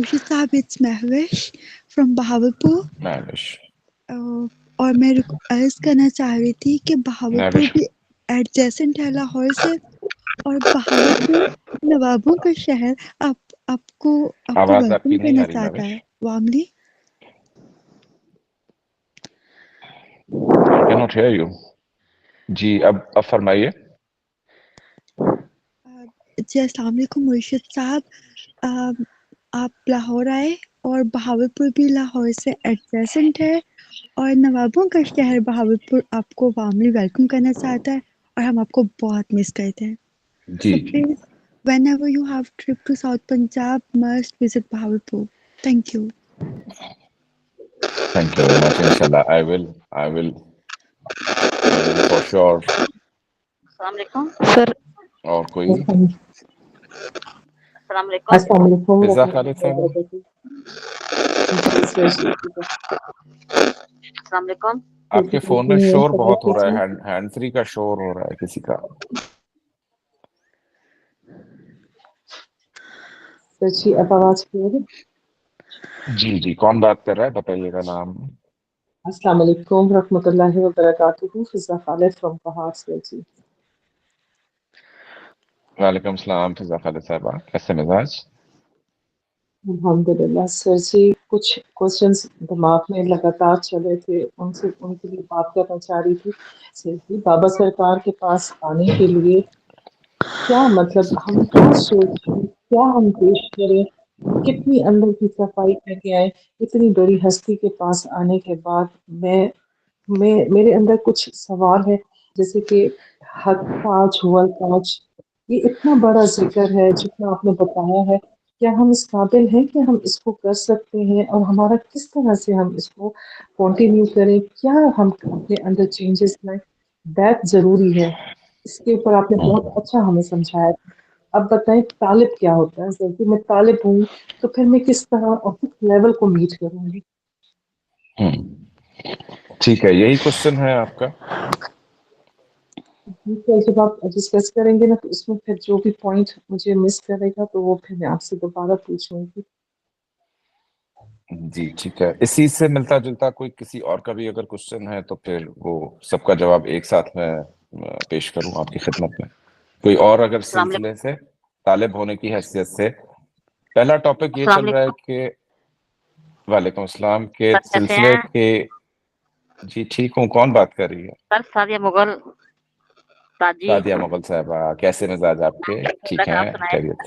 Saab, it's Mehwish from Bahawalpur. Navish. اور میں عرض کرنا چاہ رہی تھی کہ بہاولپور Navish. بھی ایڈجیسنٹ ہے لاہور سے، اور بہاولپور نوابوں کا شہر آپ کو آواز آپ ویلکم کی نہیں کرنا آ رہی چاہتا نوش. ہے warmly. I cannot hear you. جی اب فرمائیے. جی السلام علیکم مرشد صاحب، آپ لاہور آئے اور بہاولپور بھی لاہور سے ایڈجیسنٹ ہے، اور نوابوں کا شہر بہاولپور آپ کو وارملی ویلکم کرنا چاہتا ہے، اور ہم آپ کو بہت مس کرتے ہیں. جی So G. please, whenever you have trip to South Punjab, must visit Bahawalpur. Thank you. Thank you very much. Inshallah, I will for sure. السلام علیکم سر. اور کوئی؟ السلام علیکم. السلام علیکم فضا ورحمۃ خالد اللہ صاحب. وبرکاتہ. جی سر السلام علیکم. آپ کے فون میں شور بہت ہو رہا ہے، ہینڈ فری کا شور ہو رہا ہے کسی کا. سر جی اب آواز کلیئر ہے؟ جی جی. کون بات کر رہا ہے بتائیے گا نام. السلام علیکم ورحمۃ اللہ وبرکاتہ. فضا خالد فرام پہاڑ سے جی. وعلیکم السلام فضا خالد صاحبہ، کیسے مزاج؟ الحمدللہ سر جی، کچھ کوشچنس دماغ میں لگاتار چل رہے تھے، ان کے لیے بات کرنا چاہ رہی تھی. سر جی بابا سرکار کے پاس آنے کے لیے کیا مطلب ہم کیا سوچیں، کیا ہم پیش کریں، کتنی اندر کی صفائی کر کے آئے. اتنی بڑی ہستی کے پاس آنے کے بعد میرے اندر کچھ سوال ہے، جیسے کہ حق تاج ہوا تاج، یہ اتنا بڑا ذکر ہے جتنا آپ نے بتایا ہے. کیا ہم اس قابل ہیں کہ ہم اس کو کر سکتے ہیں، اور ہمارا کس طرح سے ہم اس کو کنٹینیو کریں، کیا ہم اپنے اندر چینجز لائیں، دیٹ ضروری ہے. اس کے اوپر آپ نے بہت اچھا ہمیں سمجھایا. اب بتائیں طالب کیا ہوتا ہے. جیسے میں طالب ہوں تو پھر میں کس طرح اور کس لیول کو میٹ کروں گی. ٹھیک ہے، یہی کوشچن ہے آپ کا. جب آپ ڈسکس کریں گے نا تو اس میں پھر جو بھی پوائنٹ مجھے مس کرے گا تو وہ پھر میں آپ سے دوبارہ پوچھوں گی. جی ٹھیک ہے. اسی سے ملتا جلتا کوئی کسی اور کا بھی اگر کوشچن ہے تو پھر وہ سب کا جواب ایک ساتھ میں پیش کروں آپ کی خدمت میں. کوئی اور اگر السلام سلسلے سے طالب ہونے کی حیثیت سے پہلا ٹاپک یہ السلام چل رہا ہے علیکم کہ وعلیکم السلام کے سر، کیسے سلسلے ہیں کے. جی ٹھیک ہوں. کون بات کر رہی ہے؟ سر؟ سعدیہ مغل تاجی. سعدیہ مغل صاحبہ، کیسے مزاج آپ کے؟ ٹھیک تک ہیں، آپ سنائیں. خیریت؟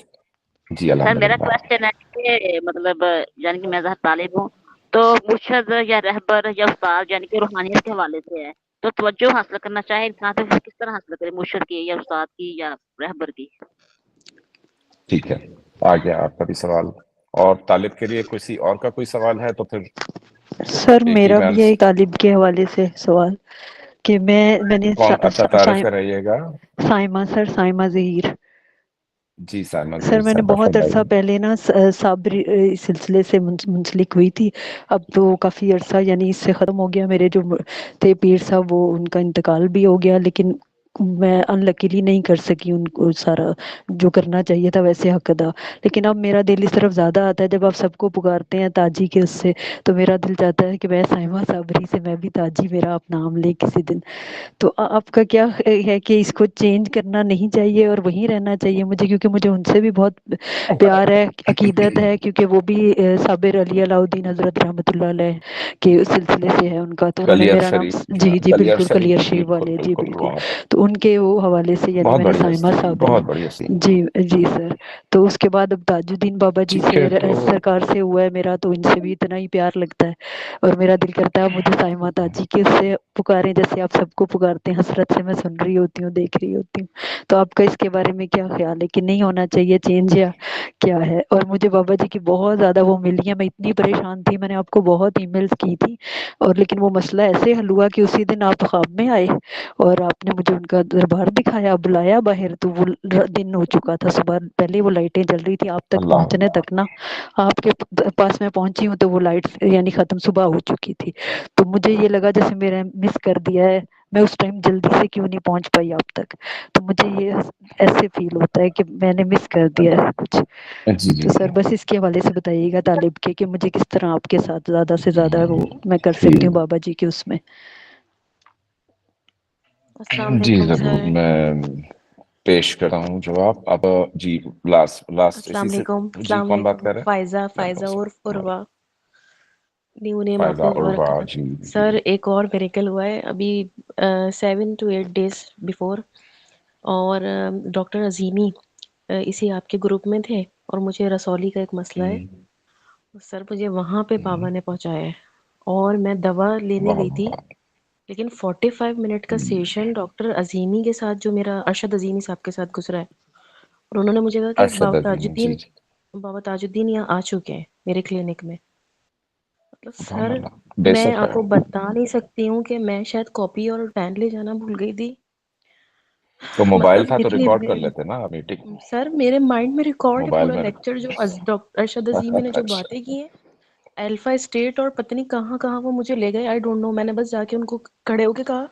جی سر میرا الحمدللہ. کوشچن ہے کہ مطلب یعنی کہ میں طالب ہوں، تو مرشد یا رہبر یا استاد یعنی کہ روحانیت کے حوالے سے ہے، تو توجہ حاصل کرنا چاہے انسان تو کس طرح حاصل کرے، مرشد کی یا استاد کی یا رہبر کی؟ ٹھیک ہے، آ گیا آپ کا بھی سوال. اور طالب کے لیے کسی اور کا کوئی سوال ہے تو پھر سر ایک ہی میرا میں بھی ہے طالب کے حوالے سے سوال کہ میں نے کون؟ اچھا تعارف سے رہیے گا. سائمہ سر، سائمہ ظہیر. جی سائمہ سر ظہیر میں نے صاحبہ بہت عرصہ فرمائیے. پہلے نا صابری سلسلے سے منسلک ہوئی تھی. اب تو کافی عرصہ یعنی اس سے ختم ہو گیا. میرے جو تھے پیر صاحب وہ ان کا انتقال بھی ہو گیا، لیکن میں ان لکیلی نہیں کر سکی ان کو سارا جو کرنا چاہیے تھا ویسے حق ادا. لیکن اب میرا دل اس طرف زیادہ آتا ہے جب آپ سب کو پکارتے ہیں تاجی کے اس سے، تو میرا دل چاہتا ہے کہ میں سائمہ صابری سے میں بھی تاجی میرا آپ نام لے کسی دن. تو آپ کا کیا ہے کہ اس کو چینج کرنا نہیں چاہیے اور وہیں رہنا چاہیے مجھے، کیونکہ مجھے ان سے بھی بہت پیار ہے، عقیدت ہے، کیونکہ وہ بھی صابر علی علاء الدین حضرت رحمۃ اللہ علیہ کے سلسلے سے ہے ان کا. تو انہوں نے کلیئر میرا نام شریف. جی کلیئر بالکل کلیئر شریف بالکل والے، جی بالکل. بالکل. تو ان کے وہ حوالے سے یعنی بہت میں نے بڑی سائمہ ہستی، صابری. بہت بڑی ہستی. جی جی سر. تو اس کے بعد اب تاج الدین بابا جی ٹھیک سے ہے تو سرکار سے ہوا ہے میرا، تو ان سے بھی اتنا ہی پیار لگتا ہے، اور میرا دل کرتا ہے مجھے سائمہ تاجی کے سے پکاریں جیسے آپ سب کو پکارتے ہیں. حسرت سے میں سن رہی ہوتی ہوں، دیکھ رہی ہوتی ہوں. تو آپ کا اس کے بارے میں کیا خیال ہے کہ نہیں ہونا چاہیے چینج یا کیا ہے؟ اور مجھے بابا جی کی بہت زیادہ وہ ملی ہیں. میں اتنی پریشان تھی، میں نے آپ کو بہت ای میلز کی تھی، اور لیکن وہ مسئلہ ایسے حل ہوا کہ اسی دن آپ خواب میں آئے اور آپ نے مجھے ان کا دربار دکھایا، بلایا باہر. تو وہ دن ہو چکا تھا، صبح پہلے وہ لائٹیں جل رہی تھی آپ تک اللہ پہنچنے تک نا. آپ کے پاس میں پہنچی ہوں تو وہ لائٹ یعنی ختم صبح ہو چکی تھی. تو مجھے یہ لگا جیسے میرا مس کر دیا ہے میں اس ٹائم جلدی سے کیوں نہیں پہنچ پائی آپ تک. تو مجھے یہ ایسے فیل ہوتا ہے کہ میں نے مس کر دیا ہے کچھ. جی جی تو سر بس اس کے حوالے سے بتائیے گا طالب کے کہ مجھے کس طرح آپ کے ساتھ زیادہ سے زیادہ وہ میں کر جی سکتی ہوں بابا جی کے اس میں. السلام جی علیکم ضرور سر. میں پیش کر رہا ہوں جواب. اب جی لاسٹ السلام اسی سے علیکم. جی السلام کون بات علیکم. کر رہے ہیں؟ فائزہ اور عروا. نیو نیم آپ فائزہ نے عروا. رکھا. جی جی سر ایک اور میریکل ہوا ہے ابھی 7 to 8 days بفور. اور ڈاکٹر عظیمی اسی آپ کے گروپ میں تھے اور مجھے رسولی کا ایک مسئلہ ہے سر. مجھے وہاں پہ بابا نے پہنچایا ہے اور میں دوا لینے گئی تھی لیکن 45 منٹ کا سیشن ڈاکٹر عظیمی کے ساتھ جو میرا ارشد عظیمی صاحب کے ساتھ گزرا ہے اور انہوں نے مجھے کہا کہ ارشد عظیم. جی جی بابا تاج الدین یہاں آ چکے ہیں میرے کلینک میں. مطلب سبحان سر اللہ. بے میں شک آپ ہے. کو بتا نہیں سکتی ہوں کہ میں شاید کاپی اور پین لے جانا بھول گئی تھی. تو موبائل مطلب تھا تو اتنی ریکارڈ کر دیر لیتے نا میٹنگ سر میرے مائنڈ میں ریکارڈ ہے موبائل پورا میں. لیکچر جو ڈاکٹر ارشد عظیمی نے جو اچھا. باتیں کی ہیں الفا اسٹیٹ اور پتہ نہیں کہاں کہاں وہ مجھے لے گئے. I don't know. میں نے بس جا کے ان کو کھڑے ہو کے کہا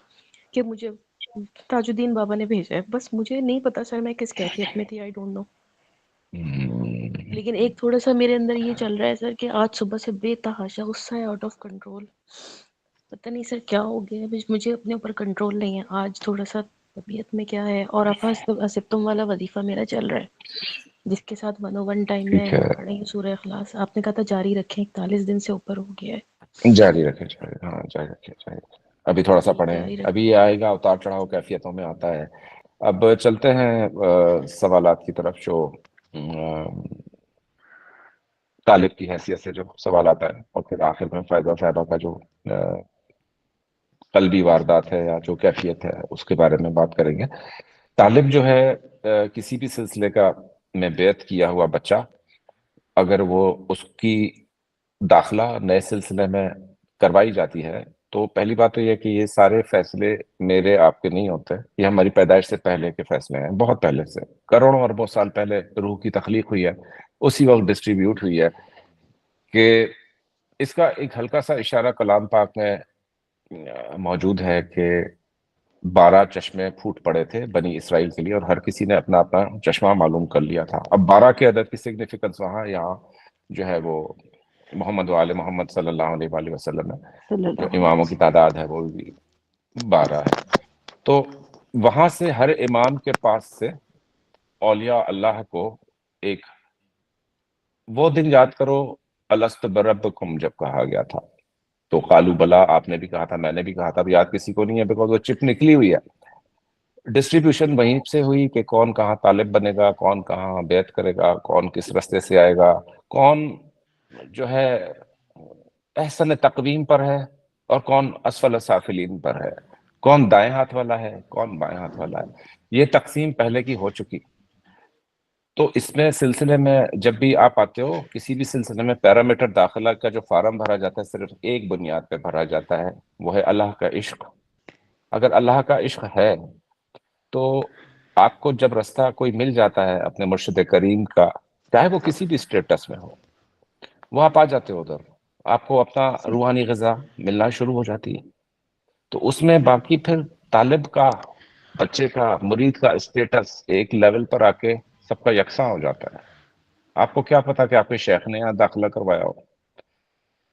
کہ مجھے تاج الدین بابا نے بھیجا ہے. بس مجھے نہیں پتا سر میں کس کیفیت میں تھی. I don't know. لیکن ایک تھوڑا سا میرے اندر یہ چل رہا ہے سر کہ آج صبح سے بے تحاشا غصہ ہے آؤٹ آف کنٹرول. پتہ نہیں سر کیا ہو گیا ہے. مجھے اپنے اوپر کنٹرول نہیں ہے. آج تھوڑا سا طبیعت میں کیا ہے. اور اسپتم والا وظیفہ میرا چل رہا ہے جس کے ساتھ 101 ٹائم میں ٹھیک ہے. پڑھیں گے سورہ اخلاص. آپ نے کہا تھا جاری رکھیں. 41 دن سے اوپر ہو گیا ہے. جاری رکھے ہاں جاری رکھے. ابھی تھوڑا سا جی پڑھیں. جاری ابھی رکھیں. یہ آئے گا اتار چڑھاؤ کیفیتوں میں آتا ہے. اب چلتے ہیں سوالات کی طرف. جو طالب کی حیثیت سے جو سوال آتا ہے اور پھر آخر میں فائدہ صاحبہ کا جو قلبی واردات ہے یا جو کیفیت ہے اس کے بارے میں بات کریں گے. طالب جو ہے کسی بھی سلسلے کا میں بیعت کیا ہوا بچہ اگر وہ اس کی داخلہ نئے سلسلے میں کروائی جاتی ہے تو پہلی بات تو یہ کہ یہ سارے فیصلے میرے آپ کے نہیں ہوتے. یہ ہماری پیدائش سے پہلے کے فیصلے ہیں. بہت پہلے سے کروڑوں اربوں سال پہلے روح کی تخلیق ہوئی ہے. اسی وقت ڈسٹریبیوٹ ہوئی ہے کہ اس کا ایک ہلکا سا اشارہ کلام پاک میں موجود ہے کہ 12 چشمے پھوٹ پڑے تھے بنی اسرائیل کے لیے اور ہر کسی نے اپنا اپنا چشمہ معلوم کر لیا تھا. اب 12 کے عدد کی سگنیفیکنس وہاں یہاں جو ہے وہ محمد وآل محمد صلی اللہ علیہ وآلہ وسلم ہے. جو اماموں کی تعداد ہے وہ بھی 12 ہے. تو وہاں سے ہر امام کے پاس سے اولیاء اللہ کو ایک وہ دن یاد کرو الست بربکم جب کہا گیا تھا تو قالو بلا آپ نے بھی کہا تھا میں نے بھی کہا تھا. اب یاد کسی کو نہیں ہے بیکاز وہ چپ نکلی ہوئی ہے. ڈسٹریبیوشن وہیں سے ہوئی کہ کون کہاں طالب بنے گا, کون کہاں بیعت کرے گا, کون کس رستے سے آئے گا, کون جو ہے احسن تقویم پر ہے اور کون اسفل سافلین پر ہے, کون دائیں ہاتھ والا ہے کون بائیں ہاتھ والا ہے. یہ تقسیم پہلے کی ہو چکی. تو اس میں سلسلے میں جب بھی آپ آتے ہو کسی بھی سلسلے میں پیرامیٹر داخلہ کا جو فارم بھرا جاتا ہے صرف ایک بنیاد پہ بھرا جاتا ہے, وہ ہے اللہ کا عشق. اگر اللہ کا عشق ہے تو آپ کو جب رستہ کوئی مل جاتا ہے اپنے مرشد کریم کا, چاہے وہ کسی بھی اسٹیٹس میں ہو, وہ آپ آ جاتے ہو ادھر, آپ کو اپنا روحانی غذا ملنا شروع ہو جاتی ہے. تو اس میں باقی پھر طالب کا, بچے کا, مرید کا اسٹیٹس ایک لیول پر آ کے سب کا یکساں ہو جاتا ہے. آپ کو کیا پتا کہ آپ کے شیخ نے یہاں داخلہ کروایا ہو.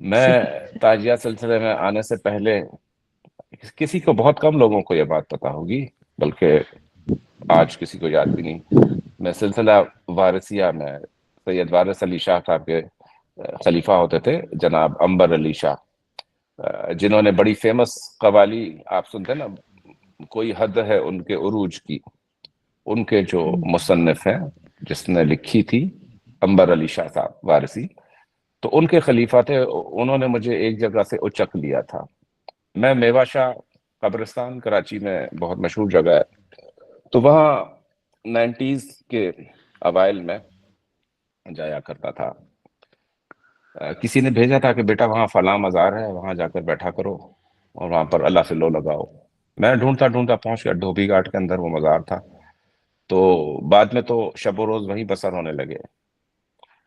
میں تاجیہ سلسلے میں آنے سے پہلے کسی کو, بہت کم لوگوں کو یہ بات پتا ہوگی, بلکہ آج کسی کو یاد بھی نہیں. میں سلسلہ وارثیہ میں سید وارث علی شاہ صاحب کے خلیفہ ہوتے تھے جناب انبر علی شاہ, جنہوں نے بڑی فیمس قوالی آپ سنتے ہیں نا, کوئی حد ہے ان کے عروج کی, ان کے جو مصنف ہیں جس نے لکھی تھی انبر علی شاہ صاحب وارثی, تو ان کے خلیفہ تھے. انہوں نے مجھے ایک جگہ سے اچک لیا تھا. میں میوا شاہ قبرستان کراچی میں بہت مشہور جگہ ہے, تو وہاں 90s کے اوائل میں جایا کرتا تھا. کسی نے بھیجا تھا کہ بیٹا وہاں فلاں مزار ہے, وہاں جا کر بیٹھا کرو اور وہاں پر اللہ سے لو لگاؤ. میں ڈھونڈتا ڈھونڈتا پہنچ گیا, دھوبی گھاٹ کے اندر وہ مزار تھا. تو بعد میں تو شب و روز وہیں بسر ہونے لگے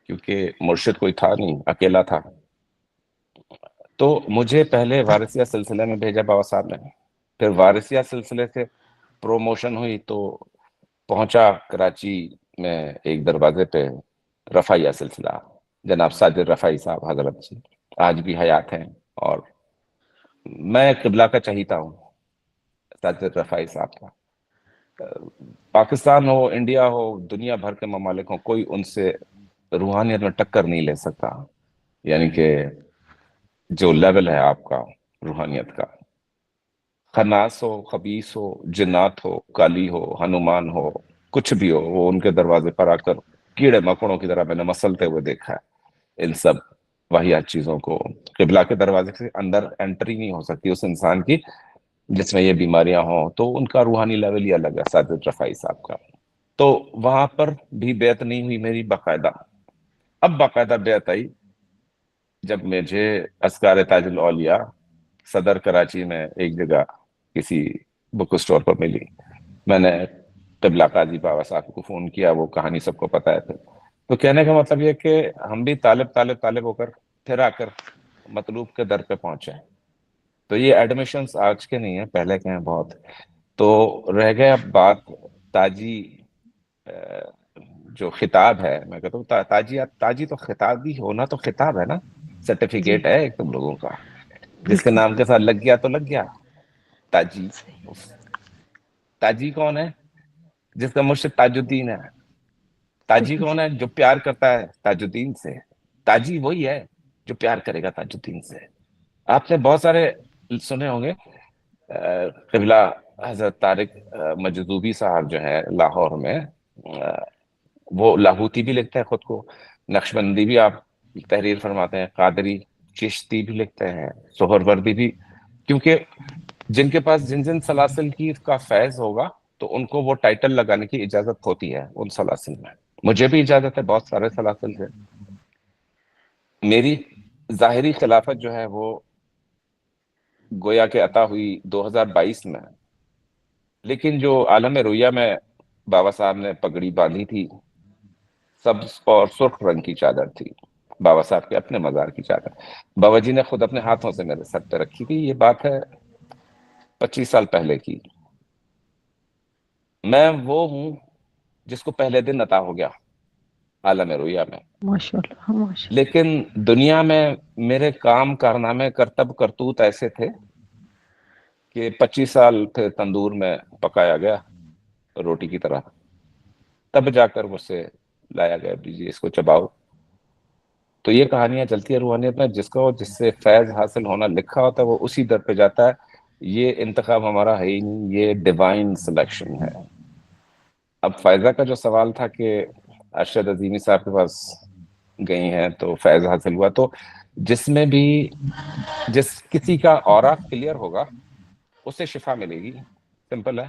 کیونکہ مرشد کوئی تھا نہیں, اکیلا تھا. تو مجھے پہلے وارثیہ سلسلے میں بھیجا بابا صاحب نے, پھر وارثیہ سلسلے سے پروموشن ہوئی تو پہنچا کراچی میں ایک دروازے پہ رفعیہ سلسلہ، جناب ساجد رفعی صاحب حضرت جی آج بھی حیات ہیں، اور میں قبلہ کا چہیتا ہوں ساجد رفعی صاحب کا. پاکستان ہو، انڈیا ہو، دنیا بھر کے ممالک ہوں، کوئی ان سے روحانیت میں ٹکر نہیں لے سکتا. یعنی کہ جو لیول ہے آپ کا روحانیت کا، خناس ہو، خبیث ہو، جنات ہو، کالی ہو، ہنومان ہو، کچھ بھی ہو، وہ ان کے دروازے پر آ کر کیڑے مکوڑوں کی طرح میں نے مسلتے ہوئے دیکھا ہے. ان سب واحد چیزوں کو قبلہ کے دروازے سے اندر انٹری نہیں ہو سکتی اس انسان کی جس میں یہ بیماریاں ہوں. تو ان کا روحانی لیول ہی الگ ہے ساجد رفعی صاحب کا. تو وہاں پر بھی بیعت نہیں ہوئی میری باقاعدہ. اب باقاعدہ بیعت آئی جب مجھے اذکار تاج الاولیاء صدر کراچی میں ایک جگہ کسی بک اسٹور پر ملی. میں نے قبلہ قاضی بابا صاحب کو فون کیا، وہ کہانی سب کو پتہ ہے. تو کہنے کا مطلب یہ کہ ہم بھی طالب ہو کر پھر آ کر مطلوب کے در پہ پہنچے. تو یہ ایڈمیشنز آج کے نہیں ہیں، پہلے کے ہیں بہت. تو رہ گئے اب بات تاجی جو خطاب ہے. میں کہتا ہوں تاجی تو خطابی ہونا تو خطاب ہے نا، سرٹیفکیٹ ہے ایک تم لوگوں کا. جس کے نام کے ساتھ لگ گیا تو لگ گیا تاجی. تاجی کون ہے؟ جس کا مرشد تاج الدین ہے. تاجی کون ہے؟ جو پیار کرتا ہے تاج الدین سے. تاجی وہی ہے جو پیار کرے گا تاج الدین سے. آپ نے بہت سارے سنے ہوں گے. قبلہ حضرت طارق مجذوبی صاحب جو ہے لاہور میں، وہ لاہوتی بھی لکھتے ہیں خود کو، نقشبندی بھی آپ تحریر فرماتے ہیں، قادری چشتی بھی لکھتے ہیں، سہروردی بھی. کیونکہ جن کے پاس جن سلاسل کی کا فیض ہوگا تو ان کو وہ ٹائٹل لگانے کی اجازت ہوتی ہے ان سلاسل میں. مجھے بھی اجازت ہے بہت سارے سلاسل سے. میری ظاہری خلافت جو ہے وہ گویا کہ عطا ہوئی 2022 میں، لیکن جو عالم رویہ میں بابا صاحب نے پگڑی باندھی تھی، سبز اور سرخ رنگ کی چادر تھی، بابا صاحب کے اپنے مزار کی چادر، بابا جی نے خود اپنے ہاتھوں سے میرے سر پہ رکھی تھی. یہ بات ہے 25 سال پہلے کی. میں وہ ہوں جس کو پہلے دن عطا ہو گیا عالم رویہ میں. ماشاءاللہ ماشاءاللہ. لیکن دنیا میں میرے کام کارنامے کرتب کرتوت ایسے تھے کہ 25 سال پھر تندور میں پکایا گیا روٹی کی طرح، تب جا کر مجھ سے لایا گیا دیجیے اس کو چباؤ. تو یہ کہانیاں چلتی ہے روحانیت میں. جس سے فیض حاصل ہونا لکھا ہوتا ہے وہ اسی در پہ جاتا ہے. یہ انتخاب ہمارا ہے ہی نہیں، یہ ڈیوائن سلیکشن ہے. اب فائزہ کا جو سوال تھا کہ ارشد عظیمی صاحب کے پاس گئی ہیں تو فیض حاصل ہوا، تو جس میں بھی جس کسی کا اورا کلیئر ہوگا اسے شفا ملے گی. سمپل ہے.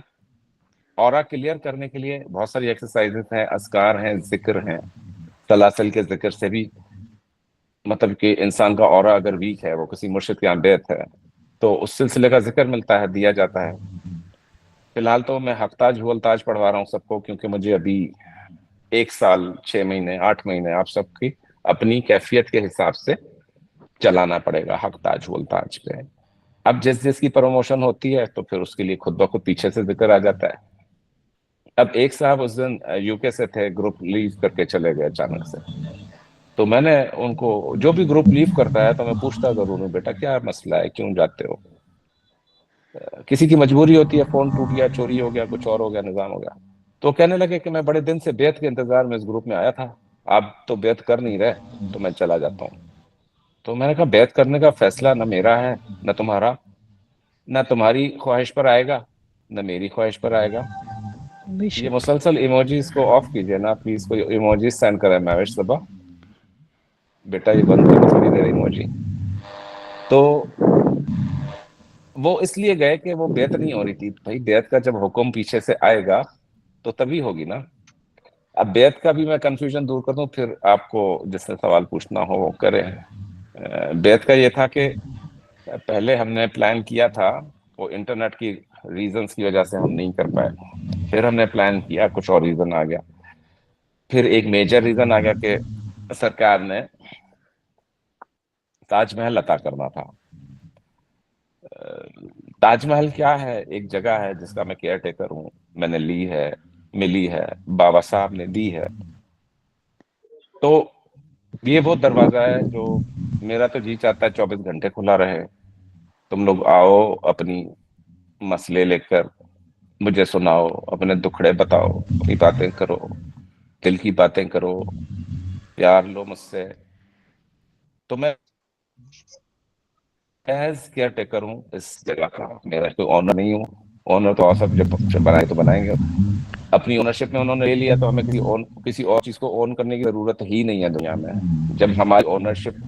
اورا کلیئر کرنے کے لیے بہت ساری ایکسرسائزز ہیں، اذکار ہیں، ذکر ہیں. سلاسل کے ذکر سے بھی مطلب کہ انسان کا اورا اگر ویک ہے، وہ کسی مرشد کے یہاں بیعت ہے تو اس سلسلے کا ذکر ملتا ہے، دیا جاتا ہے. فی الحال تو میں حق تاج ہول تاج پڑھوا رہا ہوں سب کو، کیونکہ مجھے ابھی 1 سال 6 مہینے 8 مہینے آپ سب کی اپنی کیفیت کے حساب سے چلانا پڑے گا حق تاج ہول تاج پہ. اب جس کی پروموشن ہوتی ہے تو پھر اس کے لیے خود بخود پیچھے سے ذکر آ جاتا ہے. اب ایک صاحب اس دن یو کے سے تھے، گروپ لیو کر کے چلے گئے اچانک سے. تو میں نے ان کو، جو بھی گروپ لیو کرتا ہے تو میں پوچھتا ضرور ہوں، بیٹا کیا مسئلہ ہے، کیوں جاتے ہو؟ کسی کی مجبوری ہوتی ہے، فون ٹوٹ گیا، چوری ہو گیا، کچھ اور ہو گیا، نظام ہو گیا. تو کہنے لگے کہ میں بڑے دن سے بیعت کے انتظار میں اس گروپ میں آیا تھا، آپ تو بیعت کر نہیں رہے تو میں چلا جاتا ہوں. تو میں نے کہا بیعت کرنے کا فیصلہ نہ میرا ہے نہ تمہارا، نہ تمہاری خواہش پر آئے گا نہ میری خواہش پر آئے گا. بے یہ شک. مسلسل ایموجیز کو آف کیجئے نا پلیز. کوئی ایموجیز سینڈ کرے مہوش صبح، بیٹا یہ بند کرو تھوڑی دیر ایموجی. تو وہ اس لیے گئے کہ وہ بیعت نہیں ہو رہی تھی. بھائی بیعت کا جب حکم پیچھے سے آئے گا تو تبھی ہوگی نا. اب بیعت کا بھی میں کنفیوژن دور کر دوں، پھر آپ کو جس سے سوال پوچھنا ہو وہ کرے. بیعت کا یہ تھا کہ پہلے ہم نے پلان کیا تھا، وہ انٹرنیٹ کی ریزنز کی وجہ سے ہم نہیں کر پائے. پھر ہم نے پلان کیا، کچھ اور ریزن آ گیا. پھر ایک میجر ریزن آ گیا کہ سرکار نے تاج محل عطا کرنا تھا. تاج محل کیا ہے؟ ایک جگہ ہے جس کا میں کیئر ٹیکر ہوں، میں نے لی ہے، ملی ہے، بابا صاحب نے دی ہے. تو یہ وہ دروازہ ہے جو میرا تو جی چاہتا ہے 24 گھنٹے کھلا رہے. تم لوگ آؤ، اپنی مسئلے لے کر مجھے سناؤ، اپنے دکھڑے بتاؤ، اپنی باتیں کرو، دل کی باتیں کرو، پیار لو مجھ سے. تو میں ایز کیئر ٹیکر ہوں اس جگہ کا، میرا کوئی آنر نہیں ہوں. آنر تو سب جب بنائے تو بنائیں گے. اپنی اونرشپ میں انہوں نے لے لیا تو ہمیں کسی اور چیز کو اون کرنے کی ضرورت ہی نہیں ہے دنیا میں. جب ہماری اونرشپ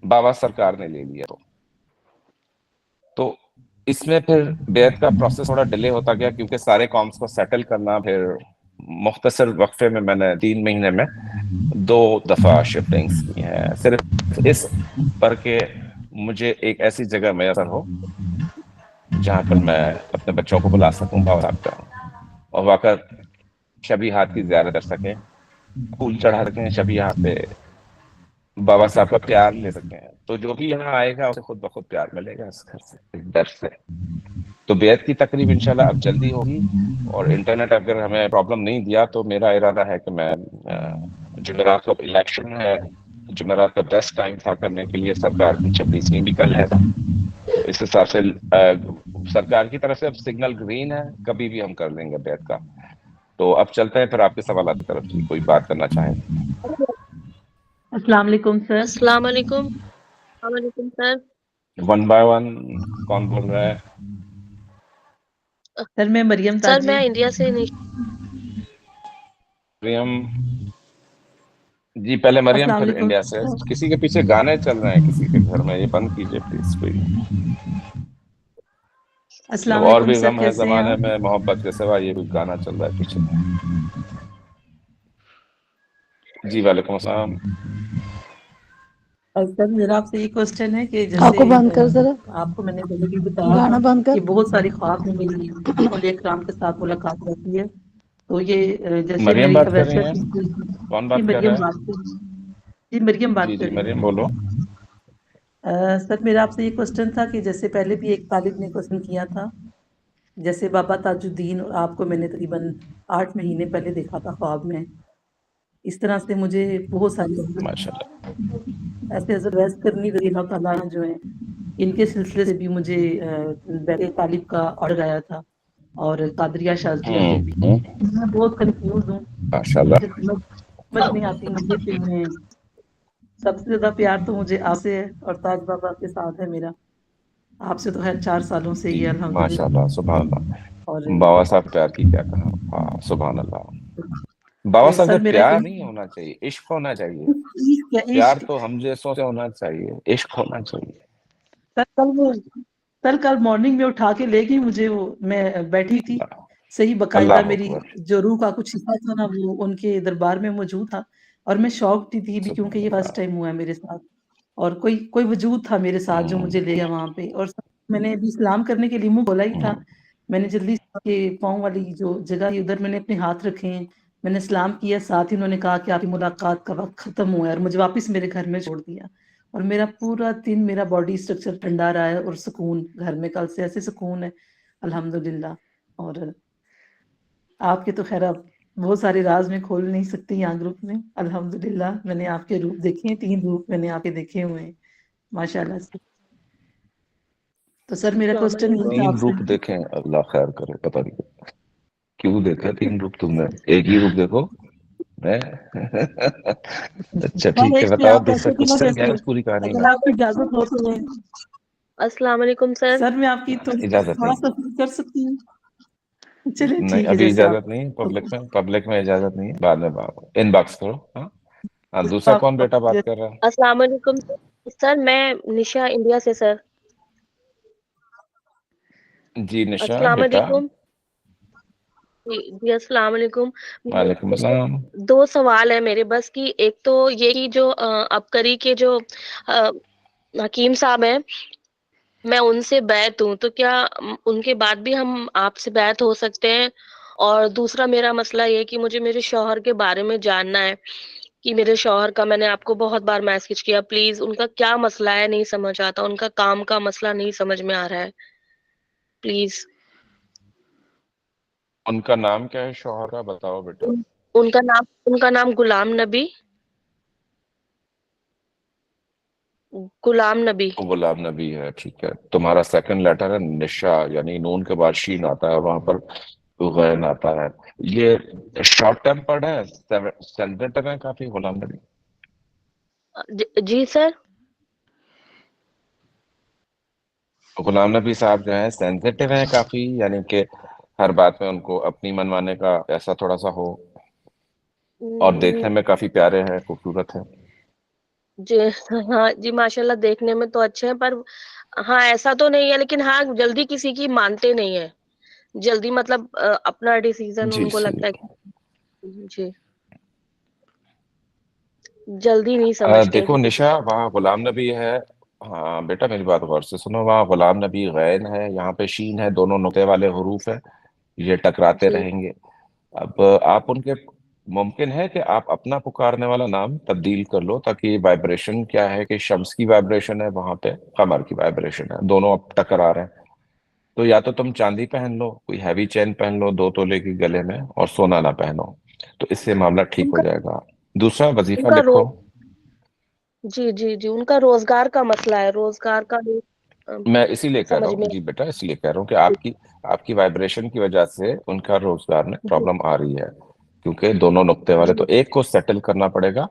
بابا سرکار نے لے لیا تو اس میں پھر بیعت کا پروسیس تھوڑا ڈیلے ہوتا گیا، کیونکہ سارے کامس کو سیٹل کرنا. پھر مختصر وقفے میں نے 3 مہینے میں 2 دفعہ شفٹنگز کی ہیں، صرف اس پر کہ مجھے ایک ایسی جگہ میسر ہو جہاں پر میں اپنے بچوں کو بلا سکوں بابا صاحب کا، اور واقع شبی ہاتھ کی زیارت کر سکیں، پھول چڑھا سکیں شبی ہاتھ پہ، بابا صاحب کا پیار لے سکیں. تو جو بھی یہاں آئے گا اسے خود بخود پیار ملے گا اس گھر سے، اس در سے. تو بیعت کی تقریب انشاءاللہ اب جلدی ہوگی، اور انٹرنیٹ اگر ہمیں پرابلم نہیں دیا تو میرا ارادہ ہے کہ میں جمعرات کو الیکشن ہے، جمعرات کا بیسٹ ٹائم تھا کرنے کے لیے، سرکار کی 26ویں بھی کل ہے، تو اس حساب سے سرکار کی طرف سے اب سگنل گرین ہے، کبھی بھی ہم کر لیں گے بیعت کا. تو اب چلتے ہیں پھر آپ کے سوالات کی طرف. جی کوئی بات کرنا چاہیں؟ السلام علیکم سر. السلام علیکم. السلام علیکم سر. 1 by 1 کون بول رہا ہے؟ سر میں مریم سر تاجی. میں انڈیا سے مریم جی، پہلے مریم السلام پھر علیکم انڈیا سے. کسی کے پیچھے گانے چل رہے ہیں کسی کے گھر میں، یہ بند کیجئے پلیز. کوئی السلام اور علیکم بھی سر، غم ہے کیسے ہیں زمانے آپ؟ میں محبت کے سوا، یہ کوئی گانا چل رہا ہے پیچھے. جی وعلیکم السلام. سر میرا آپ سے یہ کوشچن ہے کہ آپ کو بند کر ذرا آپ کو میں نے پہلے بھی بتایا گانا تھا بند کر. کہ بہت ساری خواب میں میری اولیاء کرام کے ساتھ ملاقات رہتی ہے. تو یہ جیسے مریم میری بات کر رہی اویسیت، ہیں؟ کون جی بات کر مریم رہا بات ہے؟ کر جی مریم بات جی کر جی رہی مریم ہوں. بولو. سر میرا آپ سے یہ کوشچن تھا کہ جیسے پہلے بھی ایک طالب نے کوشچن کیا تھا، جیسے بابا تاج الدین اور آپ کو میں نے تقریباً 8 مہینے پہلے دیکھا تھا خواب میں. اس طرح سے مجھے بہت ساری ماشاء اللہ. ایسے ریسٹ کرنی رضی اللہ تعالیٰ جو ہیں، ان کے سلسلے سے بھی مجھے بیت طالب کا آرڈر آیا تھا، اور قادریہ شاذلیہ سے بھی. میں بہت کنفیوز ہوں، ماشاء مجھے اللہ. سمجھ نہیں آتی مجھے کہ میں، سب سے زیادہ پیار تو مجھے آپ سے ہے اور تاج بابا کے ساتھ ہے میرا. آپ سے تو خیر 4 سالوں سے ہی ہے الحمدللہ. ماشاء اللہ، سبحان اللہ. اور بابا صاحب پیار کی کیا کہا. ہاں سبحان اللہ. بابا صاحب سر سے میرا پیار یہ نہیں ہونا چاہیے، عشق ہونا چاہیے. کیا پیار عشق. تو ہم جیسوں سے ہونا چاہیے، عشق ہونا چاہیے. سر کل مارننگ میں اٹھا کے لے گئی مجھے، وہ میں بیٹھی تھی صحیح باقاعدہ، اللہ میری اکبر. جو روح کا کچھ حصہ تھا نا وہ ان کے دربار میں موجود تھا، اور میں شوق تھی بھی کیونکہ یہ فرسٹ ٹائم ہوا ہے میرے ساتھ، اور کوئی وجود تھا میرے ساتھ جو مجھے لے گیا وہاں پہ. اور میں نے ابھی سلام کرنے کے لیے منہ کھولا ہی تھا، میں نے جلدی سے پاؤں والی جو جگہ ہے ادھر میں نے اپنے ہاتھ رکھے ہیں، میں نے سلام کیا، ساتھ ہی انہوں نے کہا کہ آپ کی ملاقات کا وقت ختم ہوا ہے، اور مجھے واپس میرے گھر میں چھوڑ دیا. اور میرا پورا دن میرا باڈی اسٹرکچر ٹھنڈا رہا ہے، اور سکون گھر میں کل سے ایسے سکون ہے الحمدللہ. اور آپ کے تو خیر اب بہت سارے راز میں کھول نہیں سکتی یہاں گروپ میں. الحمدللہ میں نے آپ کے روپ دیکھے ہیں، 3 روپ میں نے آپ کے دیکھے ہوئے ہیں ماشاء اللہ سے. تو سر میرا کوسچن یہ تھا 3 آپ سے. روپ دیکھیں، اللہ خیر کرے. پتہ نہیں کیوں دیکھا 3 روپ تم نے، ایک ہی روپ دیکھو. اچھا ٹھیک ہے، بتاؤ دوسرا کوشچن کیا ہے اس پوری کہانی میں. اگر آپ کی اجازت ہو تو السلام علیکم سر. سر میں آپ کی اجازت تھوڑا نہیں، سا کر سکتی ہوں. چلے نہیں ٹھیک ہے ابھی جیسے آپ. اجازت نہیں ہے. پبلک میں اجازت نہیں ہے، بعد میں ان باکس کرو. ہاں دوسرا کون بیٹا بات کر رہا ہے؟ السلام علیکم سر. میں نشا انڈیا سے سر. جی نشا السلام بیٹا. علیکم. جی السلام علیکم. وعلیکم السلام. 2 سوال ہے میرے بس کی. ایک تو یہ کہ جو ابکری کے جو حکیم صاحب ہیں، میں ان سے بیعت ہوں، تو کیا ان کے بعد بھی ہم آپ سے بیعت ہو سکتے ہیں؟ اور دوسرا میرا مسئلہ یہ کہ مجھے میرے شوہر کے بارے میں جاننا ہے کہ میرے شوہر کا، میں نے آپ کو بہت بار میسج کیا، پلیز ان کا کیا مسئلہ ہے، نہیں سمجھ آتا، ان کا کام کا مسئلہ نہیں سمجھ میں آ رہا ہے. प्लीज। उनका नाम क्या है शौहर का, बताओ बेटा। उनका नाम गुलाम नबी। गुलाम नबी। गुलाम नबी है, ठीक है। तुम्हारा सेकंड लेटर है निशा, यानी नून के बाद शीन आता है, वहां पर गैन आता है। ये शॉर्ट टेम्पर्ड है, सेंसिटिव है काफी गुलाम नबी। जी सर। गुलाम नबी साहब जो है सेंसिटिव है काफी, यानी कि हर बात में उनको अपनी मनवाने का ऐसा थोड़ा सा हो, और देखने में काफी प्यारे हैं, खूबसूरत है। जी हाँ जी, माशाल्लाह देखने में तो अच्छे हैं, पर हाँ ऐसा तो नहीं है, लेकिन हाँ जल्दी किसी की मानते नहीं है, जल्दी मतलब अपना डिसीजन जी उनको जी। लगता है जी, जल्दी नहीं समझते। देखो निशा, वहाँ गुलाम नबी है। हाँ बेटा, मेरी बात गौर से सुनो, वहाँ गुलाम नबी गैन है, यहाँ पे शीन है, दोनों नुक्ते वाले हरूफ है, ये टकराते जी रहेंगे। अब आप उनके, मुमकिन है कि आप अपना पुकारने वाला नाम तब्दील कर लो, ताकि वाइब्रेशन क्या है कि शम्स की वाइब्रेशन है वहां पे, कमर की वाइब्रेशन है, दोनों अब टकरा रहे हैं। तो या तो तुम चांदी पहन लो, कोई हैवी चेन पहन लो 2 तोले की गले में, और सोना ना पहनो, तो इससे मामला ठीक हो उनका जाएगा। दूसरा, वजीफा उनका लिखो। जी जी जी, उनका रोजगार का मसला है, रोजगार का मैं इसीलिए कह रहा समझ हूँ में। जी बेटा, इसलिए कह रहा हूँ कि आपकी आपकी वाइब्रेशन की वजह से उनका रोजगार में जी प्रॉब्लम आ रही है, क्योंकि दोनों नुक्ते वाले, तो जी एक को सेटल करना पड़ेगा।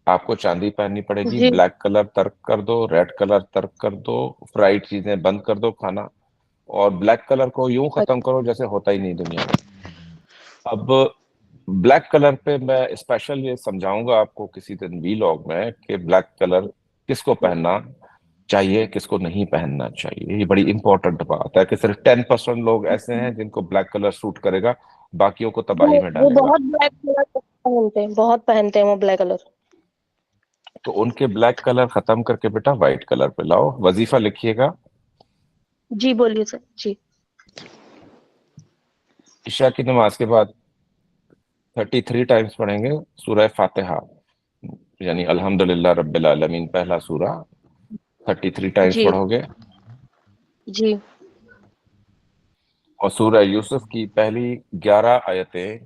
आपको चांदी पहननी पड़ेगी, जी ब्लैक कलर तर्क कर दो, रेड कलर तर्क कर दो, फ्राइड चीजें बंद कर दो खाना, और ब्लैक कलर को यूं खत्म करो जैसे होता ही नहीं दुनिया में। अब ब्लैक कलर पे मैं स्पेशल ये समझाऊंगा आपको किसी दिन वीलॉग में, कि ब्लैक कलर किसको पहनना चाहिए, किसको नहीं पहनना चाहिए। ये बड़ी इंपॉर्टेंट बात है कि सिर्फ 10% लोग ऐसे हैं जिनको ब्लैक कलर सूट करेगा, बाकियों को तबाही में वो डालेगा। बहुत ब्लैक कलर पहनते हैं, बहुत पहनते हैं वो ब्लैक कलर। तो उनके ब्लैक कलर खत्म करके बेटा व्हाइट कलर पे लाओ। वजीफा लिखिएगा। जी बोलिए सर जी। इशा की नमाज के बाद 33 टाइम्स पढ़ेंगे सूरह फातिहा, यानी अल्हम्दुलिल्लाह रब्बिल आलमीन, पहला सूरा 33 टाइम्स जी पढ़ोगे। जी और सूरह यूसुफ की पहली 11 आयतें,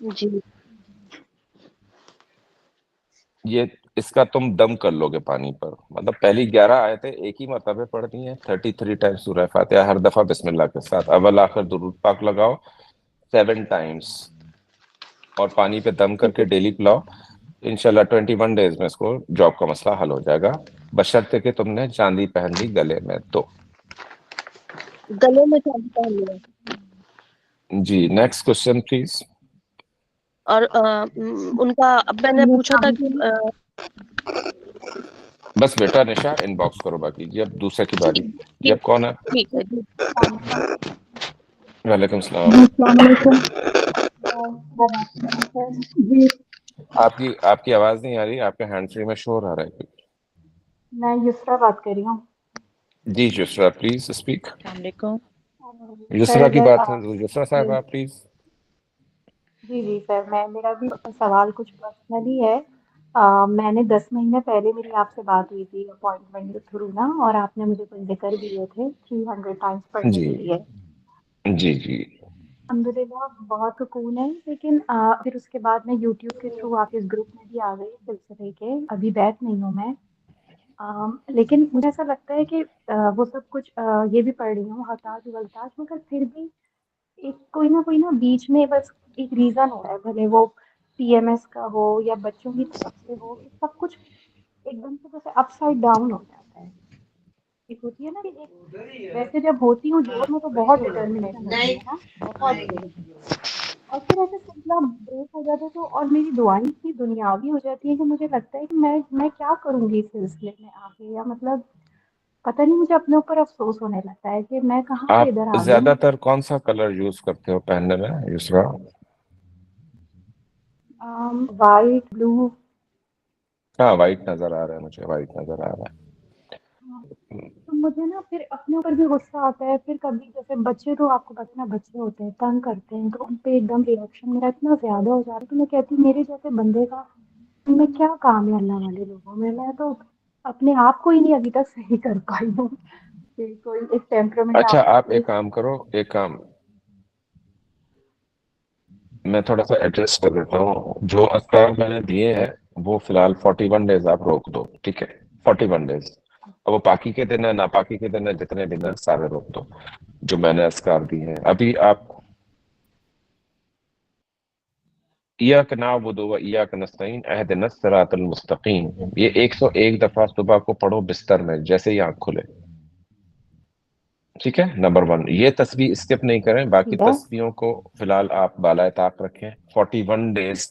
जी ये इसका तुम दम कर लोगे पानी पर, मतलब पहली 11 आयतें एक ही मरतबे पढ़नी है, 33 टाइम्स सूरह फातिहा, हर दफा बिस्मिल्लाह के साथ, अव्वल आखिर दुरूद पाक लगाओ 7 टाइम्स, और पानी पे दम करके डेली पिलाओ। इंशाल्लाह 21 डेज में इसको जॉब का मसला हल हो जाएगा, बशर्ते कि तुमने चांदी पहन ली गले में तो। गले में चांदी पहन लिया। जी, नेक्स्ट क्वेश्चन प्लीज। और उनका अब मैंने पूछा था कि बस बेटा निशा इनबॉक्स करो, बाकी जी अब दूसरे की बारी। ठीक जी अब ठीक कौन है? ठीक है जी। वालेकुम सलाम। अस्सलाम वालेकुम। जी, आपकी आपकी आवाज नहीं आ रही, आपके हैंड फ्री में शोर आ रहा है। मैं युसरा बात कर रही हूँ। जी युसरा प्लीज स्पीक। अस्सलाम युसरा की सर बात है, युसरा जी साहब प्लीज। जी जी सर, मैं मेरा भी सवाल कुछ पर्सनली है। मैंने 10 महीने पहले मेरी आपसे बात हुई थी अपॉइंटमेंट के थ्रू ना, और आपने मुझे कुछ जिक्र दिए थे 300 टाइम्स पढ़ने जी के लिए। जी जी। अल्हम्दुलिल्लाह बहुत सुकून है, लेकिन फिर उसके बाद मैं यूट्यूब के थ्रू आपके इस ग्रुप में भी आ गई सिलसिले के। अभी बैठ नहीं हूँ मैं। लेकिन मुझे ऐसा लगता है कि वो सब कुछ ये भी पढ़ रही हूँ हताश वलताश, मगर फिर भी एक कोई ना बीच में बस एक रीज़न हो रहा है, भले वो पीएमएस का हो या बच्चों की तरफ से हो, कि सब कुछ एकदम से जैसे अपसाइड डाउन हो जाता है। एक होती है ना कि एक, वैसे जब होती हूँ जोश में तो बहुत डिटर्मिनेशन होती है ना, बहुत तेज, और फिर ऐसे सिलसिला ब्रेक हो जाता है तो, और मेरी दुआएं इतनी दुनियावी हो जाती है कि मुझे लगता है कि मैं क्या करूँगी इस सिलसिले में आगे, या मतलब पता नहीं, मुझे अपने ऊपर अफ़सोस होने लगता है कि मैं कहाँ से आप इधर आ गई। ज्यादातर कौन सा कलर यूज करते हो पहनने में युसरा? White, blue. हाँ वाइट नजर आ रहा है, मुझे वाइट नजर आ रहा है। तो मुझे ना फिर अपने ऊपर भी गुस्सा आता है, फिर कभी जैसे बच्चे, तो आपको पता है बच्चे होते हैं तंग करते हैं, तो उन पे एकदम रिएक्शन मेरा इतना ज़्यादा हो जाता है, तो मैं कहती हूँ मेरे जैसे बंदे का मैं क्या काम है अल्लाह वाले लोगों में, मैं तो अपने आप को ही नहीं अभी तक सही कर पाई हूँ। कि कोई एक टेम्परामेंट अच्छा, आपका आप कोई एक काम करो, एक काम मैं थोड़ा सा एड्रेस कर देता हूँ। जो अस्कार मैंने दिए हैं वो फिलहाल 41 डेज आप रोक दो, ठीक है? 41 डेज। अब वो पाकी के दिन है, नापाकी के दिन है, जितने दिन है सारे रोक दो जो मैंने अस्कार दिए हैं। अभी आप इय्याक नअबुदु व इय्याक नस्तईन इहदिनस सिरातल मुस्तकीम, ये 101 दफा सुबह को पढ़ो बिस्तर में जैसे ही आंख खुले, ठीक है? नंबर 1, ये तस्बीह स्किप नहीं करें, बाकी ठीक है। तस्बीहों को फिलहाल आप बालाए ताक रखें। 41 डेज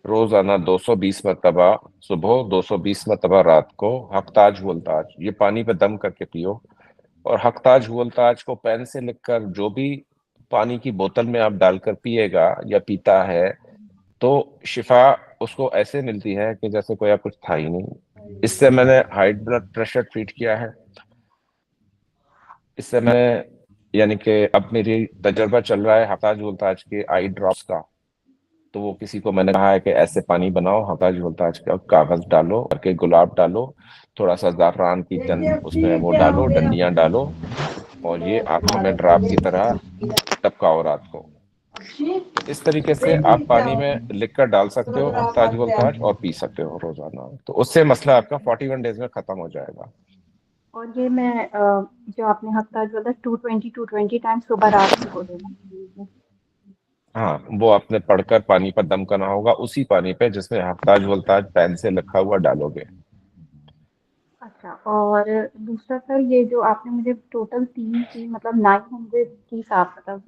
रोजाना 220 मरतबा सुबह, 220 मरतबा रात को हकताज हुवलताज, ये पानी पे दम करके पियो। और हकताज हुवलताज को पेन से लिखकर जो भी पानी की बोतल में आप डालकर पिएगा या पीता है तो शिफा उसको ऐसे मिलती है कि जैसे कोई कुछ था ही नहीं। इससे मैंने हाई ब्लड प्रेशर ट्रीट किया है, इससे मैं यानी कि अब मेरी तजर्बा चल रहा है हकताज हुवलताज के आई ड्रॉप्स का। तो वो किसी को मैंने कहा है कि ऐसे पानी बनाओ, हकताज हुवलताज का कागज डालो, करके गुलाब डालो, थोड़ा सा ज़ाफ़रान की चंद उसमें वो डालो, डंडियां डालो, और ये आंखों में ड्रॉप की तरह टपकाओ रात को। इस तरीके से आप पानी में लिखकर डाल सकते हो हकताज वलताज और पी सकते हो रोजाना, तो उससे मसला आपका 41 डेज में खत्म हो जाएगा। और ये मैं जो आपने हफ्ता बोला 220 टाइम सुबह रात को लेना। हाँ, वो आपने पढ़कर पानी पर दम करना होगा, उसी पानी पे जिसमें हकताज वलताज पेन से लिखा हुआ डालोगे। अच्छा, और दूसरा सर ये जो आपने मुझे टोटल तीन मतलब 900 की साथ मतलब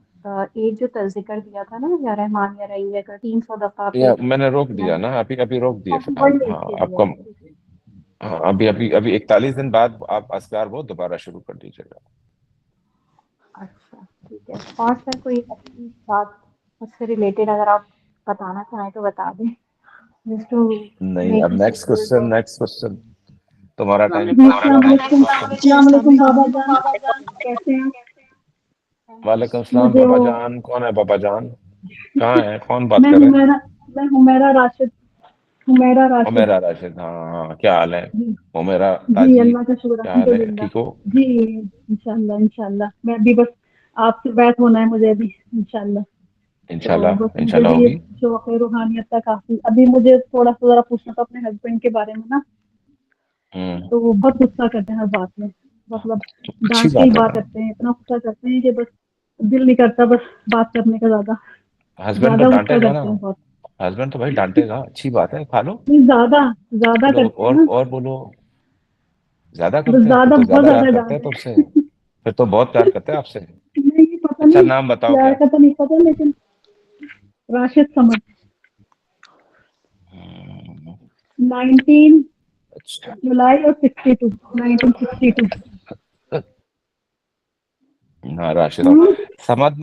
एक जो तज़िक्र दिया था ना या रहमान या रहीम का 300 दफा या पे मैंने रोक दिया ना, अभी अभी रोक दिया फिलहाल। 41 डेज हाँ के लिए। आपको, हाँ अभी अभी अभी 41 दिन बाद आप अस्कार वो दोबारा शुरू कर दीजिएगा। अच्छा ठीक है। और सर कोई अच्छी बात उससे रिलेटेड अगर आप बताना चाहें तो बता दें, जस्ट टू नहीं, मेक अब द नेक्स्ट क्वेश्चन तुम्हारा टाइम अस्सलाम वालेकुम वालेकुम। बाबा जान, कैसे हैं? वालेकुम सलाम मुझे बाबा वो जान। कौन है बाबा जान? कहाँ है? कौन बात मैं कर रहे हैं? हुमैरा मैं हुमैरा राशिद। उमेरा राशिद, हाँ हाँ, क्या हाल है जी उमेरा जी, ताजी? अल्लाह का शुक्र क्या हाल है, अल्हम्दुलिल्लाह। ठीक हो? जी इंशाल्लाह इंशाल्लाह, मैं भी बस आपसे बात होना है मुझे अभी इंशाल्लाह। तो बस इंशाल्लाह मुझे इंशाल्लाह भी होगी। शौक है रूहानियत का काफी। अभी मुझे थोड़ा सा जरा पूछना था अपने हस्बैंड के बारे में ना, तो वो बहुत गुस्सा करते हैं हर बात में, मतलब अच्छी डांट के ही बात है बात ना, करते हैं, इतना गुस्सा करते हैं कि बस दिल नहीं करता बस बात करने का, ज्यादा हस्बैंड तो ज्यादा गुस्सा डांटेगा ना, करते हैं बहुत। हस्बैंड तो भाई डांटेगा, अच्छी बात है, खा लो। नहीं, ज्यादा ज्यादा बोलो करते हैं ना, और बोलो, ज्यादा बस करते हैं, फिर ज्यादा तो बहुत ज्यादा प्यार ज्यादा करते डांट हैं है। तुमसे, फिर तो बहुत प्यार करते हैं आपसे। नहीं पता अच्छा, नहीं, नाम बताओ प्यार क्या? का तो नहीं पता, लेकिन राशिद समझ। हम्म, 19 अच्छा। जुलाई और 62 1962। हाँ राशिद, समद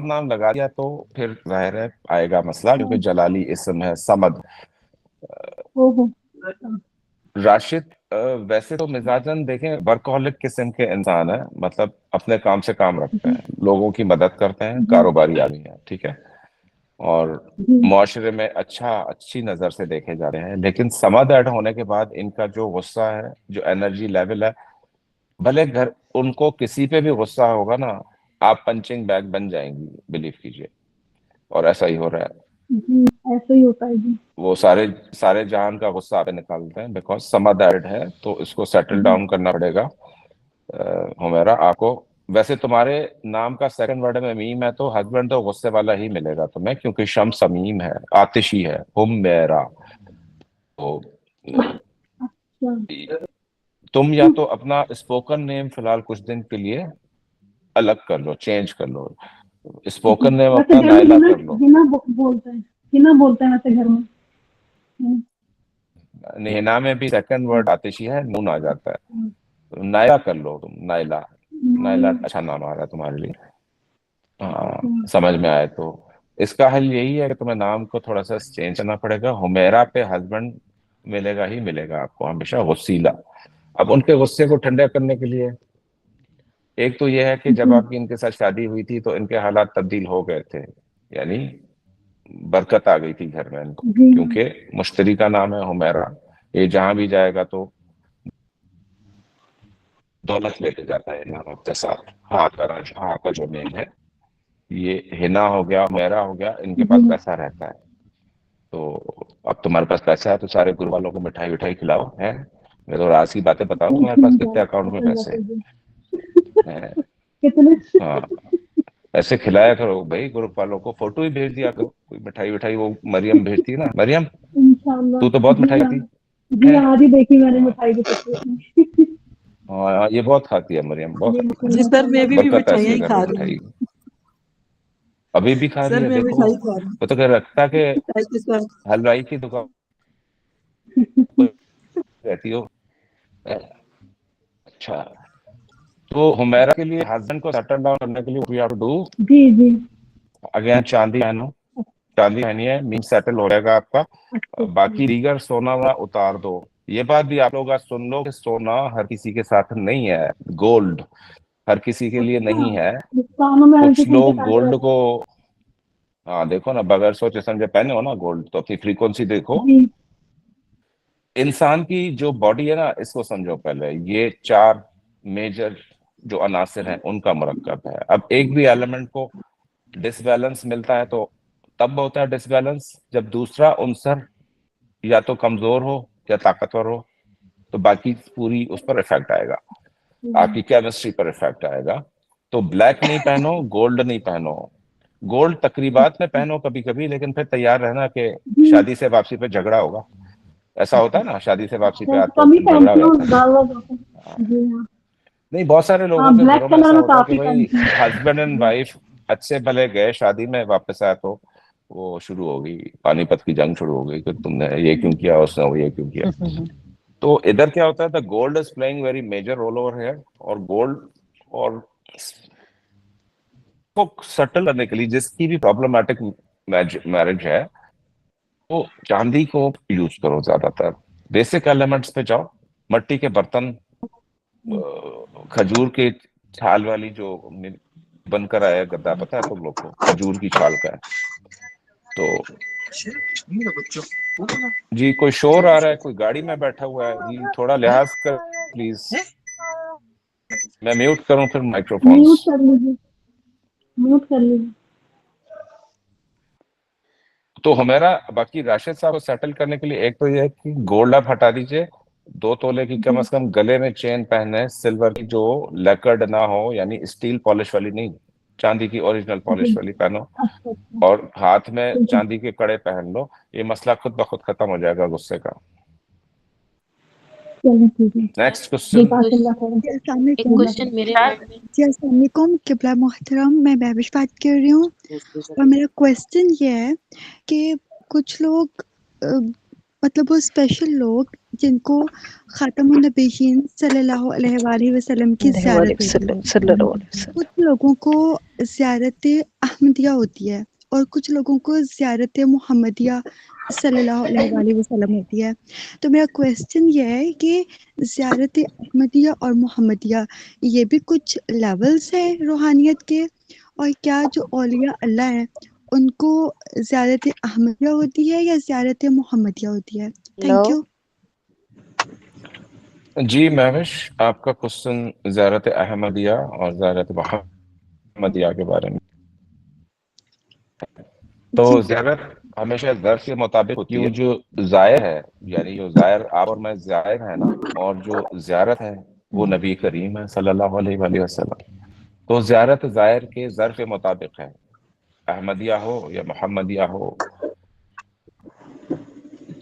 नाम लगा दिया तो फिर जाहिर है आएगा मसला, क्योंकि जलाली इसम है समद। ओहो। राशिद वैसे तो मिजाजन देखें वर्कहोलिक किस्म के इंसान है, मतलब अपने काम से काम रखते जी हैं, लोगों की मदद करते हैं, जी कारोबारी आदमी है, ठीक है, और जी। मुआशरे में अच्छी नजर से देखे जा रहे हैं। लेकिन समद ऐड होने के बाद इनका जो गुस्सा है, जो एनर्जी लेवल है, भले घर उनको किसी पे भी गुस्सा होगा ना, आप पंचिंग बैग बन जाएंगी, बिलीव कीजिए, और ऐसा ही हो रहा है। जी ऐसे ही होता है जी। वो सारे सारे जहान का गुस्सा पे निकालते हैं, बिकॉज समद ऐड है, तो इसको सेटल जी डाउन करना पड़ेगा। हुमैरा आपको, वैसे तुम्हारे नाम का सेकंड वर्ड में मीम है, तो हस्बैंड तो गुस्से वाला ही मिलेगा तुम्हें, क्योंकि शम्स मीम है, आतिशी है हुमैरा। तो अच्छा। तुम या तो अपना स्पोकन नेम फिलहाल कुछ दिन के लिए अलग कर लो, चेंज कर लो, जी स्पोकन नेम वैसे अपना घर में नायला हिना कर लो। हिना बोलते हैं, हिना बोलते हैं वैसे घर में। हिना में भी सेकंड वर्ड आतिशी है, नून आ जाता है, तो नायला कर लो तुम, नायला। नायला अच्छा नाम आ रहा है तुम्हारे लिए, हाँ समझ में आए तो। इसका हल यही है कि तुम्हें नाम को थोड़ा सा चेंज करना पड़ेगा। हुमैरा पे हस्बैंड मिलेगा ही मिलेगा आपको हमेशा, गुस्सीला। अब उनके गुस्से को ठंडा करने के लिए एक तो यह है कि जब आपकी इनके साथ शादी हुई थी तो इनके हालात तब्दील हो गए थे, यानी बरकत आ गई थी घर में इनको, जी क्योंकि मुश्तरी का नाम है हुमैरा, ये जहां भी जाएगा तो دولت لے کے جاتا ہے امام وقت کے ساتھ. ہاں کا جو مین ہے یہ ہنا ہو گیا میرا ہو گیا, ان کے پاس پیسہ رہتا ہے. تو اب تمہارے پاس پیسہ ہے تو سارے گروہ والوں کو مٹھائی وٹھائی کھلاؤ. ہے میں تو راز کی باتیں بتاؤں تمہارے پاس کتنے اکاؤنٹ میں پیسے ہیں. ہاں ایسے کھلایا کرو بھائی گروپ والوں کو, فوٹو ہی بھیج دیا کرو کوئی مٹھائی وٹھائی. وہ مریم بھیجتی ہے نا, مریم انشاءاللہ. تو بہت مٹھائی کھاتی جی ہے. آج ہی دیکھی میں نے مٹھائی کی تصویر. ہاں یہ بہت کھاتی ہے مریم, بہت جی سر میں بھی برکت مٹھائیاں ایسی ہے ہی گھر کھا میں رہی مٹھائی ہوں. کی. ابھی بھی کھا رہی سر ہے, میں دیکھو مٹھائی کھا رہی ہوں وہ تو کہہ رکھتا کہ مٹھائی کے ساتھ. حلوائی کی دکان رہتی ہو. اچھا تو حمیرہ کے لیے ہسبینڈ کو سیٹل ڈاؤن کرنے کے لیے وی ہیو ٹو ڈو جی جی اگین چاندی پہنو. چاندی پہنی ہے مین سیٹل ہو جائے گا آپ کا. باقی دیگر سونا ونا اتار دو. یہ بات بھی آپ لوگ سن لو کہ سونا ہر کسی کے ساتھ نہیں ہے, گولڈ ہر کسی کے لیے نہیں ہے. کانوں میں ہلکی کچھ پھلکی لوگ پہنتے گولڈ رہتے کو ہاں دیکھو نا بغیر سوچے سمجھے پہنے ہو نا گولڈ تو اپنی فریکوینسی دیکھو. ہیں. جی انسان کی جو باڈی ہے نا اس کو سمجھو پہلے, یہ 4 میجر جو عناصر ہیں ان کا مرکب ہے. اب ایک بھی ایلیمنٹ کو ڈس بیلنس ملتا ہے تو تب ہوتا ہے ڈس بیلنس جب دوسرا عنصر یا تو کمزور ہو یا طاقتور ہو, تو باقی پوری اس پر افیکٹ آئے گا, آپ کی کیمسٹری پر افیکٹ آئے گا. تو بلیک نہیں پہنو, گولڈ نہیں پہنو. گولڈ تقریبات میں پہنو کبھی کبھی, لیکن پھر تیار رہنا کہ جی شادی سے واپسی پہ جھگڑا ہوگا. ایسا ہوتا ہے نا, شادی سے واپسی پہ آتے کم ہی وقت جھگڑا ہو پہنتی جاتا ہوں ہے. زیادہ ہوتا. جی ہاں نہیں بہت سارے ہاں لوگوں کے بلیک گھروں میں کلر ایسا میں ہوتا ہے کہ کافی بھائی پہنتی ہوں. ہسبینڈ اینڈ وائف اچھے بھلے گئے شادی میں, واپس آئے تو وہ شروع ہو گئی پانی پت کی جنگ شروع ہو گئی کہ تم نے یہ کیوں کیا, اس نے وہ یہ کیوں کیا. تو ادھر کیا ہوتا ہے, the gold is playing very major role over here. اور گولڈ اور کو سیٹل کرنے کے لیے جس کی بھی پرابلمٹک میرج ہے وہ چاندی کو یوز کرو. زیادہ تر بیسک ایلیمنٹس پہ جاؤ, مٹی کے برتن, کھجور کے چھال والی جو بن کر آیا گدا, پتا ہے تم لوگ کو کھجور کی چھال کا ہے. تو جی کوئی شور آ رہا ہے, کوئی گاڑی میں بیٹھا ہوا ہے جی, تھوڑا لحاظ کر پلیز. میں میوٹ کروں پھر مائکرو فونس. میوٹ کر لیجیے, میوٹ کر لیجیے. تو ہمارا باقی راشد صاحب کو سیٹل کرنے کے لیے ایک تو یہ ہے کہ گولڈ آپ ہٹا دیجئے, 2 تولے کی کم از کم گلے میں چین پہنے, سلور کی جو لیکرڈ نہ ہو, یعنی اسٹیل پالش والی نہیں, چاندی کی اوریجنل پالش والی پہنو. اچھا اچھا اور ہاتھ میں ٹھیک ہے. چاندی کے کڑے پہن لو. یہ مسئلہ خود بخود ختم ہو جائے گا غصے کا. چلیے ٹھیک ہے. نیکسٹ جی کوشچن. پاس اللہ کریں. جی السلام ایک علیکم. کوشچن میرے مائنڈ میں جی السلام علیکم قبلہ محترم, میں بہوش بات کر رہی ہوں. اور میرا کویسچن یہ ہے کہ کچھ لوگ مطلب وہ اسپیشل لوگ جن کو خاتم النبیین صلی اللہ علیہ وآلہ وسلم کی زیارت ہوتی ہے, صلی اللہ علیہ وسلم. کچھ لوگوں کو زیارت احمدیہ ہوتی ہے اور کچھ لوگوں کو زیارت محمدیہ صلی اللہ علیہ وآلہ وسلم ہوتی ہے. تو میرا کویسچن یہ ہے کہ زیارت احمدیہ اور محمدیہ یہ بھی کچھ لیولز ہیں روحانیت کے, اور کیا جو اولیاء اللہ ہیں ان کو زیارت احمدیہ ہوتی ہے یا زیارت محمدیہ ہوتی ہے؟ Thank you. جی مہوش, آپ کا کوشچن زیارت احمدیہ اور زیارت محمدیہ کے بارے میں. تو جی زیارت ہمیشہ ظرف کے مطابق ہوتی ہے. جو زائر ہے یعنی جو زائر آپ اور میں زائر ہے نا, اور جو زیارت ہے وہ نبی کریم ہے صلی اللہ علیہ وآلہ وسلم. تو زیارت زائر کے ظرف کے مطابق ہے, احمدیہ ہو یا محمدیہ ہو,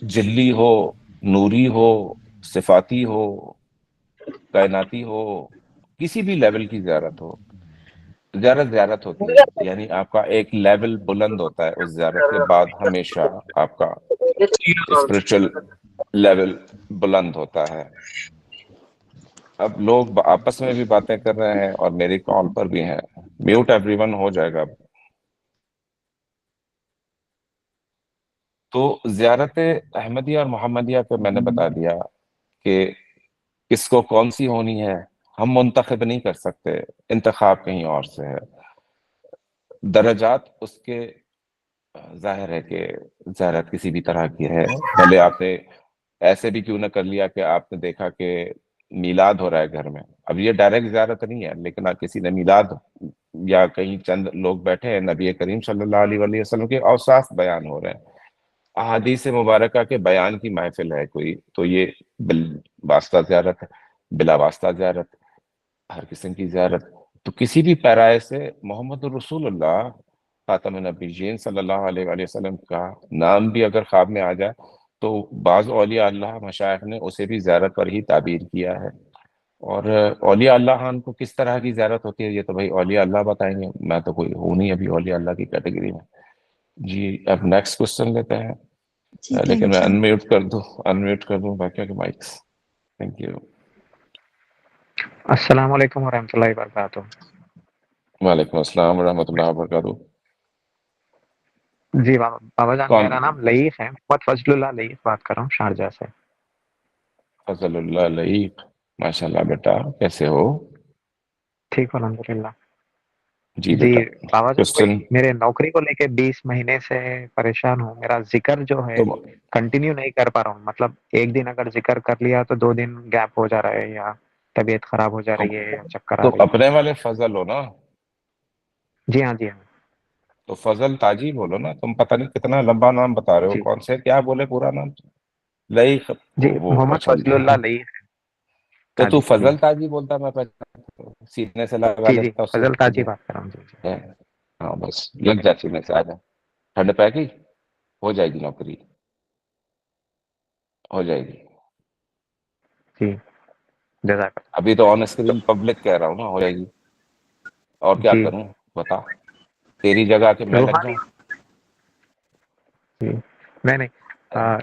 جلی ہو, نوری ہو, صفاتی ہو, کائناتی ہو, کسی بھی لیول کی زیارت ہو, زیارت ہوتی ہے. یعنی آپ کا ایک لیول بلند ہوتا ہے اس زیارت کے بعد, ہمیشہ آپ کا اسپرچل لیول بلند ہوتا ہے. اب لوگ آپس میں بھی باتیں کر رہے ہیں اور میری کال پر بھی ہیں. میوٹ ایوری ون ہو جائے گا. تو زیارت احمدیہ اور محمدیہ پہ میں نے بتا دیا کہ کس کو کون سی ہونی ہے. ہم منتخب نہیں کر سکتے, انتخاب کہیں اور سے ہے. درجات اس کے ظاہر ہے کہ زیارت کسی بھی طرح کی ہے. پہلے آپ نے ایسے بھی کیوں نہ کر لیا کہ آپ نے دیکھا کہ میلاد ہو رہا ہے گھر میں. اب یہ ڈائریکٹ زیارت نہیں ہے، لیکن کسی نے میلاد یا کہیں چند لوگ بیٹھے ہیں، نبی کریم صلی اللہ علیہ وآلہ وسلم کے اوصاف بیان ہو رہے ہیں، احادیث مبارکہ کے بیان کی محفل ہے کوئی، تو یہ واسطہ زیارت ہے، بلا واسطہ زیارت، ہر قسم کی زیارت. تو کسی بھی پیرائے سے محمد رسول اللہ خاتم النبیین صلی اللہ علیہ وآلہ وسلم کا نام بھی اگر خواب میں آ جائے تو بعض اولیاء اللہ مشائخ نے اسے بھی زیارت پر ہی تعبیر کیا ہے. اور اولیاء اللہ خان کو کس طرح کی زیارت ہوتی ہے یہ تو بھائی اولیاء اللہ بتائیں گے، میں تو کوئی ہوں نہیں ابھی اولیاء اللہ کی کیٹیگری میں. جی اب نیکسٹ کوشچن لیتے ہیں، جی لیکن میں تھینک یو. انمیوٹ کر دوں باقیوں کے مائکس. Thank you. السلام علیکم ورحمۃ اللہ وبرکاتہ. وعلیکم السلام ورحمۃ اللہ وبرکاتہ. جی بابا جان، کون؟ میرا نام لئیق ہے، محمد فضل اللہ لئیق بات کر رہا ہوں شارجہ سے. فضل اللہ لئیق، ماشاء اللہ بیٹا، کیسے ہو؟ ٹھیک الحمد للہ. جی جی بیٹا بابا جان، کوشچن. میرے نوکری کو لے کے 20 مہینے سے پریشان ہوں. میرا ذکر جو ہے کنٹینیو نہیں کر پا رہا ہوں، مطلب ایک دن اگر ذکر کر لیا تو 2 دن گیپ ہو جا رہا ہے، یا طبیعت خراب ہو جا رہی ہے، یا چکر آ تو رہی ہے. اپنے والے فضل ہو نا؟ جی ہاں جی ہاں. تو فضل تاجی بولو نا، تم پتہ نہیں کتنا لمبا نام بتا رہے ہو. جی کون سے کیا بولے پورا نام؟ لئیق. جی وہ محمد اچھا، فضل اللہ لئیق تو تاجی. جی فضل تاجی بولتا، میں پہلے سینے سے لگا جی جی لیتا فضل تاجی تجھے. بات کر رہا ہوں. جی ہاں بس لگ جا سینے سے، آ جا. ٹھنڈ پہ گئی، ہو جائے گی نوکری، ہو جائے گی. جی جزاک اللہ. ابھی تو آن اسکرین پبلک کہہ رہا ہوں نا، ہو جائے گی. اور کیا جی کروں بتا، تیری جگہ کہ میں لگ جاؤں؟ جی نہیں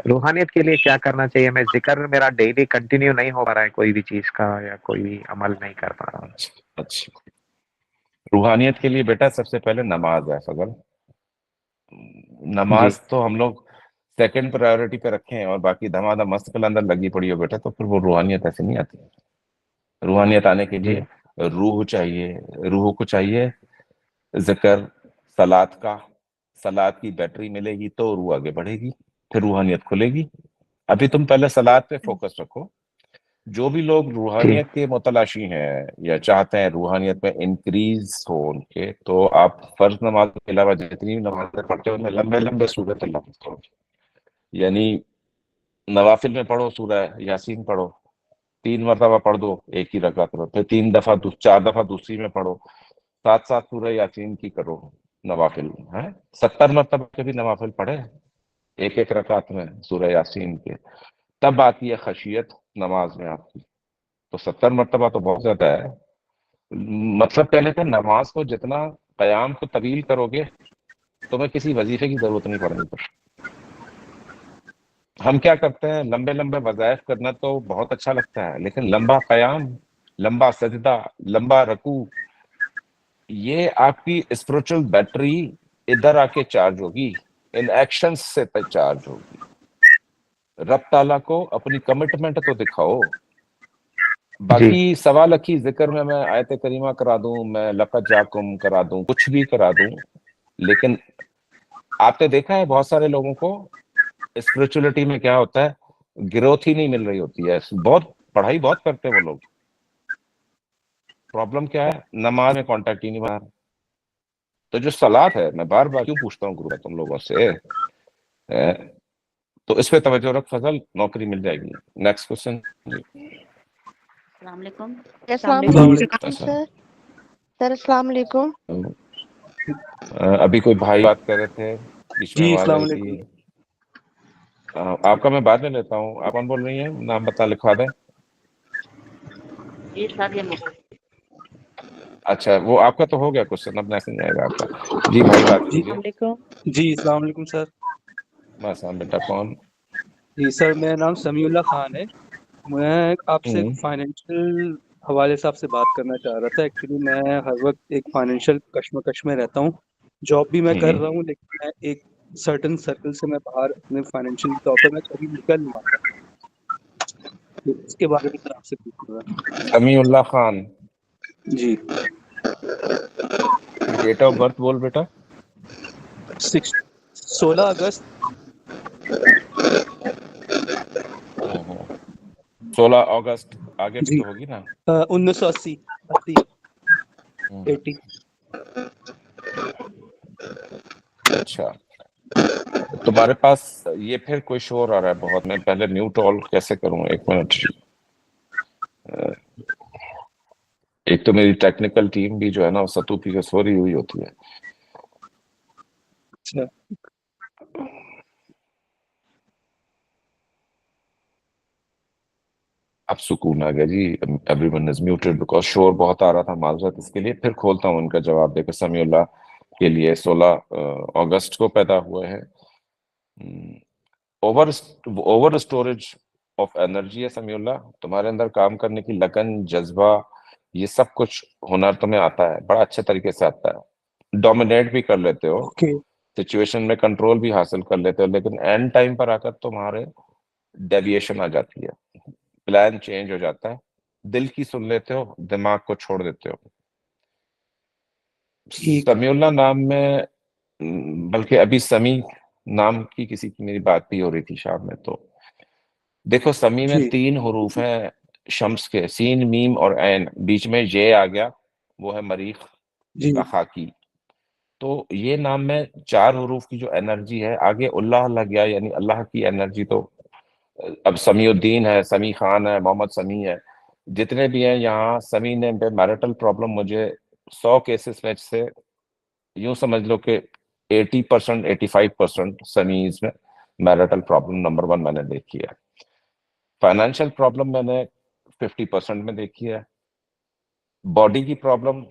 روحانیت کے لیے کیا کرنا چاہیے؟ میں ذکر میرا ڈیلی کنٹینیو نہیں ہو پا رہا ہے کوئی بھی چیز کا، یا کوئی بھی عمل نہیں کر پا رہا ہوں. اچھا، روحانیت کے لیے بیٹا سب سے پہلے نماز ہے فضل. نماز تو ہم لوگ سیکنڈ پرائیورٹی پہ رکھیں اور باقی دھمادھم مستقل اندر لگی پڑی ہو بیٹا، تو پھر وہ روحانیت ایسے نہیں آتی. روحانیت آنے کے لیے روح چاہیے، روح کو چاہیے ذکر، صلات کا. صلات کی بیٹری ملے گی تو روح آگے بڑھے گی، پھر روحانیت کھلے گی. ابھی تم پہلے صلات پہ فوکس رکھو. جو بھی لوگ روحانیت کے متلاشی ہیں یا چاہتے ہیں روحانیت میں انکریز ہو ان کے، تو آپ فرض نماز کے علاوہ جتنی نمازیں پڑھتے ہو لمبے لمبے سورۃ اللہ پڑھو. یعنی نوافل میں پڑھو سورہ یاسین پڑھو، 3 مرتبہ پڑھ دو ایک ہی رکعت میں، پھر 3 دفعہ 4 دفعہ دوسری میں پڑھو. 7 سورہ یاسین کی کرو نوافل ہے. 70 مرتبہ کے بھی نوافل پڑھے ایک ایک رکعت میں سورہ یاسین کے. تب آتی ہے خشیت نماز میں آپ کی. تو 70 مرتبہ تو بہت زیادہ ہے. مطلب پہلے کہ نماز کو جتنا قیام کو طویل کرو گے تمہیں کسی وظیفے کی ضرورت نہیں پڑے گی. ہم کیا کرتے ہیں، لمبے لمبے وظائف کرنا تو بہت اچھا لگتا ہے، لیکن لمبا قیام، لمبا سجدہ، لمبا رکوع، یہ آپ کی اسپرچل بیٹری ادھر آ کے چارج ہوگی، ان ایکشن سے چارج ہوگی. رب تعالیٰ کو اپنی کمٹمنٹ تو دکھاؤ. باقی سوا لکھی ذکر میں آیت کریمہ کرا دوں، میں لقد جاکم کرا دوں، کچھ بھی کرا دوں، لیکن آپ نے دیکھا ہے بہت سارے لوگوں کو اسپرچولیٹی میں کیا ہوتا ہے، گروتھ ہی نہیں مل رہی ہوتی ہے. بہت پڑھائی بہت کرتے ہیں وہ لوگ، پرابلم کیا ہے، نماز میں کانٹیکٹ ہی نہیں بنا. تو جو صلات ہے، میں بار بار کیوں پوچھتا ہوں گروپ تم لوگوں سے، تو اس پہ توجہ رکھ فضل، نوکری مل جائے گی. Next question. السلام علیکم. السلام علیکم سر. السلام علیکم. ابھی کوئی بھائی بات کر رہے تھے، بیچ میں جی آواز السلام آئی علیکم. تھی. آپ کا میں بعد میں لیتا ہوں. آپ کون بول رہی ہیں؟ نام بتا لکھوا دیں. جی سر یہ اچھا وہ آپ کا تو ہو گیا کوشچن، اب نیکسٹ نہیں آئے گا آپ کا. جی بھائی بات کیجیے. جی السلام علیکم سر. السلام بیٹا، کون؟ جی سر میرا نام سمیع اللہ خان ہے. میں آپ سے فائنینشیل حوالے سے آپ سے بات کرنا چاہ رہا تھا. ایکچولی میں ہر وقت ایک فائنینشیل کشمکش میں رہتا ہوں. جاب بھی میں کر رہا ہوں، لیکن میں ایک سرٹن سرکل سے میں باہر اپنے فائنینشیل طور پر میں کبھی نکل نہیں پاتا. اس کے بارے میں میں آپ سے پوچھ رہا ہوں. سمیع اللہ خان جی. ڈیٹ آف برتھ بول بیٹا. 16 اگست 16 اگست आगे भी जी तो होगी ना। 1980 80 80 अच्छा, तुम्हारे पास ये फिर कोई शोर आ रहा है बहुत, मैं पहले म्यूट ऑल कैसे करूं, एक मिनट। एक तो मेरी टेक्निकल टीम भी जो है ना वो सतू पी के सो रही हुई होती है। अच्छा अब सुकून आ गया जी, एवरीवन इज म्यूटेड बिकॉज शोर बहुत आ रहा था, माजरत इसके लिए। फिर खोलता हूँ उनका जवाब देकर। समीउल्लाह के लिए 16 अगस्त को पैदा हुए हैं। Over over storage of energy है समीउल्लाह, तुम्हारे अंदर काम करने की लगन, जज्बा, ये सब कुछ हुनर तुम्हें आता है, बड़ा अच्छे तरीके से आता है, डोमिनेट भी कर लेते हो, ओके सिचुएशन में कंट्रोल भी हासिल कर लेते हो, लेकिन एंड टाइम पर आकर तुम्हारे डेविएशन आ जाती है, प्लान चेंज हो जाता है, दिल की सुन लेते हो, दिमाग को छोड़ देते हो। ठीक समीउल्लाह नाम में बल्कि अभी समी नाम की किसी की मेरी बात भी हो रही थी शाम में, तो देखो समी में जी 3 हरूफ हैं शम्स के, सीन मीम और ऐन, बीच में ये आ गया, वो है मरीख जी का खाकी। तो ये नाम में 4 हरूफ की जो एनर्जी है, आगे उल्लाह लग गया, यानी अल्लाह की एनर्जी। तो अब समीउद्दीन है, समी खान है, मोहम्मद समी है, जितने भी हैं यहाँ समी ने पे मैरिटल प्रॉब्लम, मुझे 100 केसेस में से यूं समझ लो कि 80% 85% समीज में मैरिटल प्रॉब्लम नंबर 1 मैंने देखी है। फाइनेंशियल प्रॉब्लम मैंने 50% में देखी है। बॉडी की प्रॉब्लम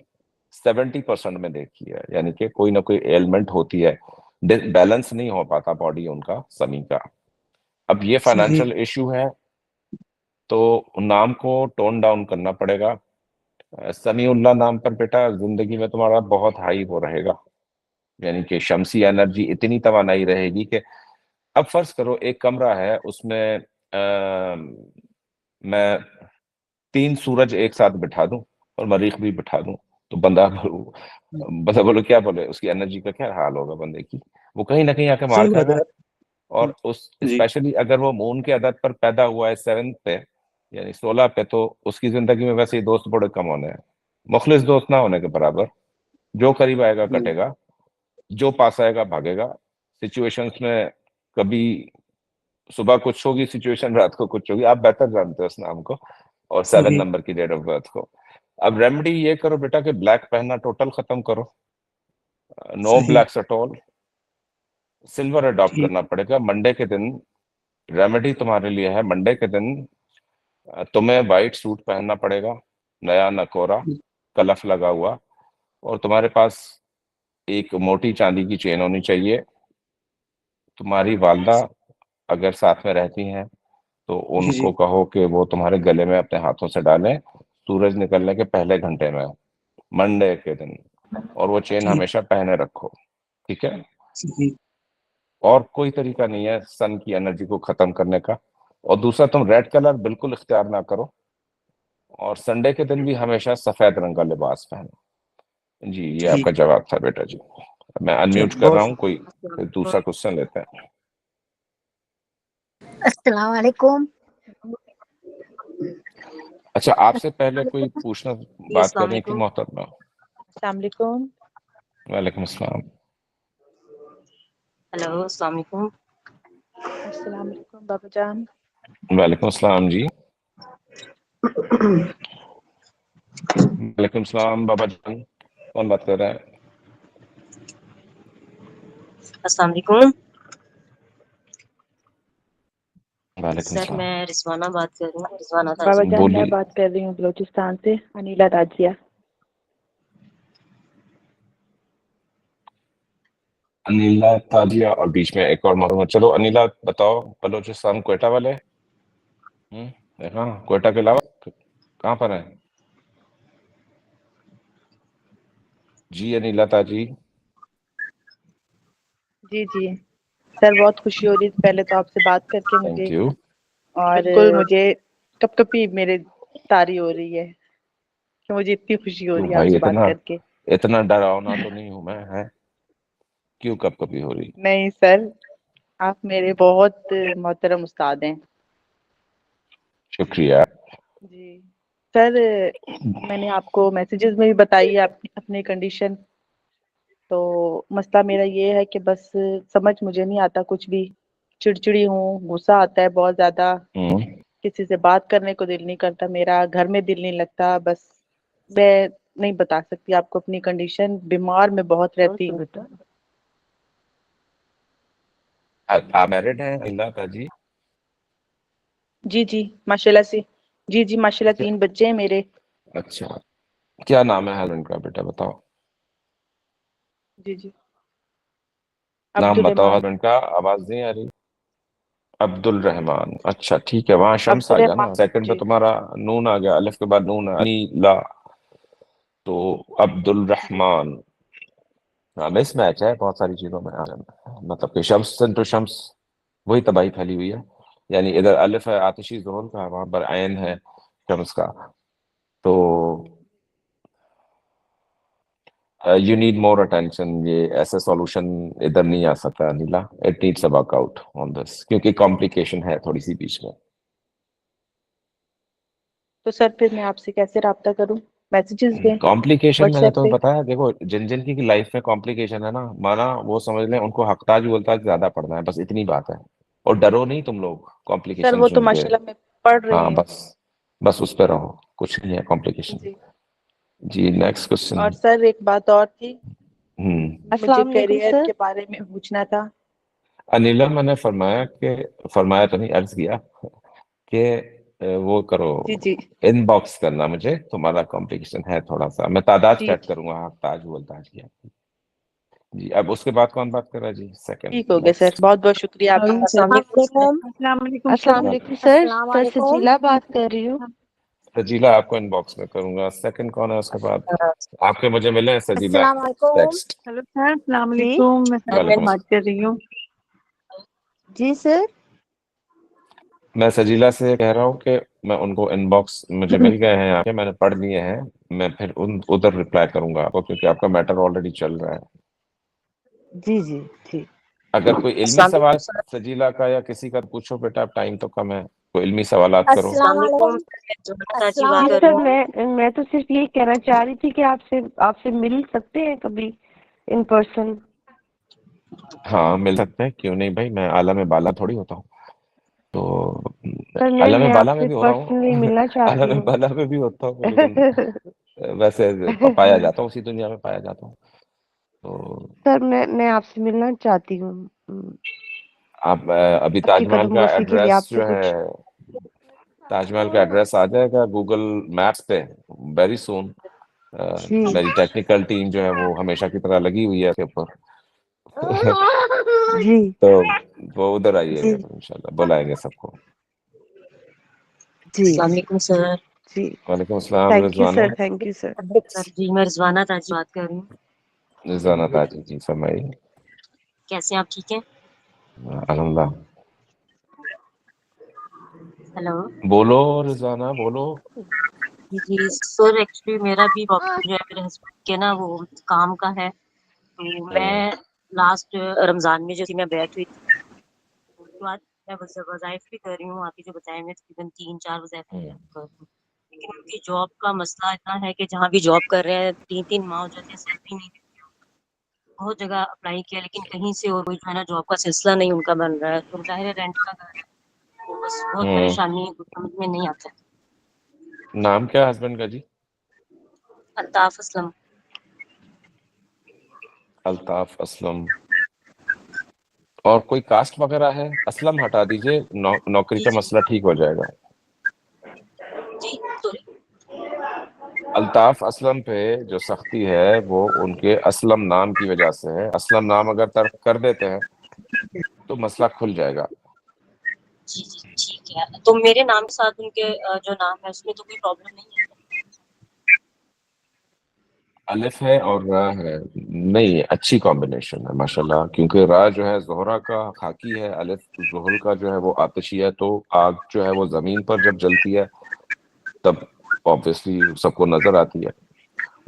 70% में देखी है, यानी कि कोई ना कोई एलिमेंट होती है, बैलेंस नहीं हो पाता बॉडी उनका, समी का। अब ये सही फाइनेंशियल इशू है, तो नाम को टोन डाउन करना पड़ेगा। समीउल्लाह नाम पर बेटा जिंदगी में तुम्हारा बहुत हाई वो रहेगा, यानी कि शमसी एनर्जी इतनी तवानाई रहेगी कि अब फर्ज करो एक कमरा है, उसमें मैं 3 सूरज एक साथ बिठा दूं और मरीख भी बिठा दूं, तो बंदा बोलो क्या बोले, उसकी एनर्जी का क्या हाल होगा बंदे की, वो कहीं ना कहीं आके मार सही बात खाएगा। है और उस जी स्पेशली अगर वो मून के अदद पर पैदा हुआ है 7 पे, यानी 16 पे, तो उसकी जिंदगी में वैसे ही दोस्त बड़े कम होने हैं, मुखलिस दोस्त ना होने के बराबर। जो करीब आएगा जी कटेगा, जो पास आएगा भागेगा। सिचुएशंस में कभी सुबह कुछ होगी सिचुएशन, रात को कुछ होगी, आप बेहतर जानते हो उस नाम को और 7 सही नंबर की डेट ऑफ बर्थ को। अब रेमेडी ये करो बेटा कि ब्लैक पहनना टोटल खत्म करो, नो सही blacks at all, silver adopt ठीक करना पड़ेगा। मंडे के दिन रेमेडी तुम्हारे लिए है, मंडे के दिन तुम्हें व्हाइट सूट पहनना पड़ेगा, नया नकोरा, कलफ लगा हुआ, और तुम्हारे पास एक मोटी चांदी की चेन होनी चाहिए। तुम्हारी वालदा अगर साथ में रहती हैं तो जी उनको जी कहो कि वो तुम्हारे गले में अपने हाथों से डालें सूरज निकलने के पहले घंटे में, मंडे के दिन, और वो चेन ठीक हमेशा पहने रखो, ठीक है। सही और कोई तरीका नहीं है सन की एनर्जी को खत्म करने का। और दूसरा, तुम रेड कलर बिल्कुल इख्तियार ना करो, और संडे के दिन भी हमेशा सफेद रंग का लिबास पहनो। जी, ये ठीक आपका जवाब था बेटा जी। मैं अनम्यूट चलिए कर रहा बहुत हूँ, कोई फिर दूसरा क्वेश्चन लेते हैं। अस्सलाम वालेकुम। अच्छा, आपसे पहले कोई पूछना जी बात अस्सलाम करनी थी वालेकुम। मोहतरमा? अस्सलाम वालेकुम। वालेकुम अस्सलाम। हेलो अस्सलाम वालेकुम। अस्सलाम वालेकुम बाबा जान। वालेकुम अस्सलाम जी। वालेकुम अस्सलाम बाबा जान, कौन बात कर रहा है? अस्सलाम वालेकुम वालेकुम सर, अस्सलाम। मैं रिजवाना बात कर रही हूँ, रिजवाना बाबा ताजी। जान मैं बोलिए। बात कर रही हूँ बलूचिस्तान से, अनिला ताजिया। अनिला ताजिया और बीच में एक और मालूम। चलो अनिला बताओ, बलोचिस्तान क्वेटा वाले? हाँ, क्वेटा के अलावा कहाँ पर है? जी अनिला ताजी। जी जी सर, बहुत खुशी हो रही है पहले तो आपसे बात करके थैंक मुझे, यू। और बिल्कुल मुझे कपकपी मेरे तारी हो रही है कि मुझे इतनी खुशी हो क्यों रही है भाई, आपसे बात इतना करके। इतना डरावना तो नहीं हूं मैं, है? क्यों कब कभी हो रही? नहीं सर, आप मेरे बहुत मोहतरम उस्ताद हैं। शुक्रिया। जी सर, मैंने आपको मैसेजेस में भी बताई है अपनी कंडीशन। तो मसला मेरा ये है कि बस समझ मुझे नहीं आता कुछ भी, चिड़चिड़ी हूँ, गुस्सा आता है बहुत ज्यादा, किसी से बात करने को दिल नहीं करता, मेरा घर में दिल नहीं लगता। बस मैं नहीं बता सकती आपको अपनी कंडीशन, बीमार मैं बहुत रहती हूँ। आप मैरिड हैं अनिला जी? जी माशाल्लाह से, जी माशाल्लाह 3 बच्चे हैं मेरे। अच्छा, क्या नाम है हस्बैंड का बेटा बताओ? जी नाम अब्दुल बताओ रहमान। हस्बैंड का, आवाज नहीं आ रही। अब्दुल रहमान, अच्छा ठीक है, वहां शम्स आ अब्दुल गया ना, रहमान सेकंड पे जी। तुम्हारा नून आ गया, अलिफ के बाद नून है, अनीला, तो अब्दुल रहमान। हाँ, मिस मैच है बहुत सारी चीजों में, मतलब कि शम्स टू शम्स वही तबाही फैली हुई है। यानी इधर अलिफ है आतिशी जोहर का, वहां पर ऐन है शम्स का। तो यू नीड मोर अटेंशन, ये ऐसे सॉल्यूशन इधर नहीं आ सकता Anila, it needs a workout on this, क्योंकि कॉम्प्लिकेशन है थोड़ी सी बीच में। तो सर फिर मैं आपसे कैसे रब्ता करूं? मैसेजेस दें कॉम्प्लिकेशन मैंने व्हाट्सएप तो पे? बताया, देखो जिन जिन की लाइफ में कॉम्प्लिकेशन है ना, माना वो समझ लें उनको हकताज बोलता ज्यादा पढ़ना है, बस इतनी बात है। और डरो नहीं तुम लोग सर कॉम्प्लिकेशन वो तो सुन के। माशाल्लाह मैं पढ़ रही हाँ, हूँ। बस उस पर रहो, कुछ नहीं है कॉम्प्लिकेशन। जी जी नेक्स्ट क्वेश्चन। और सर एक बात और थी, मुझे अस्सलाम वालेकुम करियर सर। के बारे में पूछना था। अनिला, मैंने फरमाया तो नहीं, अर्ज किया कि वो करो, जी इनबॉक्स करना मुझे, तुम्हारा कॉम्प्लिकेशन है थोड़ा सा, मैं तादाद जी सेट करूंगा। हाँ, ताज बोलता है जी। जी अब उसके बाद कौन बात कर रहा है जी? सेकंड ठीक हो गया सर, नेक्स्ट। बहुत बहुत शुक्रिया आपका। अस्सलाम वालेकुम। अस्सलाम वालेकुम सर, सर सजीला बात कर रही हूँ। सजीला आपको इनबॉक्स में करूंगा। सेकंड कौन है उसके बाद? आपके मुझे मिले हैं सजीला अस्सलाम वालेकुम। टेक्स्ट। हेलो सर, अस्सलाम जी वालेकुम। मैं सजीला वालेकुम बात कर रही हूँ। जी सर। मैं सजीला से कह रहा हूँ कि मैं उनको इनबॉक्स मुझे मिल गए हैं आपके, मैंने पढ़ लिए हैं, मैं फिर उधर रिप्लाई करूंगा आपको, क्योंकि आपका मैटर ऑलरेडी चल रहा है। जी ठीक। अगर कोई इल्मी अस्सलाम सवाल वालेकुम सर। सजीला का या किसी का पूछो बेटा, अब टाइम तो कम है, कोई इल्मी सवालात करो। अस्सलाम वालेकुम, जोनाता जी बात जी कर सर, रही हूँ। मैं तो सिर्फ यही कहना चाह रही थी कि आपसे मिल सकते हैं कभी इन पर्सन? हाँ मिल सकते हैं, क्यों नहीं भाई, मैं आलम बाला थोड़ी होता हूँ, तो सर आलम मैं बाला में आपसे भी हो रहा पर्सनली हूँ मिलना चाहती आलम हूँ। बाला में भी होता हूँ, लेकिन वैसे पाया जाता हूँ, उसी दुनिया में पाया जाता हूँ। तो सर मैं आपसे मिलना चाहती हूँ। आप अभी आपके ताजमहल कदम का बोसी के लिए एड्रेस आपसे जो कुछ। है, ताजमहल का एड्रेस आ जाएगा गूगल मैप्स पे वेरी सून। जी मेरी टेक्निकल टीम जो है वो हमेशा की तरह लगी हुई है इसके ऊपर जी तो वो उधर जी आइएगा तो इंशाल्लाह बुलाएंगे सबको। जी अस्सलाम वालेकुम सर। जी। वालेकुम अस्सलाम thank you Rizwana. Sir, thank you sir. Sir जी मैं रिजवाना ताजी बात कर रही हूँ। रिजवाना ताजी जी फरमाइए। कैसे हैं आप, ठीक हैं? अल्हम्दुलिल्लाह। हेलो। बोलो रिजवाना बोलो। जी सर, एक्चुअली मेरा भी प्रॉब्लम जो है मेरे हस्बैंड के ना वो काम का है। तो मैं लास्ट रमजान में जो थी मैं बैठ हुई थी, उसके बाद मैं वज़ाइफ भी कर रही हूँ, आप ही जो बताए मैं तकरीबन 3-4 वज़ाइफ कर रही हूँ। लेकिन उनकी जॉब का मसला इतना है कि जहाँ भी जॉब कर रहे हैं 3-3 माह हो जाते हैं, सैलरी नहीं देते हैं। बहुत जगह अप्लाई किया लेकिन कहीं से और कोई जो है ना जॉब का सिलसिला नहीं उनका बन रहा है। तो ज़ाहिर है रेंट का घर है, तो बस बहुत परेशानी है, कुछ समझ में नहीं आता है। नाम क्या हस्बैंड का जी? अल्ताफ असलम। अल्ताफ असलम। और कोई कास्ट वगैरह है? असलम हटा दीजिए, नौकरी जी का जी मसला ठीक हो जाएगा। जी सॉरी। अल्ताफ असलम पे जो सख्ती है वो उनके असलम नाम की वजह से है। असलम नाम अगर तर्क कर देते हैं तो मसला खुल जाएगा। जी ठीक है, तो मेरे नाम के साथ उनके जो नाम है उसमें तो कोई प्रॉब्लम नहीं है? अलिफ है और रा है, नहीं अच्छी कॉम्बिनेशन है माशाल्लाह, क्योंकि रा जो है जोहरा का खाकी है, अलिफ जोहल का जो है वो आतिशी है। तो आग जो है वो जमीन पर जब जलती है तब ऑब्वियसली सबको नजर आती है,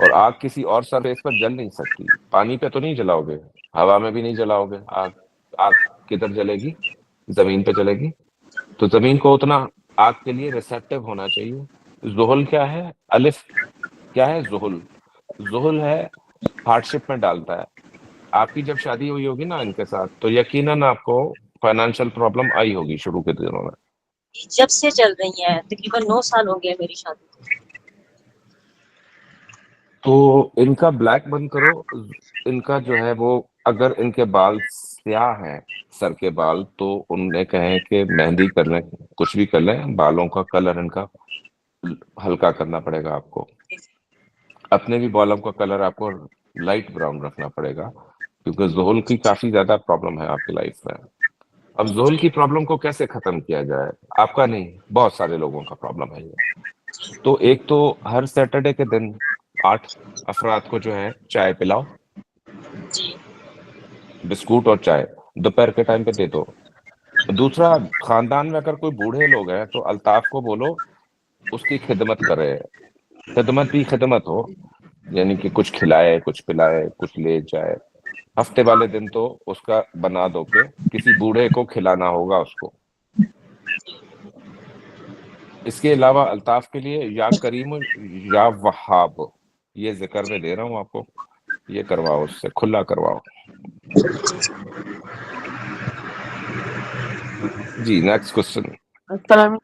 और आग किसी और सरफेस पर जल नहीं सकती। पानी पे तो नहीं जलाओगे, हवा में भी नहीं जलाओगे आग। आग किधर जलेगी? जमीन पे जलेगी। तो जमीन को उतना आग के लिए रिसेप्टिव होना चाहिए ज़ुहुल क्या है? अलिफ क्या है? ज़ुहुल। ज़ुहुल है हार्डशिप में डालता है। आपकी जब शादी हुई होगी ना इनके साथ, तो यकीनन आपको फाइनेंशियल प्रॉब्लम आई होगी शुरू के दिनों में। जब से चल रही है, तकरीबन 9 साल हो गए मेरी शादी को। तो इनका ब्लैक बंद करो। इनका जो है वो, अगर इनके बाल स्याह हैं, सर के बाल, तो उन्हें कहें कि मेहंदी कर लें, कुछ भी कर लें, बालों का कलर इनका हल्का करना पड़ेगा आपको। अपने भी बालों का कलर आपको लाइट ब्राउन रखना पड़ेगा, क्योंकि ज़ुहुल की काफी ज्यादा प्रॉब्लम है आपकी लाइफ में। अब ज़ुहुल की प्रॉब्लम को कैसे खत्म किया जाए? आपका नहीं, बहुत सारे लोगों का प्रॉब्लम है ये। तो एक तो हर सैटरडे के दिन 8 अफराद को जो है चाय पिलाओ, बिस्कुट और चाय दोपहर के टाइम पे दे दो। दूसरा, खानदान में अगर कोई बूढ़े लोग हैं तो अल्ताफ को बोलो उसकी खिदमत करे। खिदमत भी खिदमत हो, यानी कि कुछ खिलाए, कुछ पिलाए, कुछ ले जाए। हफ्ते वाले दिन तो उसका बना दो के किसी बूढ़े को खिलाना होगा उसको। इसके अलावा अल्ताफ के लिए या करीम या वहाब, ये जिक्र में दे रहा हूँ आपको, ये करवाओ, उससे खुला करवाओ। जी, नेक्स्ट क्वेश्चन। अस्सलाम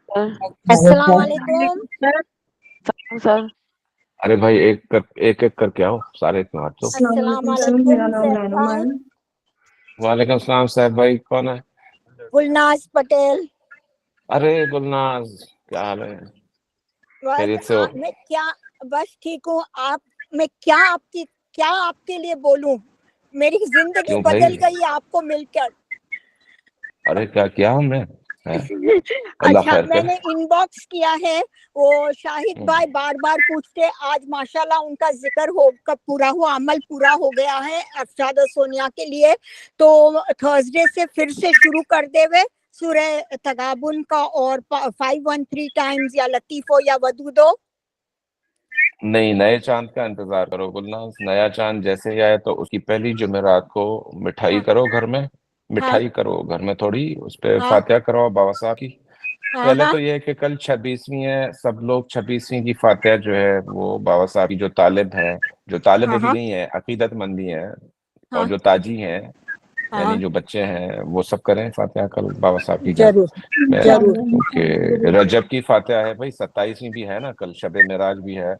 वालेकुम सर। अरे भाई एक एक करके आओ, सारे क्यों हाथ? अस्सलाम वालेकुम। वालेकुम सलाम साहब भाई, कौन है? गुलनाज पटेल। अरे गुलनाज, क्या हाल है? खैरियत से हो? मैं क्या, बस ठीक हूँ। मैं क्या आपके लिए बोलूं? मेरी जिंदगी बदल गई आपको मिलकर। अरे क्या किया हमने? अच्छा, मैंने इनबॉक्स किया है। वो शाहिद भाई बार बार पूछते, आज माशाल्लाह उनका जिक्र हो कब पूरा हुआ, अमल पूरा हो गया है अफशाद और सोनिया के लिए। तो थर्सडे से फिर से शुरू कर देवे सूरह तगाबुन का, और 513 टाइम्स, या लतीफो या वदूदो। नहीं, नए चांद का इंतजार करो गुलनाज। नया चांद जैसे ही आए तो उसकी पहली जुमेरात को मिठाई करो घर में, मिठाई करो घर में थोड़ी, उस पे फातिहा करवाओ बाबा साहब की। पहले तो ये है कि कल 26वीं है, सब लोग 26वीं की फातिहा जो है वो बाबा साहब की, जो तालिब है, जो तालिब भी नहीं है, अकीदतमंद भी है, और जो ताजी हैं, यानी जो बच्चे हैं, वो सब करें फातिहा कल बाबा साहब की। जरूर जरूर। क्योंकि रजब की फातिहा है भाई, 27वीं भी है ना, कल शब मेराज भी है।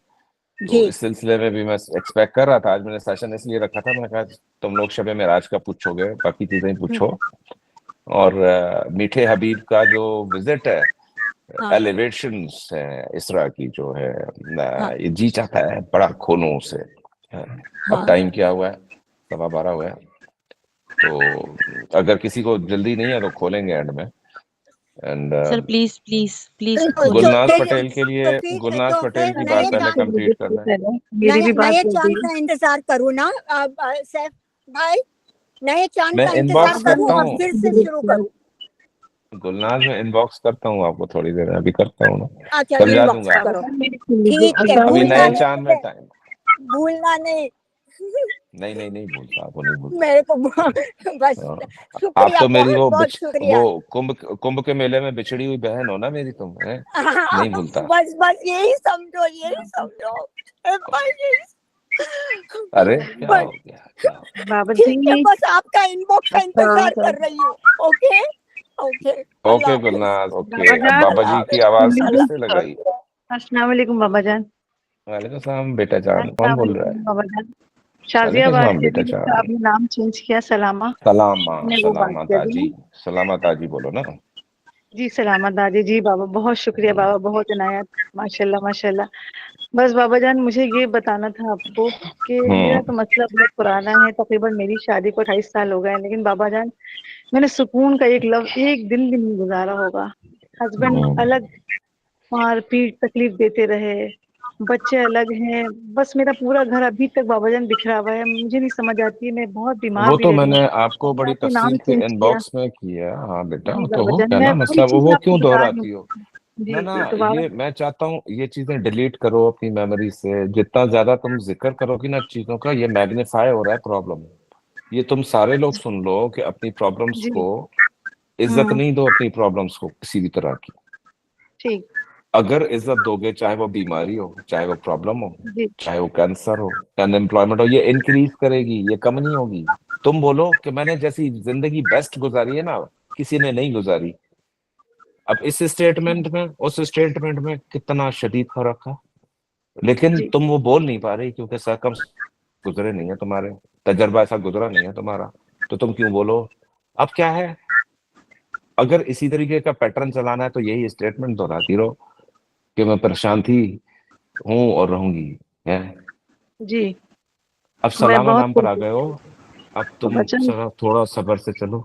तो इस सिलसिले में भी मैं एक्सपेक्ट कर रहा था, आज मैंने सेशन इसलिए रखा था, मैंने कहा तुम लोग शब मेराज का पूछोगे, बाकी चीजें पूछो। और मीठे हबीब का जो विजिट है, एलिवेशंस है इसरा की जो है, ये जी चाहता है बड़ा खोलूं उसे। अब टाइम क्या हुआ है? 12:15 हुआ है। तो अगर किसी को जल्दी नहीं है तो खोलेंगे एंड में। And sir please please please Gulnaz Patel के लिए, गुलनाज पटेल की बात पहले कंप्लीट कर लें। मेरी भी बात, नए चांद का इंतजार करूँ ना सैफ भाई? नए चांद का इंतजार करूँ और फिर से शुरू करूँ? गुलनाज में इनबॉक्स करता हूँ आपको थोड़ी देर, अभी करता हूँ ना, अच्छा, समझा दूंगा। ठीक है, अभी नए चांद में टाइम, भूलना नहीं। नहीं भूलता, आपको नहीं भूलता मेरे को बस शुक्रिया, आप तो मेरी बहुत शुक्रिया। वो कुंभ के मेले में बिछड़ी हुई बहन हो ना मेरी, तुम है? नहीं भूलता। बस यही समझो, अरे क्या हो गया? बाबा ठीक है, बस आपका इनबॉक्स का इंतजार कर रही हूँ। Okay Gulnaz, okay. बाबा जी की आवाज किससे लगाई? अस्सलाम वालेकुम बाबा जान। वालेकुम सलाम बेटा जान। कौन बोल रहा है? बाबा जान शाजियाबाद से, बेटा जान। आपने नाम चेंज किया। सलामा ताजी बोलो ना जी। सलामा दादी जी। बाबा बहुत शुक्रिया, बाबा बहुत इनायत, माशाल्लाह माशाल्लाह। बस बाबा जान, मुझे ये बताना था आपको कि मेरा तो मसला बहुत पुराना है, तकरीबन मेरी शादी को 28 साल हो गए, लेकिन बाबा जान मैंने सुकून का एक दिन भी नहीं गुजारा होगा। हस्बैंड अलग मार पीट तकलीफ देते रहे, बच्चे अलग हैं, बस मेरा पूरा घर अभी तक बाबा जान बिखरा हुआ है। मुझे नहीं समझ आती है, मैं बहुत बीमार वो भी तो रहती मैंने हूँ। आपको बड़ी आपने नाम तफसील से चेंज किया। इनबॉक्स में किया। हाँ बेटा, जी तो बाबा हो जान, क्या मैं ना, पूरी मतलब चीजें वो आपको क्यों बता रही दोहराती हूँ। हो? जी ना तो बाबा, ये मैं चाहता हूँ ये चीजें डिलीट करो अपनी मेमोरी से। जितना ज्यादा तुम जिक्र करोगी ना चीजों का, ये मैग्नीफाई हो रहा है प्रॉब्लम। ये तुम सारे लोग सुन लो कि अपनी प्रॉब्लम्स जी को इज्जत नहीं दो, अपनी प्रॉब्लम्स को किसी भी तरह की। ठीक अगर इज्जत दोगे, चाहे वो बीमारी हो, चाहे वो प्रॉब्लम हो, जी चाहे वो कैंसर हो, अनएम्प्लॉयमेंट हो, ये इंक्रीज करेगी, ये कम नहीं होगी। तुम बोलो कि मैंने जैसी जिंदगी बेस्ट गुजारी है ना, किसी ने नहीं गुजारी। अब इस स्टेटमेंट में उस स्टेटमेंट में कितना शदीद फर्क है, लेकिन जी तुम वो बोल नहीं पा रही क्योंकि सरकम गुजरे नहीं है तुम्हारे, तजर्बा ऐसा गुजरा नहीं है तुम्हारा, तो तुम क्यों बोलो। अब क्या है, अगर इसी तरीके का पैटर्न चलाना है तो यही स्टेटमेंट दोहराती रहो कि मैं परेशान थी, हूँ और रहूंगी है। जी अब मैं सलामा बहुत नाम पर आ गए हो, अब तुम वचन थोड़ा सब्र से चलो,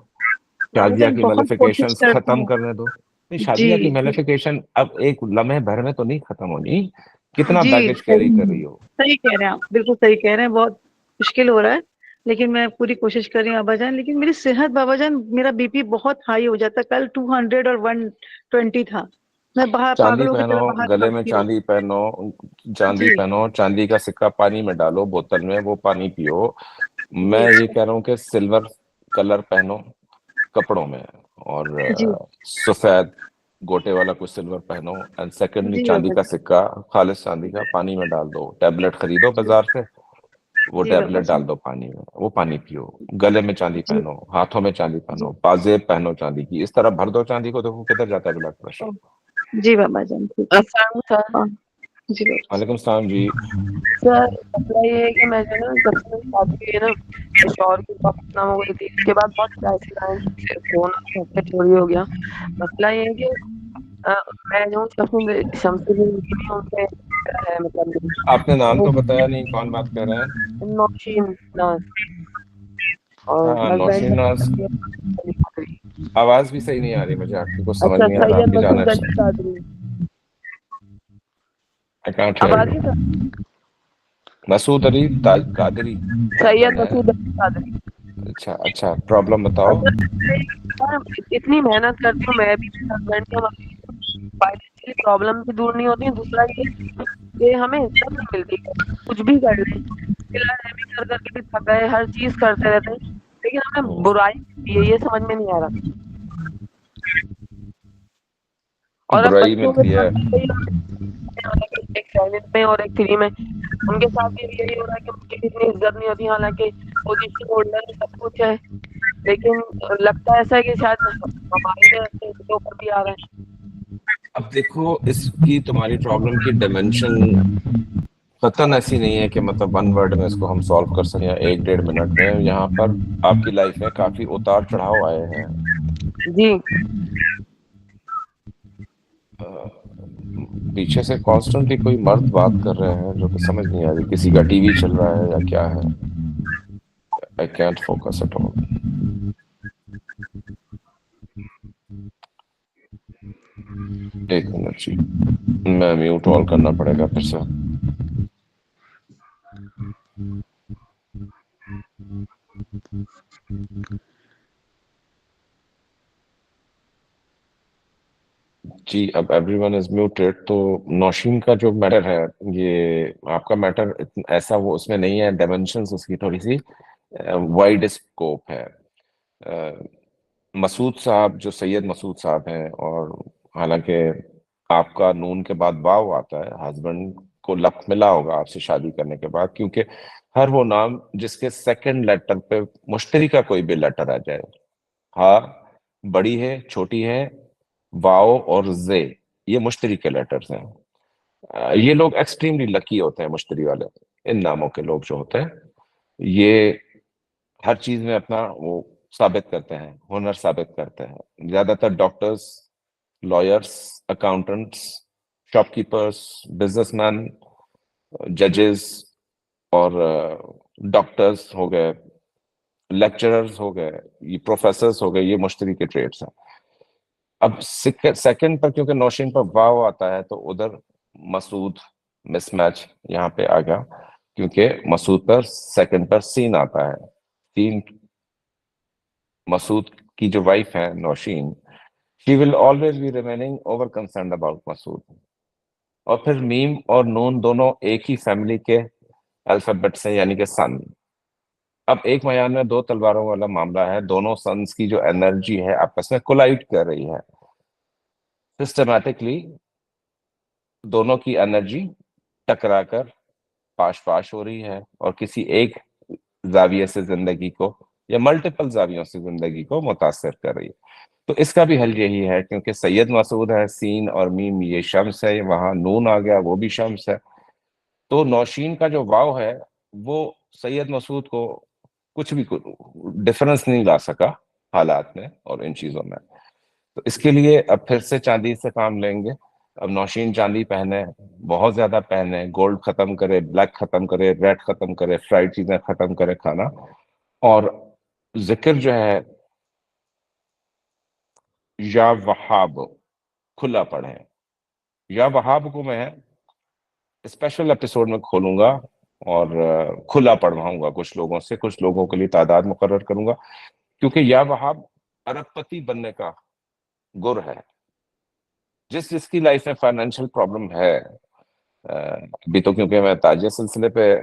शादिया वचन की बहुत कोशिश मेलिफिकेशंस करती खत्म हूँ। करने दो। नहीं, जी शादिया की जी मेलिफिकेशन अब एक लम्हे भर में तो नहीं खत्म होनी, कितना जी बैगेज कैरी कर रही हो। सही कह रहे हैं आप, बिल्कुल सही कह रहे हैं, बहुत मुश्किल हो रहा है, लेकिन मैं पूरी कोशिश कर रही हूँ बाबा जान। लेकिन मेरी सेहत बाबा जान, मेरा बीपी बहुत हाई हो जाता, कल 200 और 120 था। मैं बाहर चांदी पागलों की पहनो, तरह बाहर गले में भागती रही। चांदी पहनो, चांदी जी पहनो, चांदी का सिक्का पानी में डालो बोतल में, वो पानी पियो। जी मैं ये कह रहा हूँ कि सिल्वर कलर पहनो कपड़ों में, और जी सफेद गोटे वाला कुछ सिल्वर पहनो, एंड सेकेंडली जी चांदी बाबा का जी सिक्का, खालिस चांदी का, पानी में डाल दो। टैबलेट खरीदो जी बाजार से, वो जी बाबा टैबलेट जी डाल दो पानी में, वो पानी पियो। गले में चांदी जी पहनो, हाथों में चांदी जी पहनो, पाजेब पहनो चांदी की, इस तरह भर दो चांदी को, देखो किधर जाता है ब्लड प्रेशर। ओ, जी बाबा जान ठीक है। अस्सलाम सर। हाँ जी बाबा वालेकुम सलाम जी। सर मसला ये है कि मैं जो ना जब से मेरी शादी हुई है ना, तो शौहर की वापस नाम हो गई थी, उसके बाद बहुत क्राइसिस आए, फोन घर पे चोरी हो गया। मसला ये है कि अ, मैं जो शमसी उनसे है मतलब आपने नाम वो तो बताया नहीं, कौन बात कर रहे हैं? नौशीन नाज और हाँ, हस्बैंड नौशीनास। है। आवाज भी सही नहीं आ रही मुझे आपकी, कुछ समझ अच्छा नहीं आ रहा सैयद आपकी मसूद जानिब से। अली कादरी। आई कांट अब हियर आ यू। रही है सर? मसूद अली कादरी सैयद हस्बैंड है? मसूद अली कादरी। अच्छा अच्छा, प्रॉब्लम बताओ। अच्छा सर, इतनी मेहनत करती हूँ मैं भी, मेरे हस्बैंड की, फाइनेंशियली प्रॉब्लम भी दूर नहीं होती है। दूसरा ये हमें इज्जत नहीं मिलती है, कुछ भी कर ले, भी कर करके भी थक गए, हर चीज करते रहते हैं, लेकिन हमें बुराई मिलती है, ये समझ में नहीं आ रहा। और अब बुराई बच्चों के मिलती साथ है। भी यही हो रहा है, एक 7 में और एक 3 में, उनके साथ भी यही हो रहा है कि उनकी इतनी इज्जत नहीं होती, हालांकि पोजीशन होल्डर है, सब कुछ है, लेकिन लगता है ऐसा है कि शायद हमारे में उनके ऊपर भी आ रहा है। अब देखो, इसकी तुम्हारी प्रॉब्लम की डायमेंशन कतन ऐसी नहीं है कि मतलब वन वर्ड में इसको हम सॉल्व कर सकें या 1-1.5 मिनट में। यहाँ पर आपकी लाइफ में काफी उतार चढ़ाव आए हैं। जी पीछे से कॉन्स्टेंटली कोई मर्द बात कर रहे हैं जो कि समझ नहीं आ रही, किसी का टीवी चल रहा है या क्या है। I can't focus at all. एक मिनट जी, मैं म्यूट ऑल करना पड़ेगा फिर से। जी, अब एवरीवन इज म्यूटेड। तो नौशीन का जो मैटर है, ये आपका मैटर ऐसा वो उसमें नहीं है, डायमेंशंस उसकी थोड़ी सी वाइड स्कोप है। मसूद साहब, जो सैयद मसूद साहब हैं, और हालांकि आपका नून के बाद वाव आता है, हस्बैंड को लक मिला होगा आपसे शादी करने के बाद, क्योंकि हर वो नाम जिसके सेकंड लेटर पे मुश्तरी का कोई भी लेटर आ जाए, हाँ बड़ी है छोटी है, वाओ और जे, ये मुश्तरी के लेटर्स हैं। ये लोग एक्सट्रीमली लकी होते हैं, मुश्तरी वाले, इन नामों के लोग जो होते हैं, ये हर चीज में अपना वो साबित करते हैं, हुनर साबित करते हैं। ज्यादातर doctors, lawyers, accountants, shopkeepers, businessman, जजेस और डॉक्टर्स हो गए, लेक्चरर्स हो गए, ये प्रोफेसर्स हो गए, ये मुश्तरी के ट्रेड्स हैं। अब सेकंड पर क्योंकि नौशीन पर वाव आता है, तो उधर मसूद मिसमैच यहाँ पे आ गया, क्योंकि मसूद पर सेकंड पर सीन आता है। सीन, मसूद की जो वाइफ है Nausheen, she will always be remaining over concerned about Masood. और फिर मीम और नून दोनों एक ही फैमिली के अल्फाबेट से, यानी कि सन। अब एक मयान में दो तलवारों वाला मामला है, दोनों सन्स की जो एनर्जी है आपस में कोलाइड कर रही है सिस्टमैटिकली। दोनों की एनर्जी टकरा कर पाश पाश हो रही है और किसी एक जाविये से जिंदगी को या मल्टीपल जावियों से जिंदगी को मुतासर कर रही है। तो इसका भी हल यही है, क्योंकि सैयद मसूद है, सीन और मीम ये शम्स है, वहां नून आ गया वो भी शम्स है, तो नौशीन का जो वाव है वो सैयद मसूद को कुछ भी डिफरेंस नहीं ला सका हालात में और इन चीजों में। तो इसके लिए अब फिर से चांदी से काम लेंगे। अब नौशीन चांदी पहने, बहुत ज्यादा पहने, गोल्ड खत्म करे, ब्लैक खत्म करे, रेड खत्म करे, फ्राइड चीजें खत्म करे खाना, और जिक्र जो है या वहाब खुला पढ़े। या वहाब को मैं स्पेशल एपिसोड में खोलूंगा और खुला पढ़वाऊंगा कुछ लोगों से, कुछ लोगों के लिए तादाद मुकर्रर करूंगा, क्योंकि या वहाब अरबपति बनने का गुर है। जिसकी लाइफ में फाइनेंशियल प्रॉब्लम है, अभी तो क्योंकि मैं ताजिया सिलसिले पे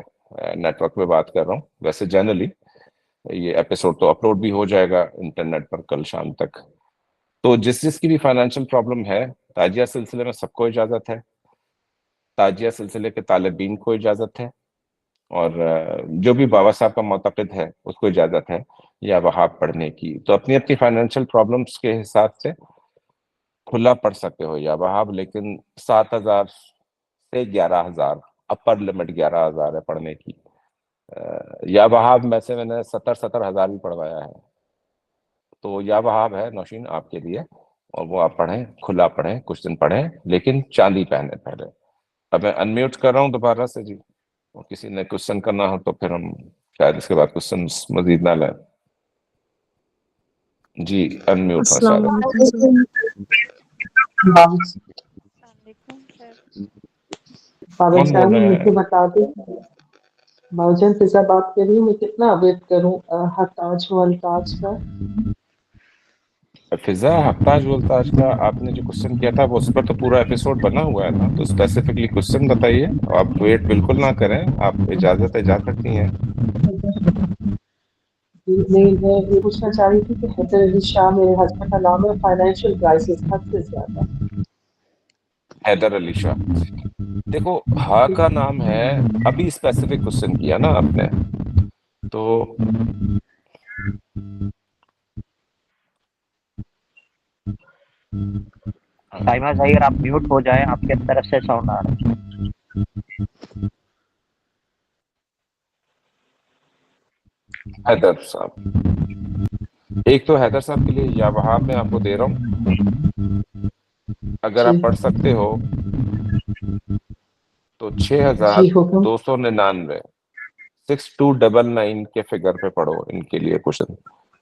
नेटवर्क पे बात कर रहा हूँ, वैसे जनरली ये एपिसोड तो अपलोड भी हो जाएगा इंटरनेट पर कल शाम तक। तो जिसकी भी फाइनेंशियल प्रॉब्लम है, ताजिया सिलसिले में सबको इजाजत है, ताजिया सिलसिले के तालिबीन को इजाजत है, और जो भी बाबा साहब का मुतक़िद है उसको इजाजत है या वहाब पढ़ने की। तो अपनी अपनी फाइनेंशियल प्रॉब्लम्स के हिसाब से खुला पढ़ सकते हो या वहाब, लेकिन 7,000 से 11,000 अपर लिमिट 11,000 है पढ़ने की। या वहाब में से मैंने 70,000 भी पढ़वाया है। तो या वहाब है नौशीन आपके लिए, और वो आप पढ़ें, खुला पढ़ें, कुछ दिन पढ़ें, लेकिन चांदी पहने पहले। अब मैं अनम्यूट कर रहा हूँ दोबारा से जी, और किसी ने क्वेश्चन करना हो तो फिर हम शायद इसके बाद क्वेश्चन मजीद ना लें। जी अनम्यूट हो सारे। बाबा मुझे बता दे, बाबूजान फिजा बात कर रही हूँ, मैं कितना वेट करूँ हताज वलताज का? फिजा हताज वलताज का आपने जो क्वेश्चन किया था वो उस पर तो पूरा एपिसोड बना हुआ है ना, तो स्पेसिफिकली क्वेश्चन बताइए। आप वेट बिल्कुल ना करें, आप इजाजत जा सकती हैं। मैं ये पूछना चाह रही थी कि हैदर अली शाह मेरे हस्बैंड का नाम है, फाइनेंशियल क्राइसिस हद से ज्यादा। हैदर अली शाह, देखो हा का नाम है, अभी स्पेसिफिक क्वेश्चन किया ना आपने, तो साइमा भाई अगर आप म्यूट हो जाए, आपके तरफ से साउंड आ रहा है। हैदर साहब, एक तो हैदर साहब के लिए या वहाब मैं आपको दे रहा हूँ, अगर आप पढ़ सकते हो तो 6,299 6299 के फिगर पे पढ़ो इनके लिए क्वेश्चन,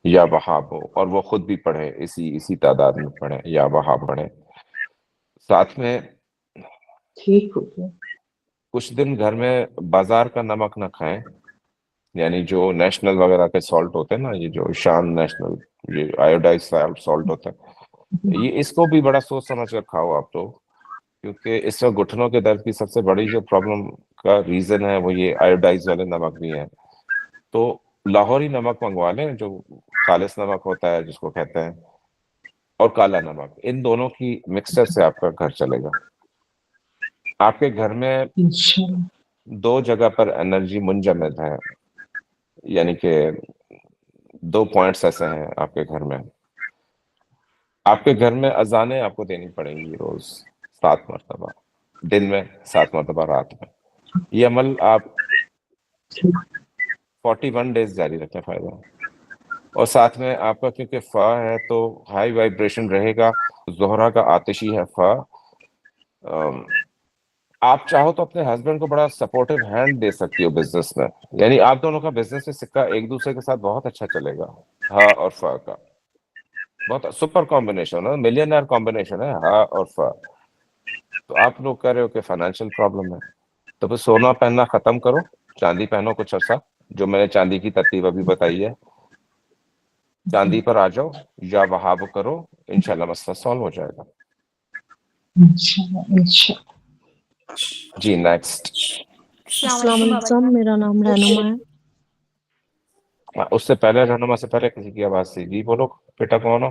या वहाब हो, और वो खुद भी पढ़े, इसी तादाद में पढ़े, या वहाब पढ़े साथ में। ठीक हो गया। कुछ दिन घर में बाजार का नमक ना खाएं, यानी जो नेशनल वगैरह के सॉल्ट होते हैं ना, ये जो शान नेशनल, ये आयोडाइज सॉल्ट होता है, ये इसको भी बड़ा सोच समझ कर खाओ आप तो, क्योंकि इस वक्त घुटनों के दर्द की सबसे बड़ी जो प्रॉब्लम का रीजन है वो ये आयोडाइज वाले नमक भी है। तो लाहौरी नमक मंगवा लें, जो खालिस नमक होता है जिसको कहते हैं, और काला नमक, इन दोनों की मिक्सचर से आपका घर चलेगा। आपके घर में 2 जगह पर एनर्जी मुंजमद है, यानी कि 2 पॉइंट्स ऐसे हैं आपके घर में। आपके घर में अजानें आपको देनी पड़ेंगी रोज 7 मरतबा, दिन में 7 मरतबा रात में। ये अमल आप 41 डेज जारी रखें, फायदा। और साथ में आपका क्योंकि फा है तो हाई वाइब्रेशन रहेगा, जोहरा का आतिशी है फा। आप चाहो तो अपने हस्बैंड को बड़ा सपोर्टिव हैंड दे सकती हो बिजनेस में, यानी आप दोनों का बिजनेस में सिक्का एक दूसरे के साथ बहुत अच्छा चलेगा। हा और फा का बहुत सुपर कॉम्बिनेशन है, मिलियनर कॉम्बिनेशन है हा और फा। तो आप लोग कह रहे हो कि फाइनेंशियल प्रॉब्लम है, तो फिर सोना पहनना खत्म करो, चांदी पहनो कुछ अर्सा, जो मैंने चांदी की तरतीब अभी बताई है, चांदी पर आ जाओ या वहाब करो, इंशाल्लाह मसला सॉल्व हो जाएगा। जी नेक्स्ट। अस्सलाम वालेकुम, मेरा नाम रहनुमा है। उससे पहले रहनुमा से पहले किसी की आवाज थी, जी बोलो बेटा कौन हो?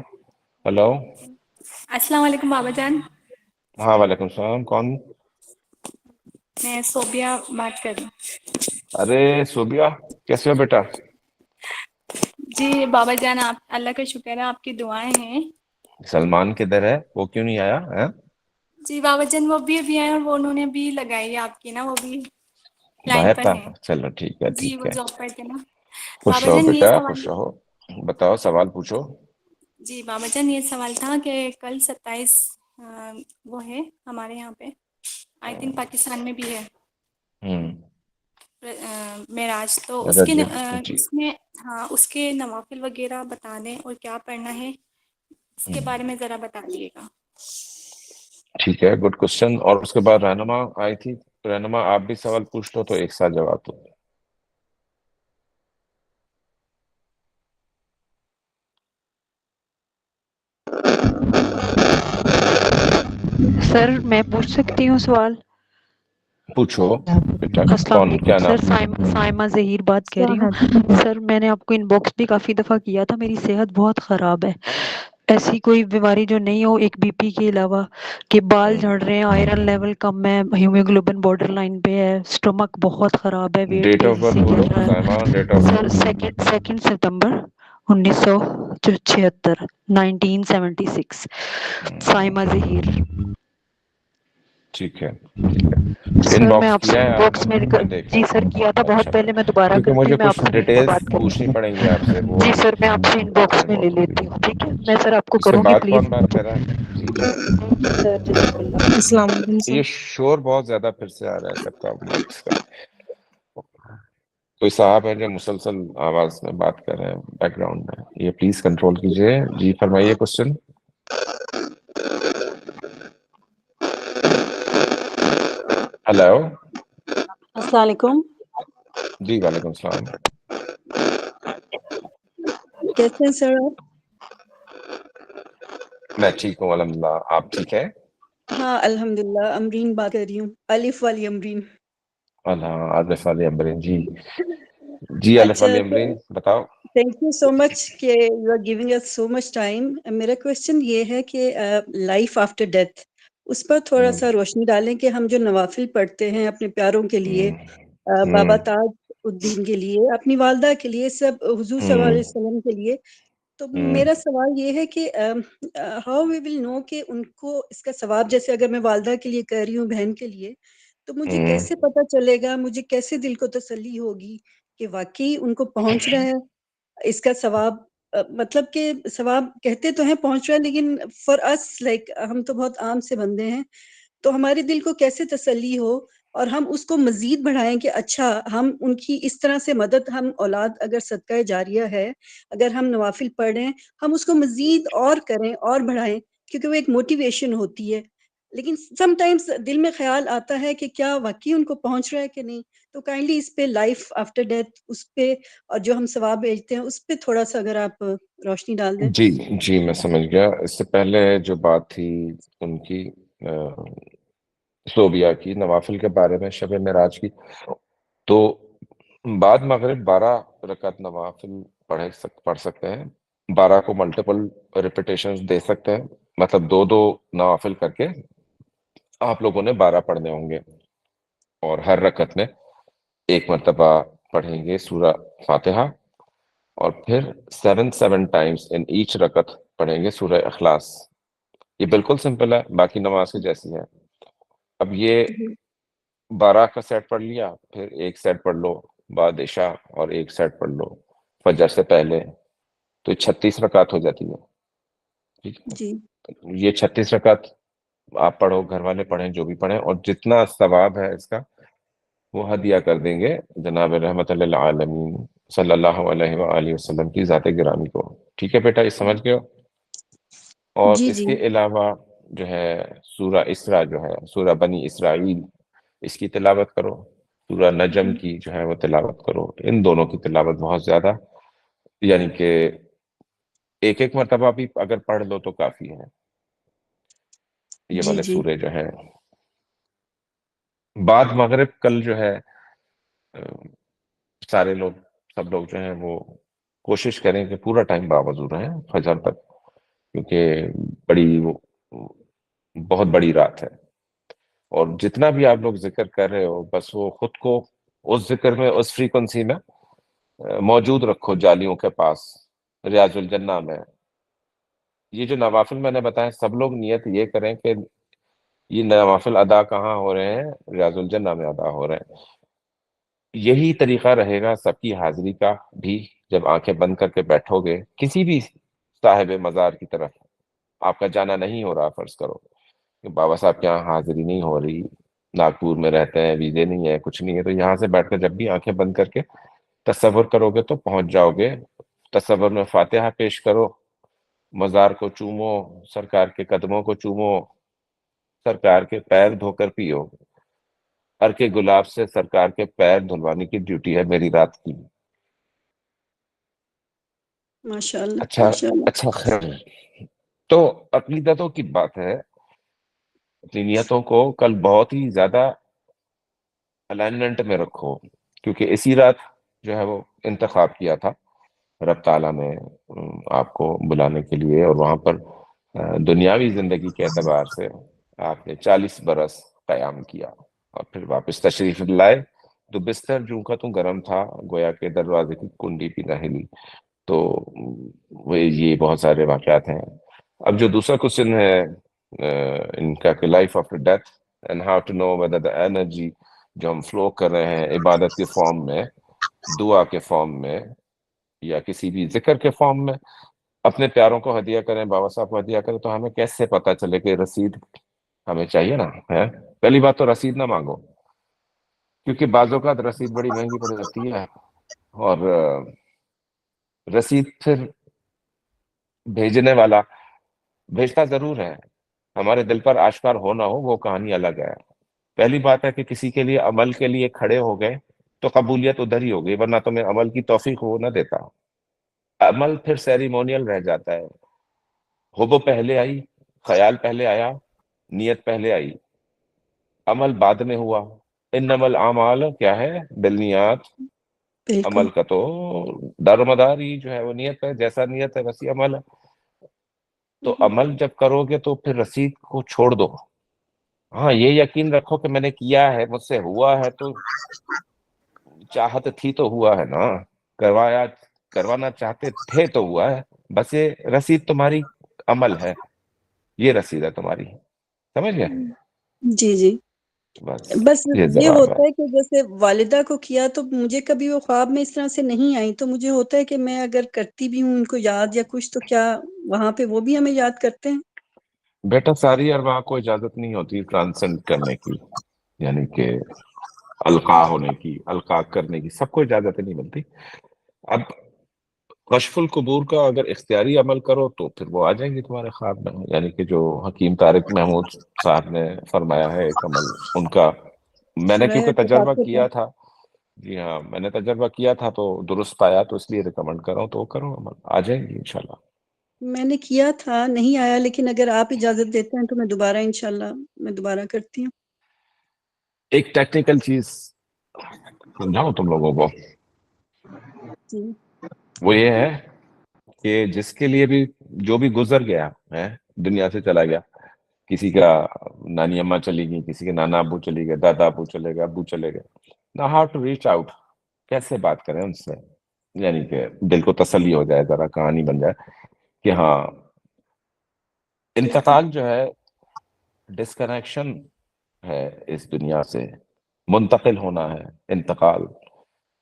हेलो अस्सलाम वालेकुम बाबा जान। हाँ वालेकुम सलाम, कौन? मैं सोबिया बात कर रही हूँ। अरे सोबिया, कैसे हो बेटा? जी बाबा जान, आप अल्लाह का शुक्र है, आपकी दुआएं हैं। सलमान किधर है? वो क्यों नहीं आया है? जी बाबा जान, वो भी अभी आए और वो उन्होंने भी लगाई है आपकी ना, वो भी लाइन बाहर पर था? हैं। चलो ठीक है, जी ठीक वो है। जॉब पर थे ना। खुश बाबा रहो जान ये बेटा, सवाल, खुश रहो। बताओ, सवाल पूछो। जी बाबा जान ये सवाल था कि कल 27 वो है हमारे यहाँ पे, आई थिंक पाकिस्तान में भी है मेराज, तो उसके रजब जी। उसमें हाँ उसके नवाफिल वगैरह बता दें और क्या पढ़ना है इसके बारे में ज़रा बता दिएगा। ठीक है, गुड क्वेश्चन। और उसके बाद रहनुमा आई थी। रहनुमा, आप भी सवाल पूछ लो तो एक साथ जवाब दो। सर मैं पूछ सकती हूँ सवाल? पूछो बेटा, अस्सलाम कौन, क्या वालेकुम नाम? सर, साइमा जहीर बात कर रही हूँ। सर मैंने आपको इनबॉक्स भी काफ़ी दफ़ा किया था, मेरी सेहत बहुत ख़राब है। ऐसी कोई बीमारी जो नहीं हो एक बीपी के अलावा, कि बाल झड़ रहे हैं, आयरन लेवल कम है, हीमोग्लोबिन बॉर्डर लाइन पे है, स्टमक बहुत ख़राब है, वेट डेट ऑफ तेज़ी बर्थ से बोलो गिर रहा साइमा, है। Date of sir birth. Second सितंबर 1976, 1976, साइमा जहीर। ठीक है, ठीक है। सर मैं इनबॉक्स आपसे किया है इनबॉक्स आपने? में मैं देख जी रहा सर किया था हूँ। बहुत अच्छा, पहले, मैं दोबारा क्योंकि करती मुझे हूँ, मैं कुछ आपसे यहीं पे डिटेल्स बात करूँ। पूछनी पड़ेंगी आपसे, वो जी सर मैं आपसे इनबॉक्स में ले इम्पोर्टेंट लेती होगी। हूँ, ठीक है? मैं सर आपको इसके करूँगी बाद प्लीज। कौन बात कर रहा है? ठीक है। सर जज़ाकल्लाह। अस्सलाम वालेकुम ये सर। शोर बहुत ज्यादा फिर से आ रहा है सबका, माइक्स का। कोई साहब है जो मुसलसल आवाज में बात कर रहे हैं बैकग्राउंड में, ये प्लीज कंट्रोल कीजिए। जी फरमाइए क्वेश्चन। हेलो। अस्सलाम वालेकुम। जी वालेकुम सलाम। कैसे हैं सर आप? मैं ठीक हूँ अल्हम्दुलिल्लाह, आप ठीक है? हाँ अल्हम्दुलिल्लाह, अमरीन बात कर रही हूँ, अलिफ वाली अमरीन। अल्लाह, आलिफ वाली अमरीन जी। जी आलिफ अच्छा वाली सर, अमरीन बताओ। थैंक यू सो मच कि you are giving us so much time. मेरा क्वेश्चन ये है कि लाइफ आफ्टर डेथ, उस पर थोड़ा सा रोशनी डालें कि हम जो नवाफिल पढ़ते हैं अपने प्यारों के लिए, बाबा ताज उद्दीन के लिए, अपनी वालदा के लिए, सब हुजूर सल्लल्लाहु अलैहि वसल्लम के लिए। तो मेरा सवाल ये है कि हाउ वी विल नो कि उनको इसका सवाब, जैसे अगर मैं वालदा के लिए कर रही हूँ, बहन के लिए, तो मुझे कैसे पता चलेगा, मुझे कैसे दिल को तसल्ली होगी कि वाकई उनको पहुंच रहा है इसका सवाब? मतलब कि सवाब कहते तो हैं पहुंच रहा है, लेकिन फॉर अस लाइक हम तो बहुत आम से बंदे हैं, तो हमारे दिल को कैसे तसल्ली हो और हम उसको मजीद बढ़ाएं कि अच्छा हम उनकी इस तरह से मदद, हम औलाद अगर सदका जारिया है, अगर हम नवाफिल पढ़ें, हम उसको मजीद और करें और बढ़ाएं, क्योंकि वो एक मोटिवेशन होती है। लेकिन समटाइम्स दिल में ख्याल आता है कि क्या वाकई उनको पहुंच रहा है कि नहीं। तो काइंडली इस पे लाइफ आफ्टर डेथ, उस पे और जो हम सवाब भेजते हैं उस पे थोड़ा सा अगर आप रोशनी डाल दें। जी जी, मैं समझ गया। इससे पहले जो बात थी उनकी, सोबिया की, नवाफिल के बारे में, शब मेराज की, तो बाद मगरिब 12 रकात नवाफिल पढ़ सकते हैं। 12 को मल्टीपल रिपीटेशंस दे सकते हैं, मतलब दो दो नवाफिल करके आप लोगों ने 12 पढ़ने होंगे। और हर रकत में एक मर्तबा पढ़ेंगे सूरा फातिहा, और फिर 7 टाइम्स इन ईच रकत पढ़ेंगे सूरा इखलास। ये बिल्कुल सिंपल है, बाकी नमाज की जैसी है। अब ये 12 का सेट पढ़ लिया, फिर एक सेट पढ़ लो बाद इशा, और एक सेट पढ़ लो फजर से पहले, तो 36 रकात हो जाती है। ठीक है, जी ये 36 रकात आप पढ़ो, घर वाले पढ़ें, जो भी पढ़ें, और जितना सवाब है इसका वो हदिया कर देंगे जनाब रहमत लिल आलमीन सल्लल्लाहु अलैहि वआलिहि वसल्लम की ज़ाते गिरामी को। ठीक है बेटा, ये समझ गए हो? और जी जी इसके अलावा जो है सूरा इसरा, जो है सूरा बनी इसराइल, इसकी तिलावत करो। सूरा नजम की जो है वो तिलावत करो। इन दोनों की तिलावत बहुत ज्यादा, यानी कि एक एक मरतबा भी अगर पढ़ लो तो काफी है। ये जी वाले जी सूरे जो है बाद मगरिब कल जो है, अ, सारे लोग, सब लोग जो है वो कोशिश करें कि पूरा टाइम बावजू रहें फजर तक, क्योंकि बड़ी वो बहुत बड़ी रात है। اور جتنا بھی آپ لوگ ذکر کر رہے ہو بس وہ خود کو اس ذکر میں اس فریکوینسی میں موجود رکھو جالیوں کے پاس ریاض الجنہ میں. یہ جو نوافل میں نے بتایا سب لوگ نیت یہ کریں کہ یہ نوافل ادا کہاں ہو رہے ہیں؟ ریاض الجنہ میں ادا ہو رہے ہیں. یہی طریقہ رہے گا سب کی حاضری کا بھی. جب آنکھیں بند کر کے بیٹھو گے کسی بھی صاحب مزار کی طرف، آپ کا جانا نہیں ہو رہا، فرض کرو کہ بابا صاحب کے یہاں حاضری نہیں ہو رہی، ناگپور میں رہتے ہیں، ویزے نہیں ہے، کچھ نہیں ہے، تو یہاں سے بیٹھ کر جب بھی آنکھیں بند کر کے تصور کرو گے تو پہنچ جاؤ گے. تصور میں فاتحہ پیش کرو، مزار کو چومو، سرکار کے قدموں کو چومو، سرکار کے پیر دھو کر پیو. کے گلاب سے سرکار کے پیر دھلوانے کی ڈیوٹی ہے میری رات کی. ماشاء اللہ اچھا ماشاء اللہ. اچھا خیر. تو عقیدتوں کی بات ہے، اپنی نیتوں کو کل بہت ہی زیادہ الائنمنٹ میں رکھو، کیونکہ اسی رات جو ہے وہ انتخاب کیا تھا رب تعالیٰ نے آپ کو بلانے کے لیے، اور وہاں پر دنیاوی زندگی کے اعتبار سے آپ نے 40 برس قیام کیا اور پھر واپس تشریف لائے. تو بستر جوں کا تو گرم تھا، گویا کہ دروازے کی کنڈی بھی نہ ہلی. تو وہ یہ بہت سارے واقعات ہیں. اب جو دوسرا کوشچن ہے ان کا کہ life after death and how to know whether the energy جو ہم فلو کر رہے ہیں عبادت کے فارم میں، دعا کے فارم میں، یا کسی بھی ذکر کے فارم میں، اپنے پیاروں کو ہدیہ کریں، بابا صاحب کو ہدیہ کریں، تو ہمیں کیسے پتہ چلے کہ رسید ہمیں چاہیے نا ہے؟ پہلی بات تو رسید نہ مانگو، کیونکہ بعض اوقات رسید بڑی مہنگی پڑ جاتی ہے، اور رسید پھر بھیجنے والا بھیجتا ضرور ہے، ہمارے دل پر آشکار ہو نہ ہو وہ کہانی الگ ہے. پہلی بات ہے کہ کسی کے لیے عمل کے لیے کھڑے ہو گئے تو قبولیت ادھر ہی ہو گئی، ورنہ تمہیں عمل کی توفیق وہ نہ دیتا. عمل پھر سیریمونیل رہ جاتا ہے. حب پہلے آئی، خیال پہلے آیا، نیت پہلے آئی، عمل بعد میں ہوا. انما الاعمال کیا ہے؟ بالنیات. عمل کا تو دارومدار ہی جو ہے وہ نیت ہے، جیسا نیت ہے ویسی عمل ہے. تو عمل جب کرو گے تو پھر رسید کو چھوڑ دو. ہاں یہ یقین رکھو کہ میں نے کیا ہے، مجھ سے ہوا ہے، تو چاہت تھی تو ہوا ہے نا، کروانا چاہتے تھے تو ہوا ہے. بس یہ رسید تمہاری عمل ہے، یہ رسید ہے تمہاری. سمجھ گئے؟ جی جی. بس یہ یہ جواب ہوتا ہے کہ جیسے والدہ کو کیا تو مجھے کبھی وہ خواب میں اس طرح سے نہیں آئی، تو مجھے ہوتا ہے کہ میں اگر کرتی بھی ہوں ان کو یاد یا کچھ، تو کیا وہاں پہ وہ بھی ہمیں یاد کرتے ہیں؟ بیٹا ساری ارواح کو اجازت نہیں ہوتی ٹرانسینڈ کرنے کی، یعنی کہ القاء ہونے کی، القاء کرنے کی، سب کو اجازت نہیں ملتی. اب کشف القبور کا اگر اختیاری عمل کرو تو پھر وہ آ جائیں گی تمہارے خواب میں، یعنی کہ جو حکیم طارق محمود صاحب نے فرمایا ہے ایک عمل ان کا، میں نے کیونکہ تجربہ کیا تھا. جی ہاں میں نے تجربہ کیا تھا تو درست پایا، تو اس لیے ریکمنڈ کر رہا ہوں، تو کرو عمل، آ جائیں گی انشاءاللہ. میں نے کیا تھا نہیں آیا، لیکن اگر آپ اجازت دیتے ہیں تو میں دوبارہ انشاءاللہ میں دوبارہ کرتی ہوں. ایک ٹیکنیکل چیز سمجھاؤں تم لوگوں کو، وہ یہ ہے کہ جس کے لیے بھی جو بھی گزر گیا ہے، دنیا سے چلا گیا، کسی کا نانی اماں چلی گئی، کسی کے نانا ابو چلی گئے، دادا ابو چلے گئے، ابو چلے گئے، نا ہاؤ ٹو ریچ آؤٹ، کیسے بات کریں ان سے، یعنی کہ دل کو تسلی ہو جائے، ذرا کہانی بن جائے کہ ہاں انتقال جو ہے ڈسکنیکشن ہے اس دنیا سے، منتقل ہونا ہے، انتقال.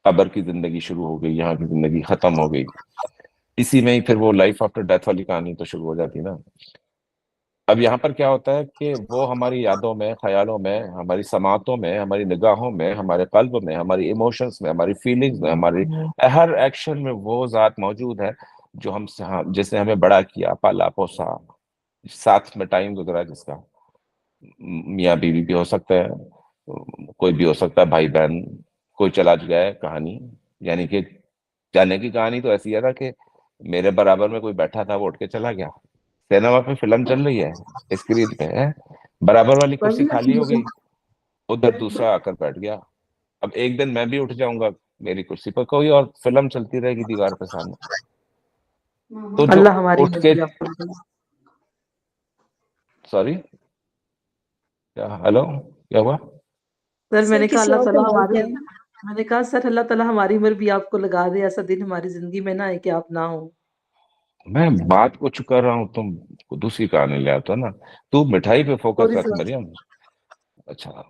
قبر کی زندگی شروع ہو گئی، یہاں کی زندگی ختم ہو گئی، اسی میں ہی پھر وہ لائف آفٹر ڈیتھ والی کہانی تو شروع ہو جاتی نا. اب یہاں پر کیا ہوتا ہے کہ وہ ہماری یادوں میں، خیالوں میں، ہماری سماعتوں میں، ہماری نگاہوں میں، ہمارے قلب میں، ہماری ایموشنز میں، ہماری فیلنگز میں، ہماری ہر ایکشن میں وہ ذات موجود ہے جو جس نے ہمیں بڑا کیا، پالا پوسا، ساتھ میں ٹائم گزرا، جس کا میاں بیوی بھی ہو سکتا ہے، کوئی بھی ہو سکتا ہے، بھائی بہن، کوئی چلا گیا ہے کہانی. یعنی کہ جانے کی کہانی تو ایسی ہے نا کہ میرے برابر میں کوئی بیٹھا تھا، وہ اٹھ کے چلا گیا. سینما پہ فلم چل رہی ہے، اسکرین پہ ہے، برابر والی کرسی خالی ہو گئی، ادھر دوسرا آ کر بیٹھ گیا. اب ایک دن میں بھی اٹھ جاؤں گا، میری کرسی پر کوئی اور فلم چلتی رہے گی دیوار پہ سامنے. تو جو اللہ ہماری اٹھ کے، مرضی سوری کیا، ہلو क्या हुआ? सर सर मैंने कहा किसी अल्लाह और का ताला माइक हमारी, है। मैंने कहा सर अल्लाह ताला हमारी उम्र भी आपको लगा दे, ऐसा दिन हमारी जिंदगी में ना है कि आप ना हो। मैं बात कुछ कर रहा हूँ, तुम दूसरी कहानी ले आते हो ना। तू मिठाई पे फोकस सॉरी रख सर। मरियम। अच्छा,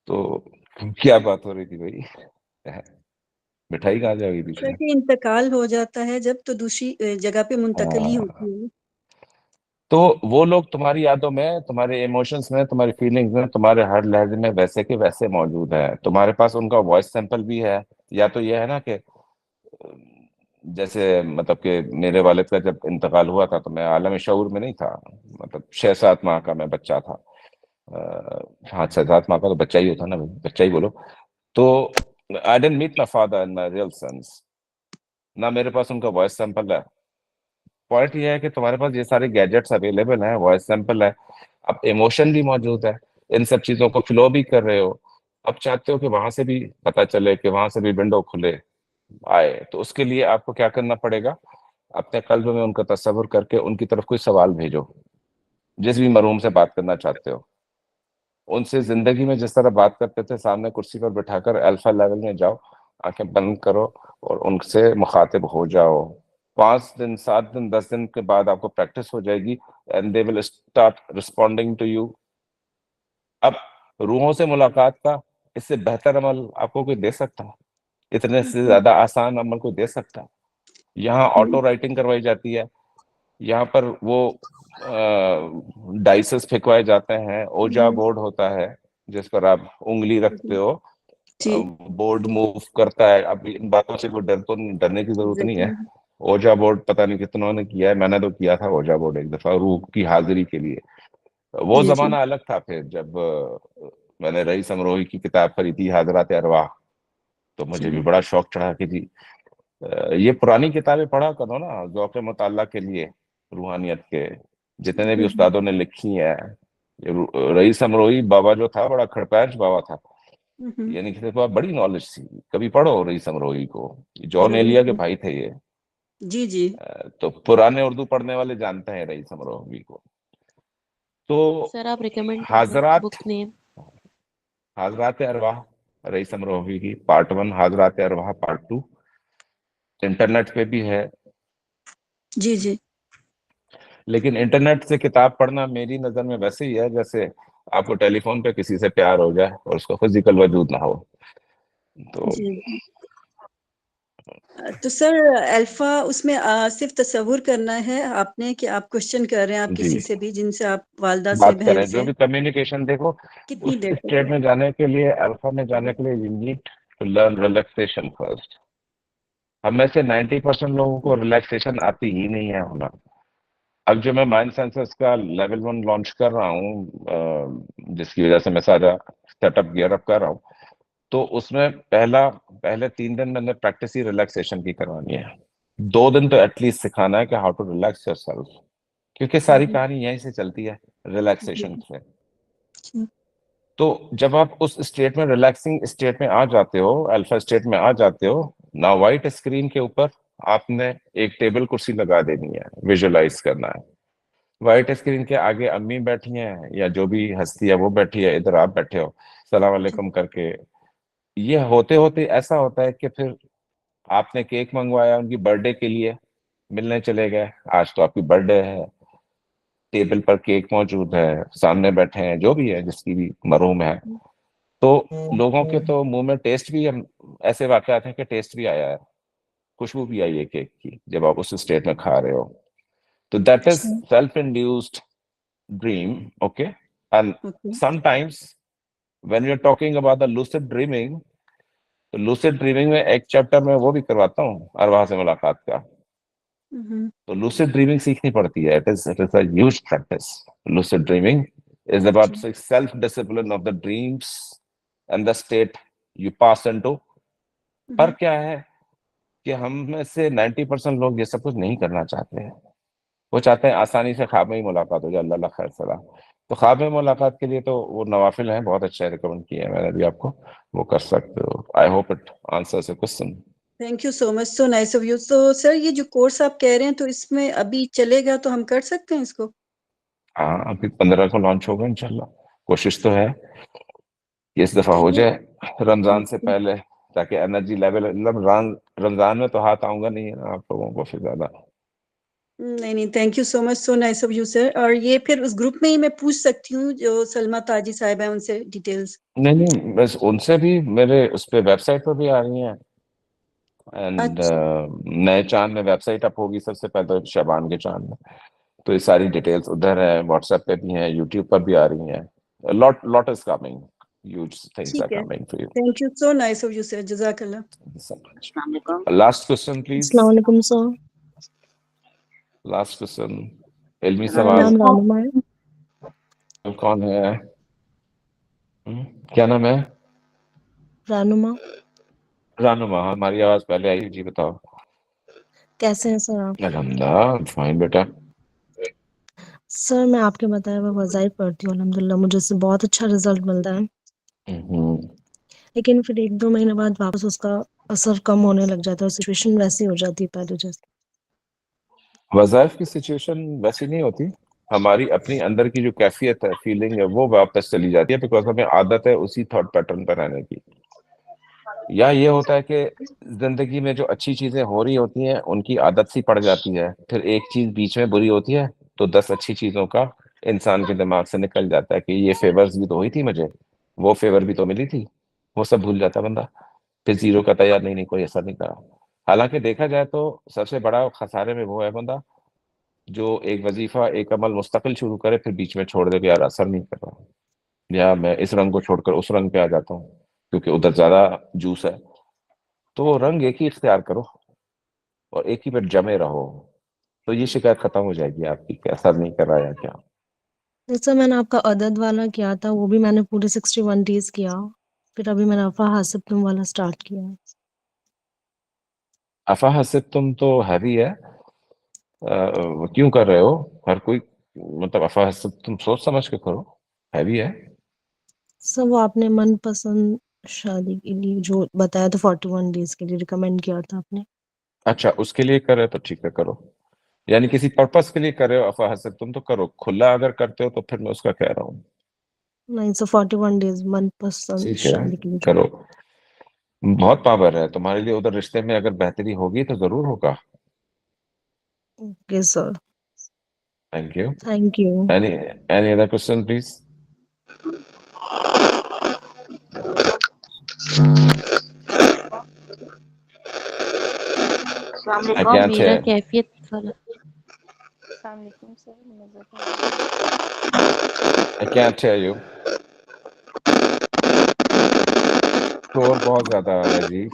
तो क्या बात हो रही थी भाई? मिठाई कहाँ जा गई बीच सर में? कि इंतकाल हो जाता है जब तो दूसरी जगह पे मुंतकली हाँ, होती है। तो वो लोग तुम्हारी यादों में, तुम्हारे इमोशंस में, तुम्हारी फीलिंग्स में, तुम्हारे हर लहजे में वैसे के वैसे मौजूद है। तुम्हारे पास उनका वॉइस सैंपल भी है। या तो ये है ना कि जैसे मतलब कि मेरे वालिद का जब इंतकाल हुआ था तो मैं आलम शऊर में नहीं था। मतलब 6-7 माह का मैं बच्चा था। हाँ, 6-7 माह का तो बच्चा ही होता ना, बच्चा ही बोलो। तो I didn't meet my father in my real sense, ना मेरे पास उनका वॉइस सैंपल है। पॉइंट ये है कि तुम्हारे पास ये सारे गैजेट्स अवेलेबल हैं, वॉइस सैंपल है, अब इमोशन भी मौजूद है, इन सब चीजों को फ्लो भी कर रहे हो। अब चाहते हो कि वहां से भी पता चले, कि वहां से भी विंडो खुले आए, तो उसके लिए आपको क्या करना पड़ेगा? अपने कल्ब में उनका तस्वुर करके उनकी तरफ कोई सवाल भेजो, जिस भी मरहूम से बात करना चाहते हो। उनसे जिंदगी में जिस तरह बात करते थे, सामने कुर्सी पर बिठाकर अल्फा लेवल में जाओ, आंखें बंद करो और उनसे मुखातिब हो जाओ। 5 दिन, 7 दिन, 10 दिन के बाद आपको प्रैक्टिस हो जाएगी and they will start responding to you. अब रूहों से मुलाकात का इससे बेहतर अमल आपको कोई दे सकता है? इतने से ज्यादा आसान अमल कोई दे सकता है? यहाँ ऑटो राइटिंग करवाई जाती है, यहाँ पर वो डाइसेस फेंकवाए जाते हैं, ओजा बोर्ड होता है जिस पर आप उंगली रखते हो, बोर्ड मूव करता है। अब इन बातों से कोई डरने की जरूरत नहीं है। ओजा बोर्ड पता नहीं कितनों ने किया है, मैंने तो किया था ओजा बोर्ड एक दफा रूह की हाजिरी के लिए। वो जमाना अलग था। फिर जब मैंने रईस अमरोही की किताब खरीदी हाजरात अरवाह, तो मुझे भी बड़ा शौक चढ़ा कि जी ये पुरानी किताबें पढ़ा करो ना, ज़ौक़ मुताला के लिए, रूहानियत के जितने भी उस्तादों ने लिखी है। रईस अमरोही बाबा जो था, बड़ा खड़पैंच बाबा था, यानी कि पास बड़ी नॉलेज थी। कभी पढ़ो रईस अमरोही को, जॉन एलिया के भाई थे ये। जी जी। तो पुराने उर्दू पढ़ने वाले जानते हैं रईस अमरोही को। तो सर आप रिकमेंड कर दो हाजरात, बुक नेम। हाजरात अरवाह रईस अमरोही की, पार्ट 1, हाजरात अरवाह पार्ट 2 इंटरनेट पे भी है। जी जी। लेकिन इंटरनेट से किताब पढ़ना मेरी नजर में वैसे ही है जैसे आपको टेलीफोन पे किसी से प्यार हो जाए और उसका फिजिकल वजूद ना हो। तो जी। तो सर अल्फा उसमें सिर्फ तस्वुर करना है आपने, कि आप क्वेश्चन कर रहे हैं आप जी, किसी से भी, जिनसे आप वालदा से, बात बहन करें जो से, भी कम्युनिकेशन, देखो कितनी उस देर स्टेट तक? में जाने के लिए, अल्फा में जाने के लिए you need to learn relaxation first. हम में से 90% लोगों को रिलैक्सेशन आती ही नहीं है होना। अब जो मैं माइंड सेंसर्स का लेवल 1 लॉन्च कर रहा हूँ, जिसकी वजह से मैं सारा सेटअप गियर अप कर रहा हूँ, तो उसमें पहले 3 दिन मैंने प्रैक्टिस ही रिलैक्सेशन की करवानी है। 2 दिन तो एटलीस्ट सिखाना है कि हाउ टू रिलैक्स योरसेल्फ, क्योंकि सारी कहानी यहीं से चलती है, रिलैक्सेशन से। तो जब आप उस स्टेट में, रिलैक्सिंग स्टेट में आ जाते हो, अल्फा स्टेट में आ जाते हो ना, व्हाइट स्क्रीन के ऊपर आपने एक टेबल कुर्सी लगा देनी है, विजुअलाइज करना है। व्हाइट स्क्रीन के आगे अम्मी बैठी हैं या जो भी हस्ती है वो बैठी है, इधर आप बैठे हो सलाम वालेकुम करके। ये होते होते ऐसा होता है कि फिर आपने केक मंगवाया उनकी बर्थडे के लिए, मिलने चले गए, आज तो आपकी बर्थडे है, टेबल पर केक मौजूद है, सामने बैठे हैं जो भी है, जिसकी भी मरहूम है, तो लोगों के तो मुंह में टेस्ट भी, हम ऐसे वाकयात हैं कि टेस्ट भी आया है, खुशबू भी आई है केक की, जब आप उस स्टेट में खा रहे हो। तो that is self induced dream, okay. And sometimes when you are talking about the lucid dreaming, तो लूसिड ड्रीमिंग में एक चैप्टर में वो भी करवाता हूँ, अरवाह से मुलाकात का। तो लूसिड ड्रीमिंग सीखनी पड़ती है, it is a huge practice. Lucid dreaming is about self discipline of the dreams and the state you pass into. पर क्या है कि हम में से 90% लोग ये सब कुछ नहीं करना चाहते हैं। वो चाहते हैं आसानी से ख्वाब में ही मुलाकात हो जाए, अल्लाह खैर सलाम। तो ख्वाब में मुलाकात के लिए तो वो नवाफिल हैं, बहुत अच्छे रिकमेंड किए हैं मैंने भी आपको, वो कर सकते हो। I hope it answers your question. Thank you so much, so nice of you. तो सर ये जो कोर्स आप कह रहे हैं, तो इसमें अभी चलेगा तो हम कर सकते हैं इसको? हाँ, अभी 15 को लॉन्च होगा इंशाल्लाह, कोशिश तो है। یہ اس دفعہ ہو جائے رمضان سے پہلے تاکہ انرجی لیول رمضان میں تو ہاتھ آؤں گا نہیں آپ لوگوں کو پھر زیادہ. نہیں thank you so much, so nice of you sir. اور یہ پھر اس گروپ میں ہی میں پوچھ سکتی ہوں جو سلمہ تاجی صاحب ہیں ان سے ڈیٹیلز؟ نہیں بس ان سے بھی میرے اس پہ ویب سائٹ پہ بھی آ رہی ہیں اینڈ نئے چاند میں ویب سائٹ اپ ہوگی سب سے پہلے شعبان کے چاند میں، تو یہ ساری ڈیٹیلز ادھر ہیں، واٹس ایپ پہ بھی ہیں، یوٹیوب پر بھی آ رہی ہیں. lot is coming, huge things are coming for you. Thank you, so nice of you sir. Jazakallah. So much. Last question please. السلام علیکم سر. Last question. علمی سوال. نام رانما ہے. کون ہے؟ کیا نام ہے؟ رانما. رانما، ہماری آواز پہلے آئی. جی بتاؤ کیسے ہیں سر آپ؟ الحمدللہ فائن بیٹا. سر میں آپ کے بتائے ہوئے وظائف پڑھتی ہوں، الحمدللہ مجھے اس سے بہت اچھا رزلٹ ملتا ہے، لیکن پھر 1-2 مہینے بعد واپس اس کا اثر کم ہونے لگ جاتا ہے اور سچویشن ویسی ہو جاتی ہے پہلے جیسے. وظائف کی سچویشن ویسی نہیں ہوتی، ہماری اپنی اندر کی جو کیفیت ہے، فیلنگ ہے، وہ واپس چلی جاتی ہے بیکاز ہمیں عادت ہے اسی تھاٹ پیٹرن پر رہنے کی. یا یہ ہوتا ہے کہ زندگی میں جو اچھی چیزیں ہو رہی ہوتی ہیں ان کی عادت سی پڑ جاتی ہے، پھر ایک چیز بیچ میں بری ہوتی ہے تو 10 اچھی چیزوں کا انسان کے دماغ سے نکل جاتا ہے کہ یہ فیورز بھی تو ہوئی تھی مجھے، وہ فیور بھی تو ملی تھی، وہ سب بھول جاتا بندہ، پھر زیرو کا تیار نہیں کوئی اثر نہیں کرا. حالانکہ دیکھا جائے تو سب سے بڑا خسارے میں وہ ہے بندہ جو ایک وظیفہ ایک عمل مستقل شروع کرے پھر بیچ میں چھوڑ دے کہ یار اثر نہیں کر رہا، یا میں اس رنگ کو چھوڑ کر اس رنگ پہ آ جاتا ہوں کیونکہ ادھر زیادہ جوس ہے. تو وہ رنگ ایک ہی اختیار کرو اور ایک ہی پہ جمے رہو، تو یہ شکایت ختم ہو جائے گی آپ کی کہ اثر نہیں کر رہا یا کیا. جیسا میں نے آپ کا عدد والا کیا تھا وہ بھی میں نے پورے 61 ڈیز کیا، پھر ابھی میں نے افا حاسب تم والا سٹارٹ کیا. افا حاسب تم تو ہیوی ہے، کیوں کر رہے ہو؟ ہر کوئی مطلب افا حاسب تم سوچ سمجھ کے کرو، ہیوی ہے. سب وہ آپ نے من پسند شادی کے لیے جو بتایا تھا 41 ڈیز کے لیے ریکمینڈ کیا تھا آپ نے. اچھا اس کے لیے کر رہے تو ٹھیک ہے کرو، یعنی کسی پرپس کے لیے کر رہے ہو افا حاسب تم تو کرو، کھلا اگر کرتے ہو تو پھر میں اس کا کہہ رہا ہوں. نہیں سر 41 ڈیز من پسند ٹھیک شادی کے ہے لیے. کرو، بہت پاور ہے تمہارے لیے ادھر رشتے میں، اگر بہتری ہوگی تو ضرور ہوگا. Okay sir. Thank you. Thank you. Any other question please? السلام I علیکم. can't میرا hear. کیفیت السلام علیکم سر. I can't hear you. شور بہت زیادہ آ رہا ہے جی.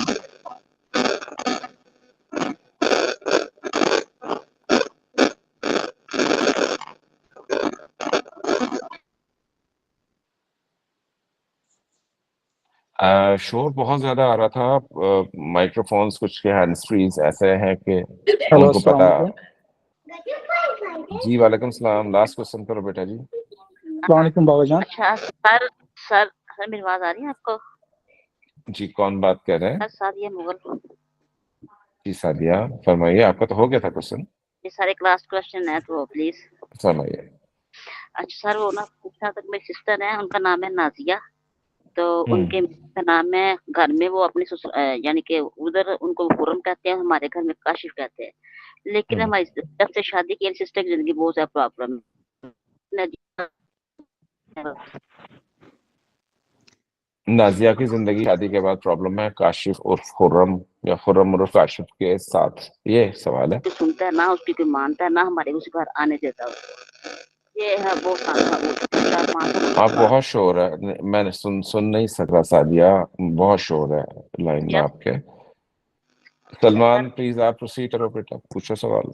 شور بہت زیادہ آ رہا تھا، مائکرو فونس کچھ کے ہینڈ فریز ایسے ہیں کہ ان کو پتا. جی وعلیکم السلام. لاسٹ کوشچن کرو بیٹا جی. السلام علیکم بابا جان. اچھا سر میری آواز آ رہی ہے آپ کو؟ جی کون بات کر رہے ہیں؟ سعدیہ مغل. جی سعدیہ فرمائیے، آپ کا تو ہو گیا تھا کوشچن. جی سر ایک لاسٹ کوشچن ہے تو پلیز فرمائیے. اچھا سر وہ نا پوچھا تک میری سسٹر ہے، ان کا نام ہے نازیہ، تو ان کے کا نام ہے، گھر میں وہ اپنی یعنی کہ ادھر ان کو خرم کہتے ہیں، ہمارے گھر میں کاشف کہتے ہیں، لیکن ہماری جب سے شادی کی سسٹر کی زندگی بہت زیادہ پرابلم ہے. نازیہ کی زندگی شادی کے بعد پرابلم ہے، کاشف عرف خرم یا خرم عرف کاشف کے ساتھ، یہ سوال ہے. سنتا ہے نہ اس کی کوئی مانتا ہے، نہ ہمارے اس گھر آنے دیتا ہے. یہ ہے بہت آپ بہت شور ہے، میں نے سن نہیں سکتا سعدیہ، بہت شور ہے لائن میں آپ کے. سلمان پلیز آپ پروسیڈ کرو بیٹا، پوچھو سوال.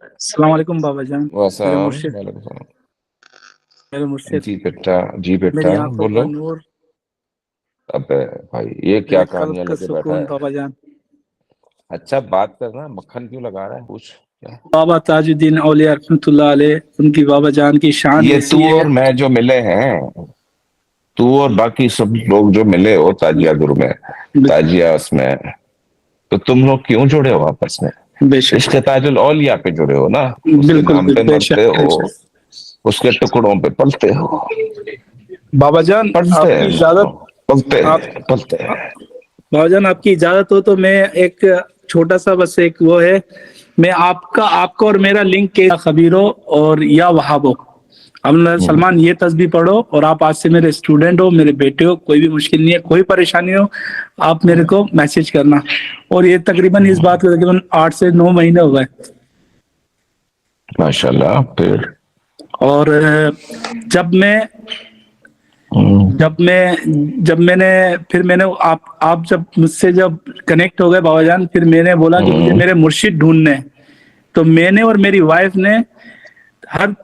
السلام علیکم بابا جان. میرے مرشد جی بیٹا جی بیٹا بولو. اب بھائی یہ کیا کہانیاں لے کے بیٹھا ہے. بابا جان اچھا بات کرنا، مکھن کیوں لگا رہا ہے، پوچھ. بابا تاج الدین اولیاء رحمۃ اللہ علیہ، ان کی بابا جان کی شان یہ ایسی تو ہے. اور میں جو ملے ہیں، تو اور باقی سب لوگ جو ملے ہو تاجیہ گروہ میں، تاجیہ اس میں، تو تم لوگ کیوں جڑے ہو آپس میں؟ عشق تاج الاولیاء پہ جڑے ہو نا، اس کے نام پہ مرتے ہو، اس کے ٹکڑوں پہ پلتے ہو. بابا جان پڑھتے ہیں बाबा जान आपकी इजाजत हो तो मैं एक छोटा सा बस एक वो है, मैं आपका और मेरा लिंक के खबीरो और या वहाबो हम सलमान ये तस्बीह पढ़ो और आप आज से मेरे स्टूडेंट हो, मेरे बेटे हो, कोई भी मुश्किल नहीं है, कोई परेशानी हो आप मेरे को मैसेज करना। और ये तकरीबन इस बात को तकरीबन 8 से 9 महीने हो गए माशाल्लाह। फिर और जब मैंने आप जब मुझसे जब कनेक्ट हो गए बाबा जान, फिर मैंने बोला कि मुझे मेरे मुर्शिद ढूंढने हैं। तो मैंने और मेरी वाइफ ने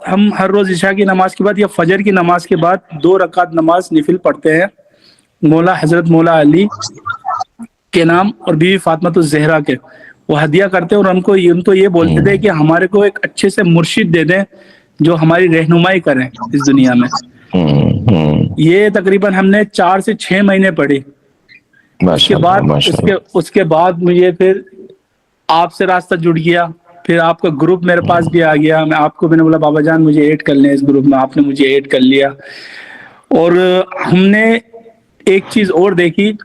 हम हर रोज इशा की नमाज के बाद या फजर की नमाज के बाद 2 रकात नमाज निफिल पढ़ते हैं मौला हजरत मौला अली के नाम और बीवी फातिमा ज़हरा के, वो हदिया करते हैं और उनको ये बोलते थे कि हमारे को एक अच्छे से मुर्शिद दे दें जो हमारी रहनुमाई करें इस दुनिया में। ये तकरीबन हमने 4 से 6 महीने पढ़ी। उसके बाद मुझे फिर आपसे रास्ता जुड़ गया, फिर आपका ग्रुप मेरे पास भी आ गया। मैंने बोला बाबा जान मुझे ऐड कर लें इस ग्रुप में, आपने मुझे ऐड कर लिया। और हमने एक चीज और देखी,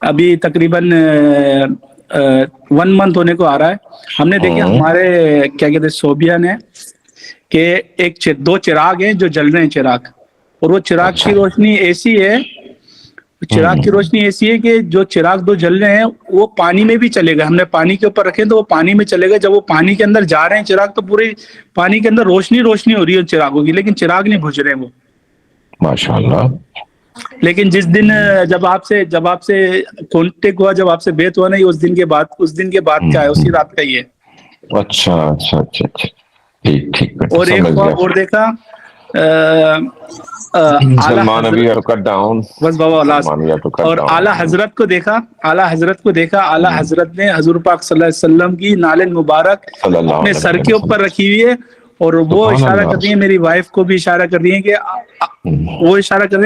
अभी तकरीबन 1 मंथ होने को आ रहा है, हमने देखा हमारे क्या कहते हैं सोबिया ने कि 2 चिराग हैं जो जल रहे हैं चिराग, और वो चिराग की रोशनी ऐसी है, चिराग की रोशनी ऐसी है कि जो चिराग 2 जल रहे हैं वो पानी में भी चले गए। हमने पानी के ऊपर रखे तो वो पानी में चले गए। जब वो पानी के अंदर जा रहे हैं चिराग तो पूरे पानी के अंदर रोशनी हो रही है चिरागों की, लेकिन चिराग नहीं बुझ रहे वो माशाल्लाह। लेकिन जिस दिन जब आपसे कांटेक्ट हुआ, जब आपसे बात हुआ ना, उस दिन के बाद का है, उसी रात का ही है। अच्छा ठीक। और एक और देखा सलमान अभी कट डाउन बस बाबा लास्ट, और आला हजरत को देखा। आला हजरत ने हजूर पाक सल्लल्लाहु अलैहि वसल्लम की नालिन मुबारक अपने सर के ऊपर रखी हुई है, और वो इशारा कर रही है, मेरी वाइफ को भी इशारा कर रही है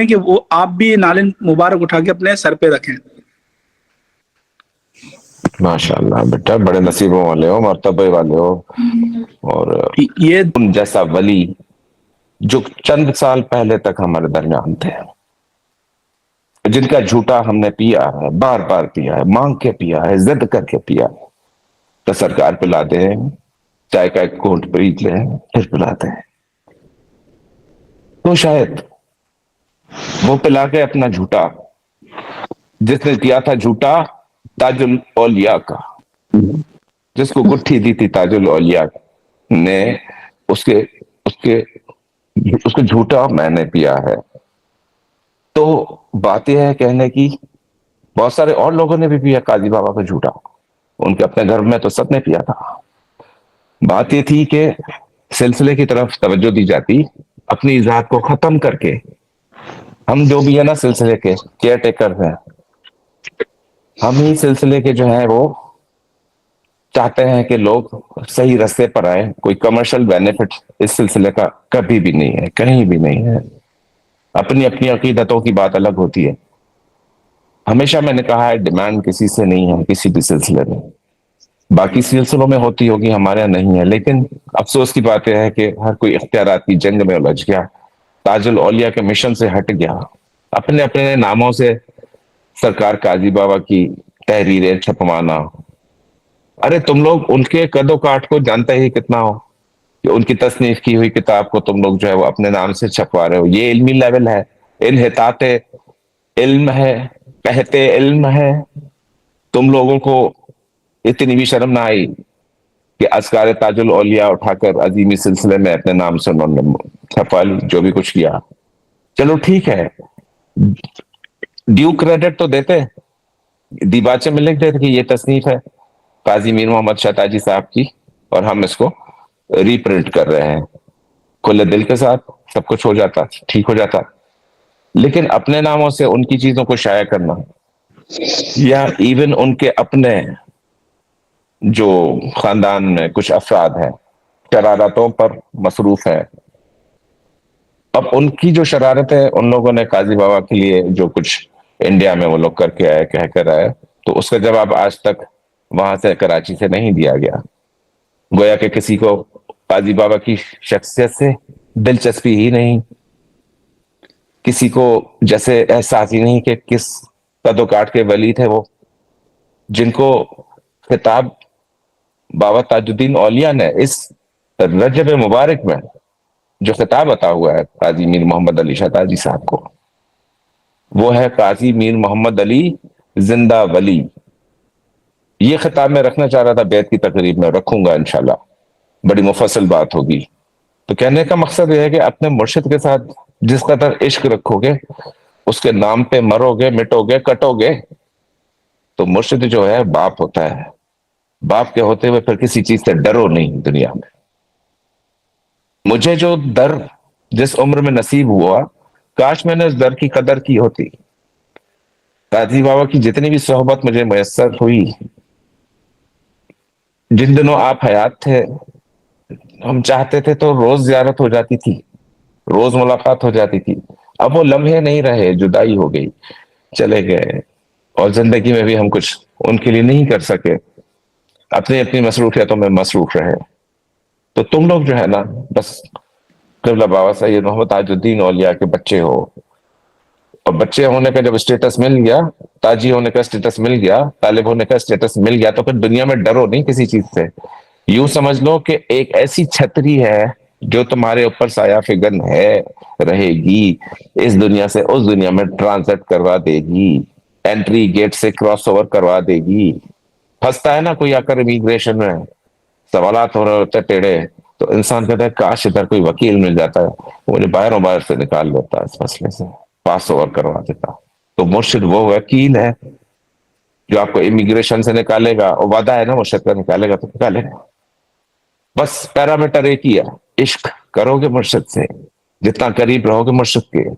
कि वो आप भी नालिन मुबारक उठा के अपने सर पे रखें। माशाल्लाह बेटा, बड़े नसीबों वाले हो, मर्तबे वाले हो। और ये उन जैसा वली जो चंद साल पहले तक हमारे दरमियान थे, जिनका झूठा हमने पिया है, बार बार पिया है, मांग के पिया है, जिद करके पिया है, तो सरकार पिलाते हैं, चाय का एक घूंट पीते हैं, फिर पिलाते हैं। तो शायद वो पिला के अपना झूठा, जिसने किया था झूठा ताजुल औलिया का, जिसको गुट्ठी दी थी ताजुल औलिया ने, उसको झूठा मैंने पिया है। तो बात यह है कहने की, बहुत सारे और लोगों ने भी पिया काजी बाबा का झूठा, उनके अपने घर में तो सबने पिया था। बात ये थी कि सिलसिले की तरफ तवज्जो दी जाती, अपनी जात को खत्म करके। हम जो भी है ना सिलसिले के केयर टेकर हैं, हम ही सिलसिले के जो है वो चाहते हैं कि लोग सही रास्ते पर आए। कोई कमर्शियल बेनिफिट इस सिलसिले का कभी भी नहीं है, कहीं भी नहीं है। अपनी अपनी अकीदतों की बात अलग होती है। हमेशा मैंने कहा है, डिमांड किसी से नहीं है किसी भी सिलसिले में। बाकी सिलसिलों में होती होगी, हमारे यहाँ नहीं है। लेकिन अफसोस की बात यह है कि हर कोई इख्तियारात की जंग में उलझ गया, ताजुल औलिया के मिशन से हट गया, अपने अपने नामों से सरकार काजी बाबा की तहरीरें छपवाना। अरे तुम लोग उनके कदो काठ को जानते ही कितना हो कि उनकी तसनीफ की हुई किताब को तुम लोग जो है वो अपने नाम से छपवा रहे हो। ये इल्मी लेवल है, इन्हिताते इल्म है, कहते इल्म है। तुम लोगों को इतनी भी शर्म ना आई कि अस्कार ताजुल औलिया उठाकर अजीमी सिलसिले में अपने नाम से उन्होंने छपवा ली, जो भी कुछ किया। चलो ठीक है, ड्यू क्रेडिट तो देते, दीबाचे में लिख देते कि ये तसनीफ है काजी मीर मोहम्मद शहताजी साहब की, और हम इसको रीप्रिंट कर रहे हैं। खुले दिल के साथ सब कुछ हो जाता, ठीक हो जाता। लेकिन अपने नामों से उनकी चीजों को शाया करना, या इवन उनके अपने जो खानदान में कुछ अफराद हैं शरारतों पर मसरूफ है, अब उनकी जो शरारत है, उन लोगों ने काजी बाबा के लिए जो कुछ इंडिया में वो लोग करके आए, कह कर आए, तो उसका जवाब आज तक वहां से कराची से नहीं दिया गया। गोया कि किसी को काजी बाबा की शख्सियत से दिलचस्पी ही नहीं। किसी को जैसे एहसास ही नहीं कि किस कदो काट के वली थे वो, जिनको खिताब बाबा ताजुद्दीन औलिया ने इस रजब मुबारक में जो खिताब अता हुआ है काजी मीर मोहम्मद अली शहताजी साहब को, वो है काजी मीर मोहम्मद अली जिंदा वली। ये खिताब मैं रखना चाह रहा था बैत की तकरीब में, रखूंगा इंशाल्लाह, बड़ी मुफस्सल बात होगी। तो कहने का मकसद यह है कि अपने मुर्शिद के साथ जिस कदर इश्क रखोगे, उसके नाम पे मरोगे, मिटोगे, कटोगे, तो मुर्शिद जो है बाप होता है। बाप के होते हुए फिर किसी चीज से डरो नहीं दुनिया में। मुझे जो दर जिस उम्र में नसीब हुआ, काश मैंने उस दर की कदर की होती। काजी बाबा की जितनी भी सोहबत मुझे मैसर हुई, जिन दिनों आप हयात थे, हम चाहते थे तो रोज ज़ियारत हो जाती थी, रोज मुलाकात हो जाती थी। अब वो लम्हे नहीं रहे, जुदाई हो गई, चले गए, और जिंदगी में भी हम कुछ उनके लिए नहीं कर सके, अपनी अपनी मसरूफियतों में मसरूफ रहे। तो तुम लोग जो है ना, बस क़िबला बाबा सैयद मोहम्मद ताजुद्दीन औलिया के बच्चे हो, और बच्चे होने का जब स्टेटस मिल गया, ताजी होने का स्टेटस मिल गया, तालिब होने का स्टेटस मिल गया, तो फिर दुनिया में डरो नहीं किसी चीज से। यूं समझ लो कि एक ऐसी छतरी है जो तुम्हारे ऊपर साया फिगन है, रहेगी, इस दुनिया से उस दुनिया में ट्रांजिट करवा देगी, एंट्री गेट से क्रॉस ओवर करवा देगी। फंसता है ना कोई आकर इमिग्रेशन में, सवालात हो रहे होते टेढ़े, तो इंसान कहता है काश इधर कोई वकील मिल जाता है, मुझे बाहर से निकाल लेता है, इस मसले से पास ओवर करवा देता। तो मुर्शिद वो वकील है जो आपको इमिग्रेशन से निकालेगा, और वादा है ना मुर्शिद का, निकालेगा तो निकालेगा। बस पैरामीटर एक ही है, इश्क करोगे मुर्शिद से, जितना करीब रहोगे मुर्शिद के,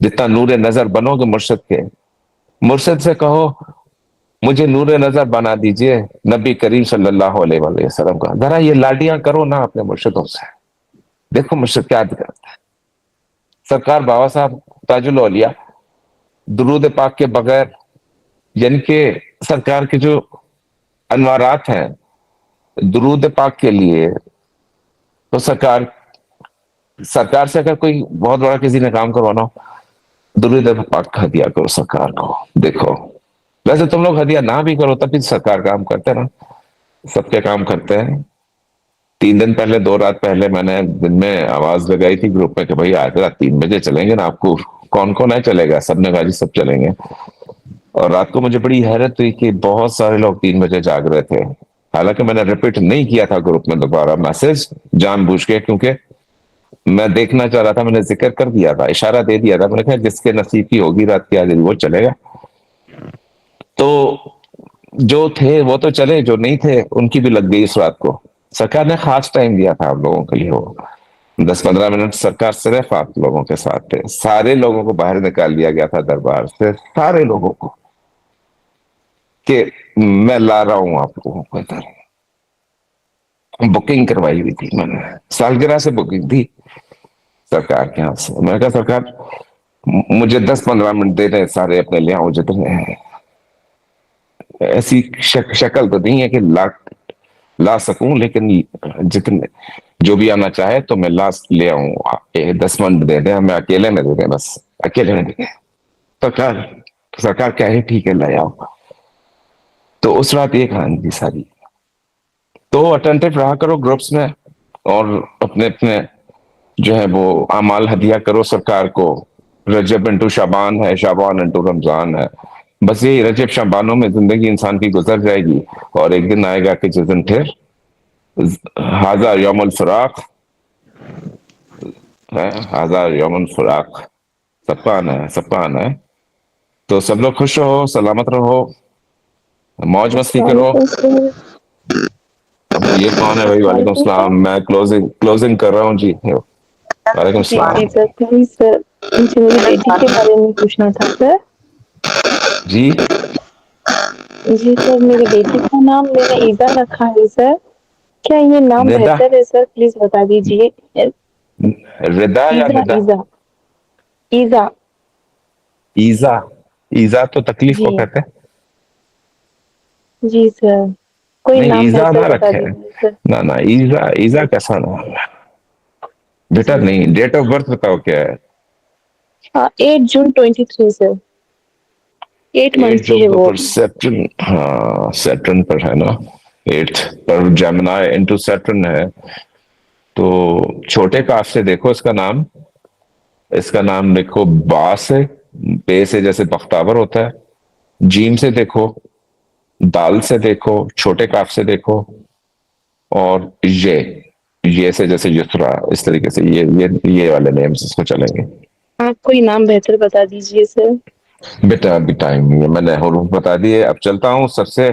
जितना नूरे नजर बनोगे मुर्शिद के। मुर्शिद से कहो मुझे नूरे नजर बना दीजिए, नबी करीम सल्लल्लाहु अलैहि वसल्लम का। जरा ये लाडियां करो ना अपने मुर्शिदों से, देखो मुर्शिद क्या करता है। सरकार बाबा साहब ताजुल औलिया दुरूद पाक के बगैर, यानी कि सरकार के जो अनवारात हैं दुरूद पाक के लिए, तो सरकार से अगर कोई बहुत बड़ा किसी ने काम करवाना हो, दुरूद पाक का हदिया करो सरकार को। देखो वैसे तुम लोग हदिया ना भी करो तब भी सरकार काम करते हैं ना, सबके काम करते हैं। 3 दिन पहले 2 रात पहले मैंने दिन में आवाज लगाई थी ग्रुप में कि भाई आज रात 3 बजे चलेंगे ना, आपको कौन कौन है चलेगा? सबने कहा जी सब चलेंगे। और रात को मुझे बड़ी हैरत हुई कि बहुत सारे लोग 3 बजे जाग रहे थे। हालांकि मैंने रिपीट नहीं किया था ग्रुप में दोबारा मैसेज जानबूझ के, क्योंकि मैं देखना चाह रहा था, मैंने जिक्र कर दिया था, इशारा दे दिया था, मैंने कहा जिसके नसीब की होगी रात की हाजिरी वो चलेगा। तो जो थे वो तो चले, जो नहीं थे उनकी भी लग गई इस रात को। सरकार ने खास टाइम दिया था आप लोगों के लिए, वो 10-15 मिनट सरकार सिर्फ आप लोगों के साथ थे। सारे लोगों को बाहर निकाल दिया गया था दरबार से, सारे लोगों को, कि मैं ला रहा हूं आप लोगों को इधर। बुकिंग करवाई हुई थी मैंने, सालगिरह से बुकिंग थी सरकार के यहाँ से। मैंने कहा सरकार मुझे 10-15 मिनट दे रहे, सारे अपने ले आओ जितने हैं। ऐसी शक्ल तो नहीं है कि ला सकूं, लेकिन जितने जो भी आना चाहे तो मैं ले आऊं। 10 मिनट दे दें, हमें अकेले में दे दें, बस अकेले में दे दें। सरकार क्या है, ठीक है ले आओ। तो उस रात ये कहानी थी सारी। तो अटेंटिव रहा करो ग्रुप्स में, और अपने अपने जो है वो अमाल हदिया करो सरकार को। रजब इंटू शाबान है, शाबान इंटू रमजान है। बस यही रजब शाबानों में जिंदगी इंसान की गुजर जाएगी, और एक दिन आएगा कि जिस दिन फिर हाजा यौमुल फराक है, हाजा यौमुल फराक, सबका आना है। तो सब लोग खुश रहो, सलामत रहो, मौज मस्ती करो। अब ये कौन है भाई? वालेकुम सलाम। मैं क्लोजिंग कर रहा हूँ जी। वालेकुम सलाम सर, मुझे मेरी बेटी के बारे में पूछना था सर। जी सर, मेरी बेटी का नाम मैंने ईजा रखा है सर, क्या ये नाम बेहतर है सर? प्लीज बता दीजिए। रिदा या निदा? ईजा। ईजा तो तकलीफ को कहते हैं जी सर। कोई नहीं, नाम ईजा ना बता रखे दीजिए। ना, ईजा कैसा नाम है बेटा? नहीं, डेट ऑफ बर्थ बताओ क्या है? 8 जून 23 से 8 मंथ की है वो। सैटर्न, हाँ सैटर्न पर है ना, 8 पर जेमिनी इनटू सैटर्न है। तो छोटे काफ से देखो इसका नाम देखो बा से, बे से जैसे बख्तावर होता है, जीम से देखो, दाल से देखो, छोटे काफ से देखो, और ये से जैसे युसरा, इस तरीके से ये वाले नेम्स इसको चलेंगे। आप कोई नाम बेहतर बता दीजिए सर। बेटा अभी टाइम नहीं है, मैंने हरूफ बता दिए। अब चलता हूँ, सबसे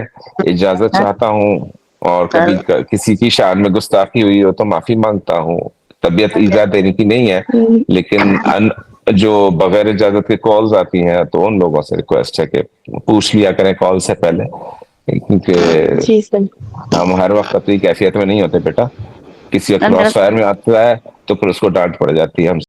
इजाजत चाहता हूँ, और कभी किसी की शान में गुस्ताखी हुई हो तो माफी मांगता हूँ। तबीयत इजाजत देने की नहीं है, लेकिन जो बगैर इजाजत के कॉल्स आती हैं तो उन लोगों से रिक्वेस्ट है कि पूछ लिया करें कॉल से पहले, क्योंकि हम हर वक्त अपनी कैफियत में नहीं होते बेटा। किसी क्रॉस फायर में आता है तो फिर उसको डांट पड़ जाती है हम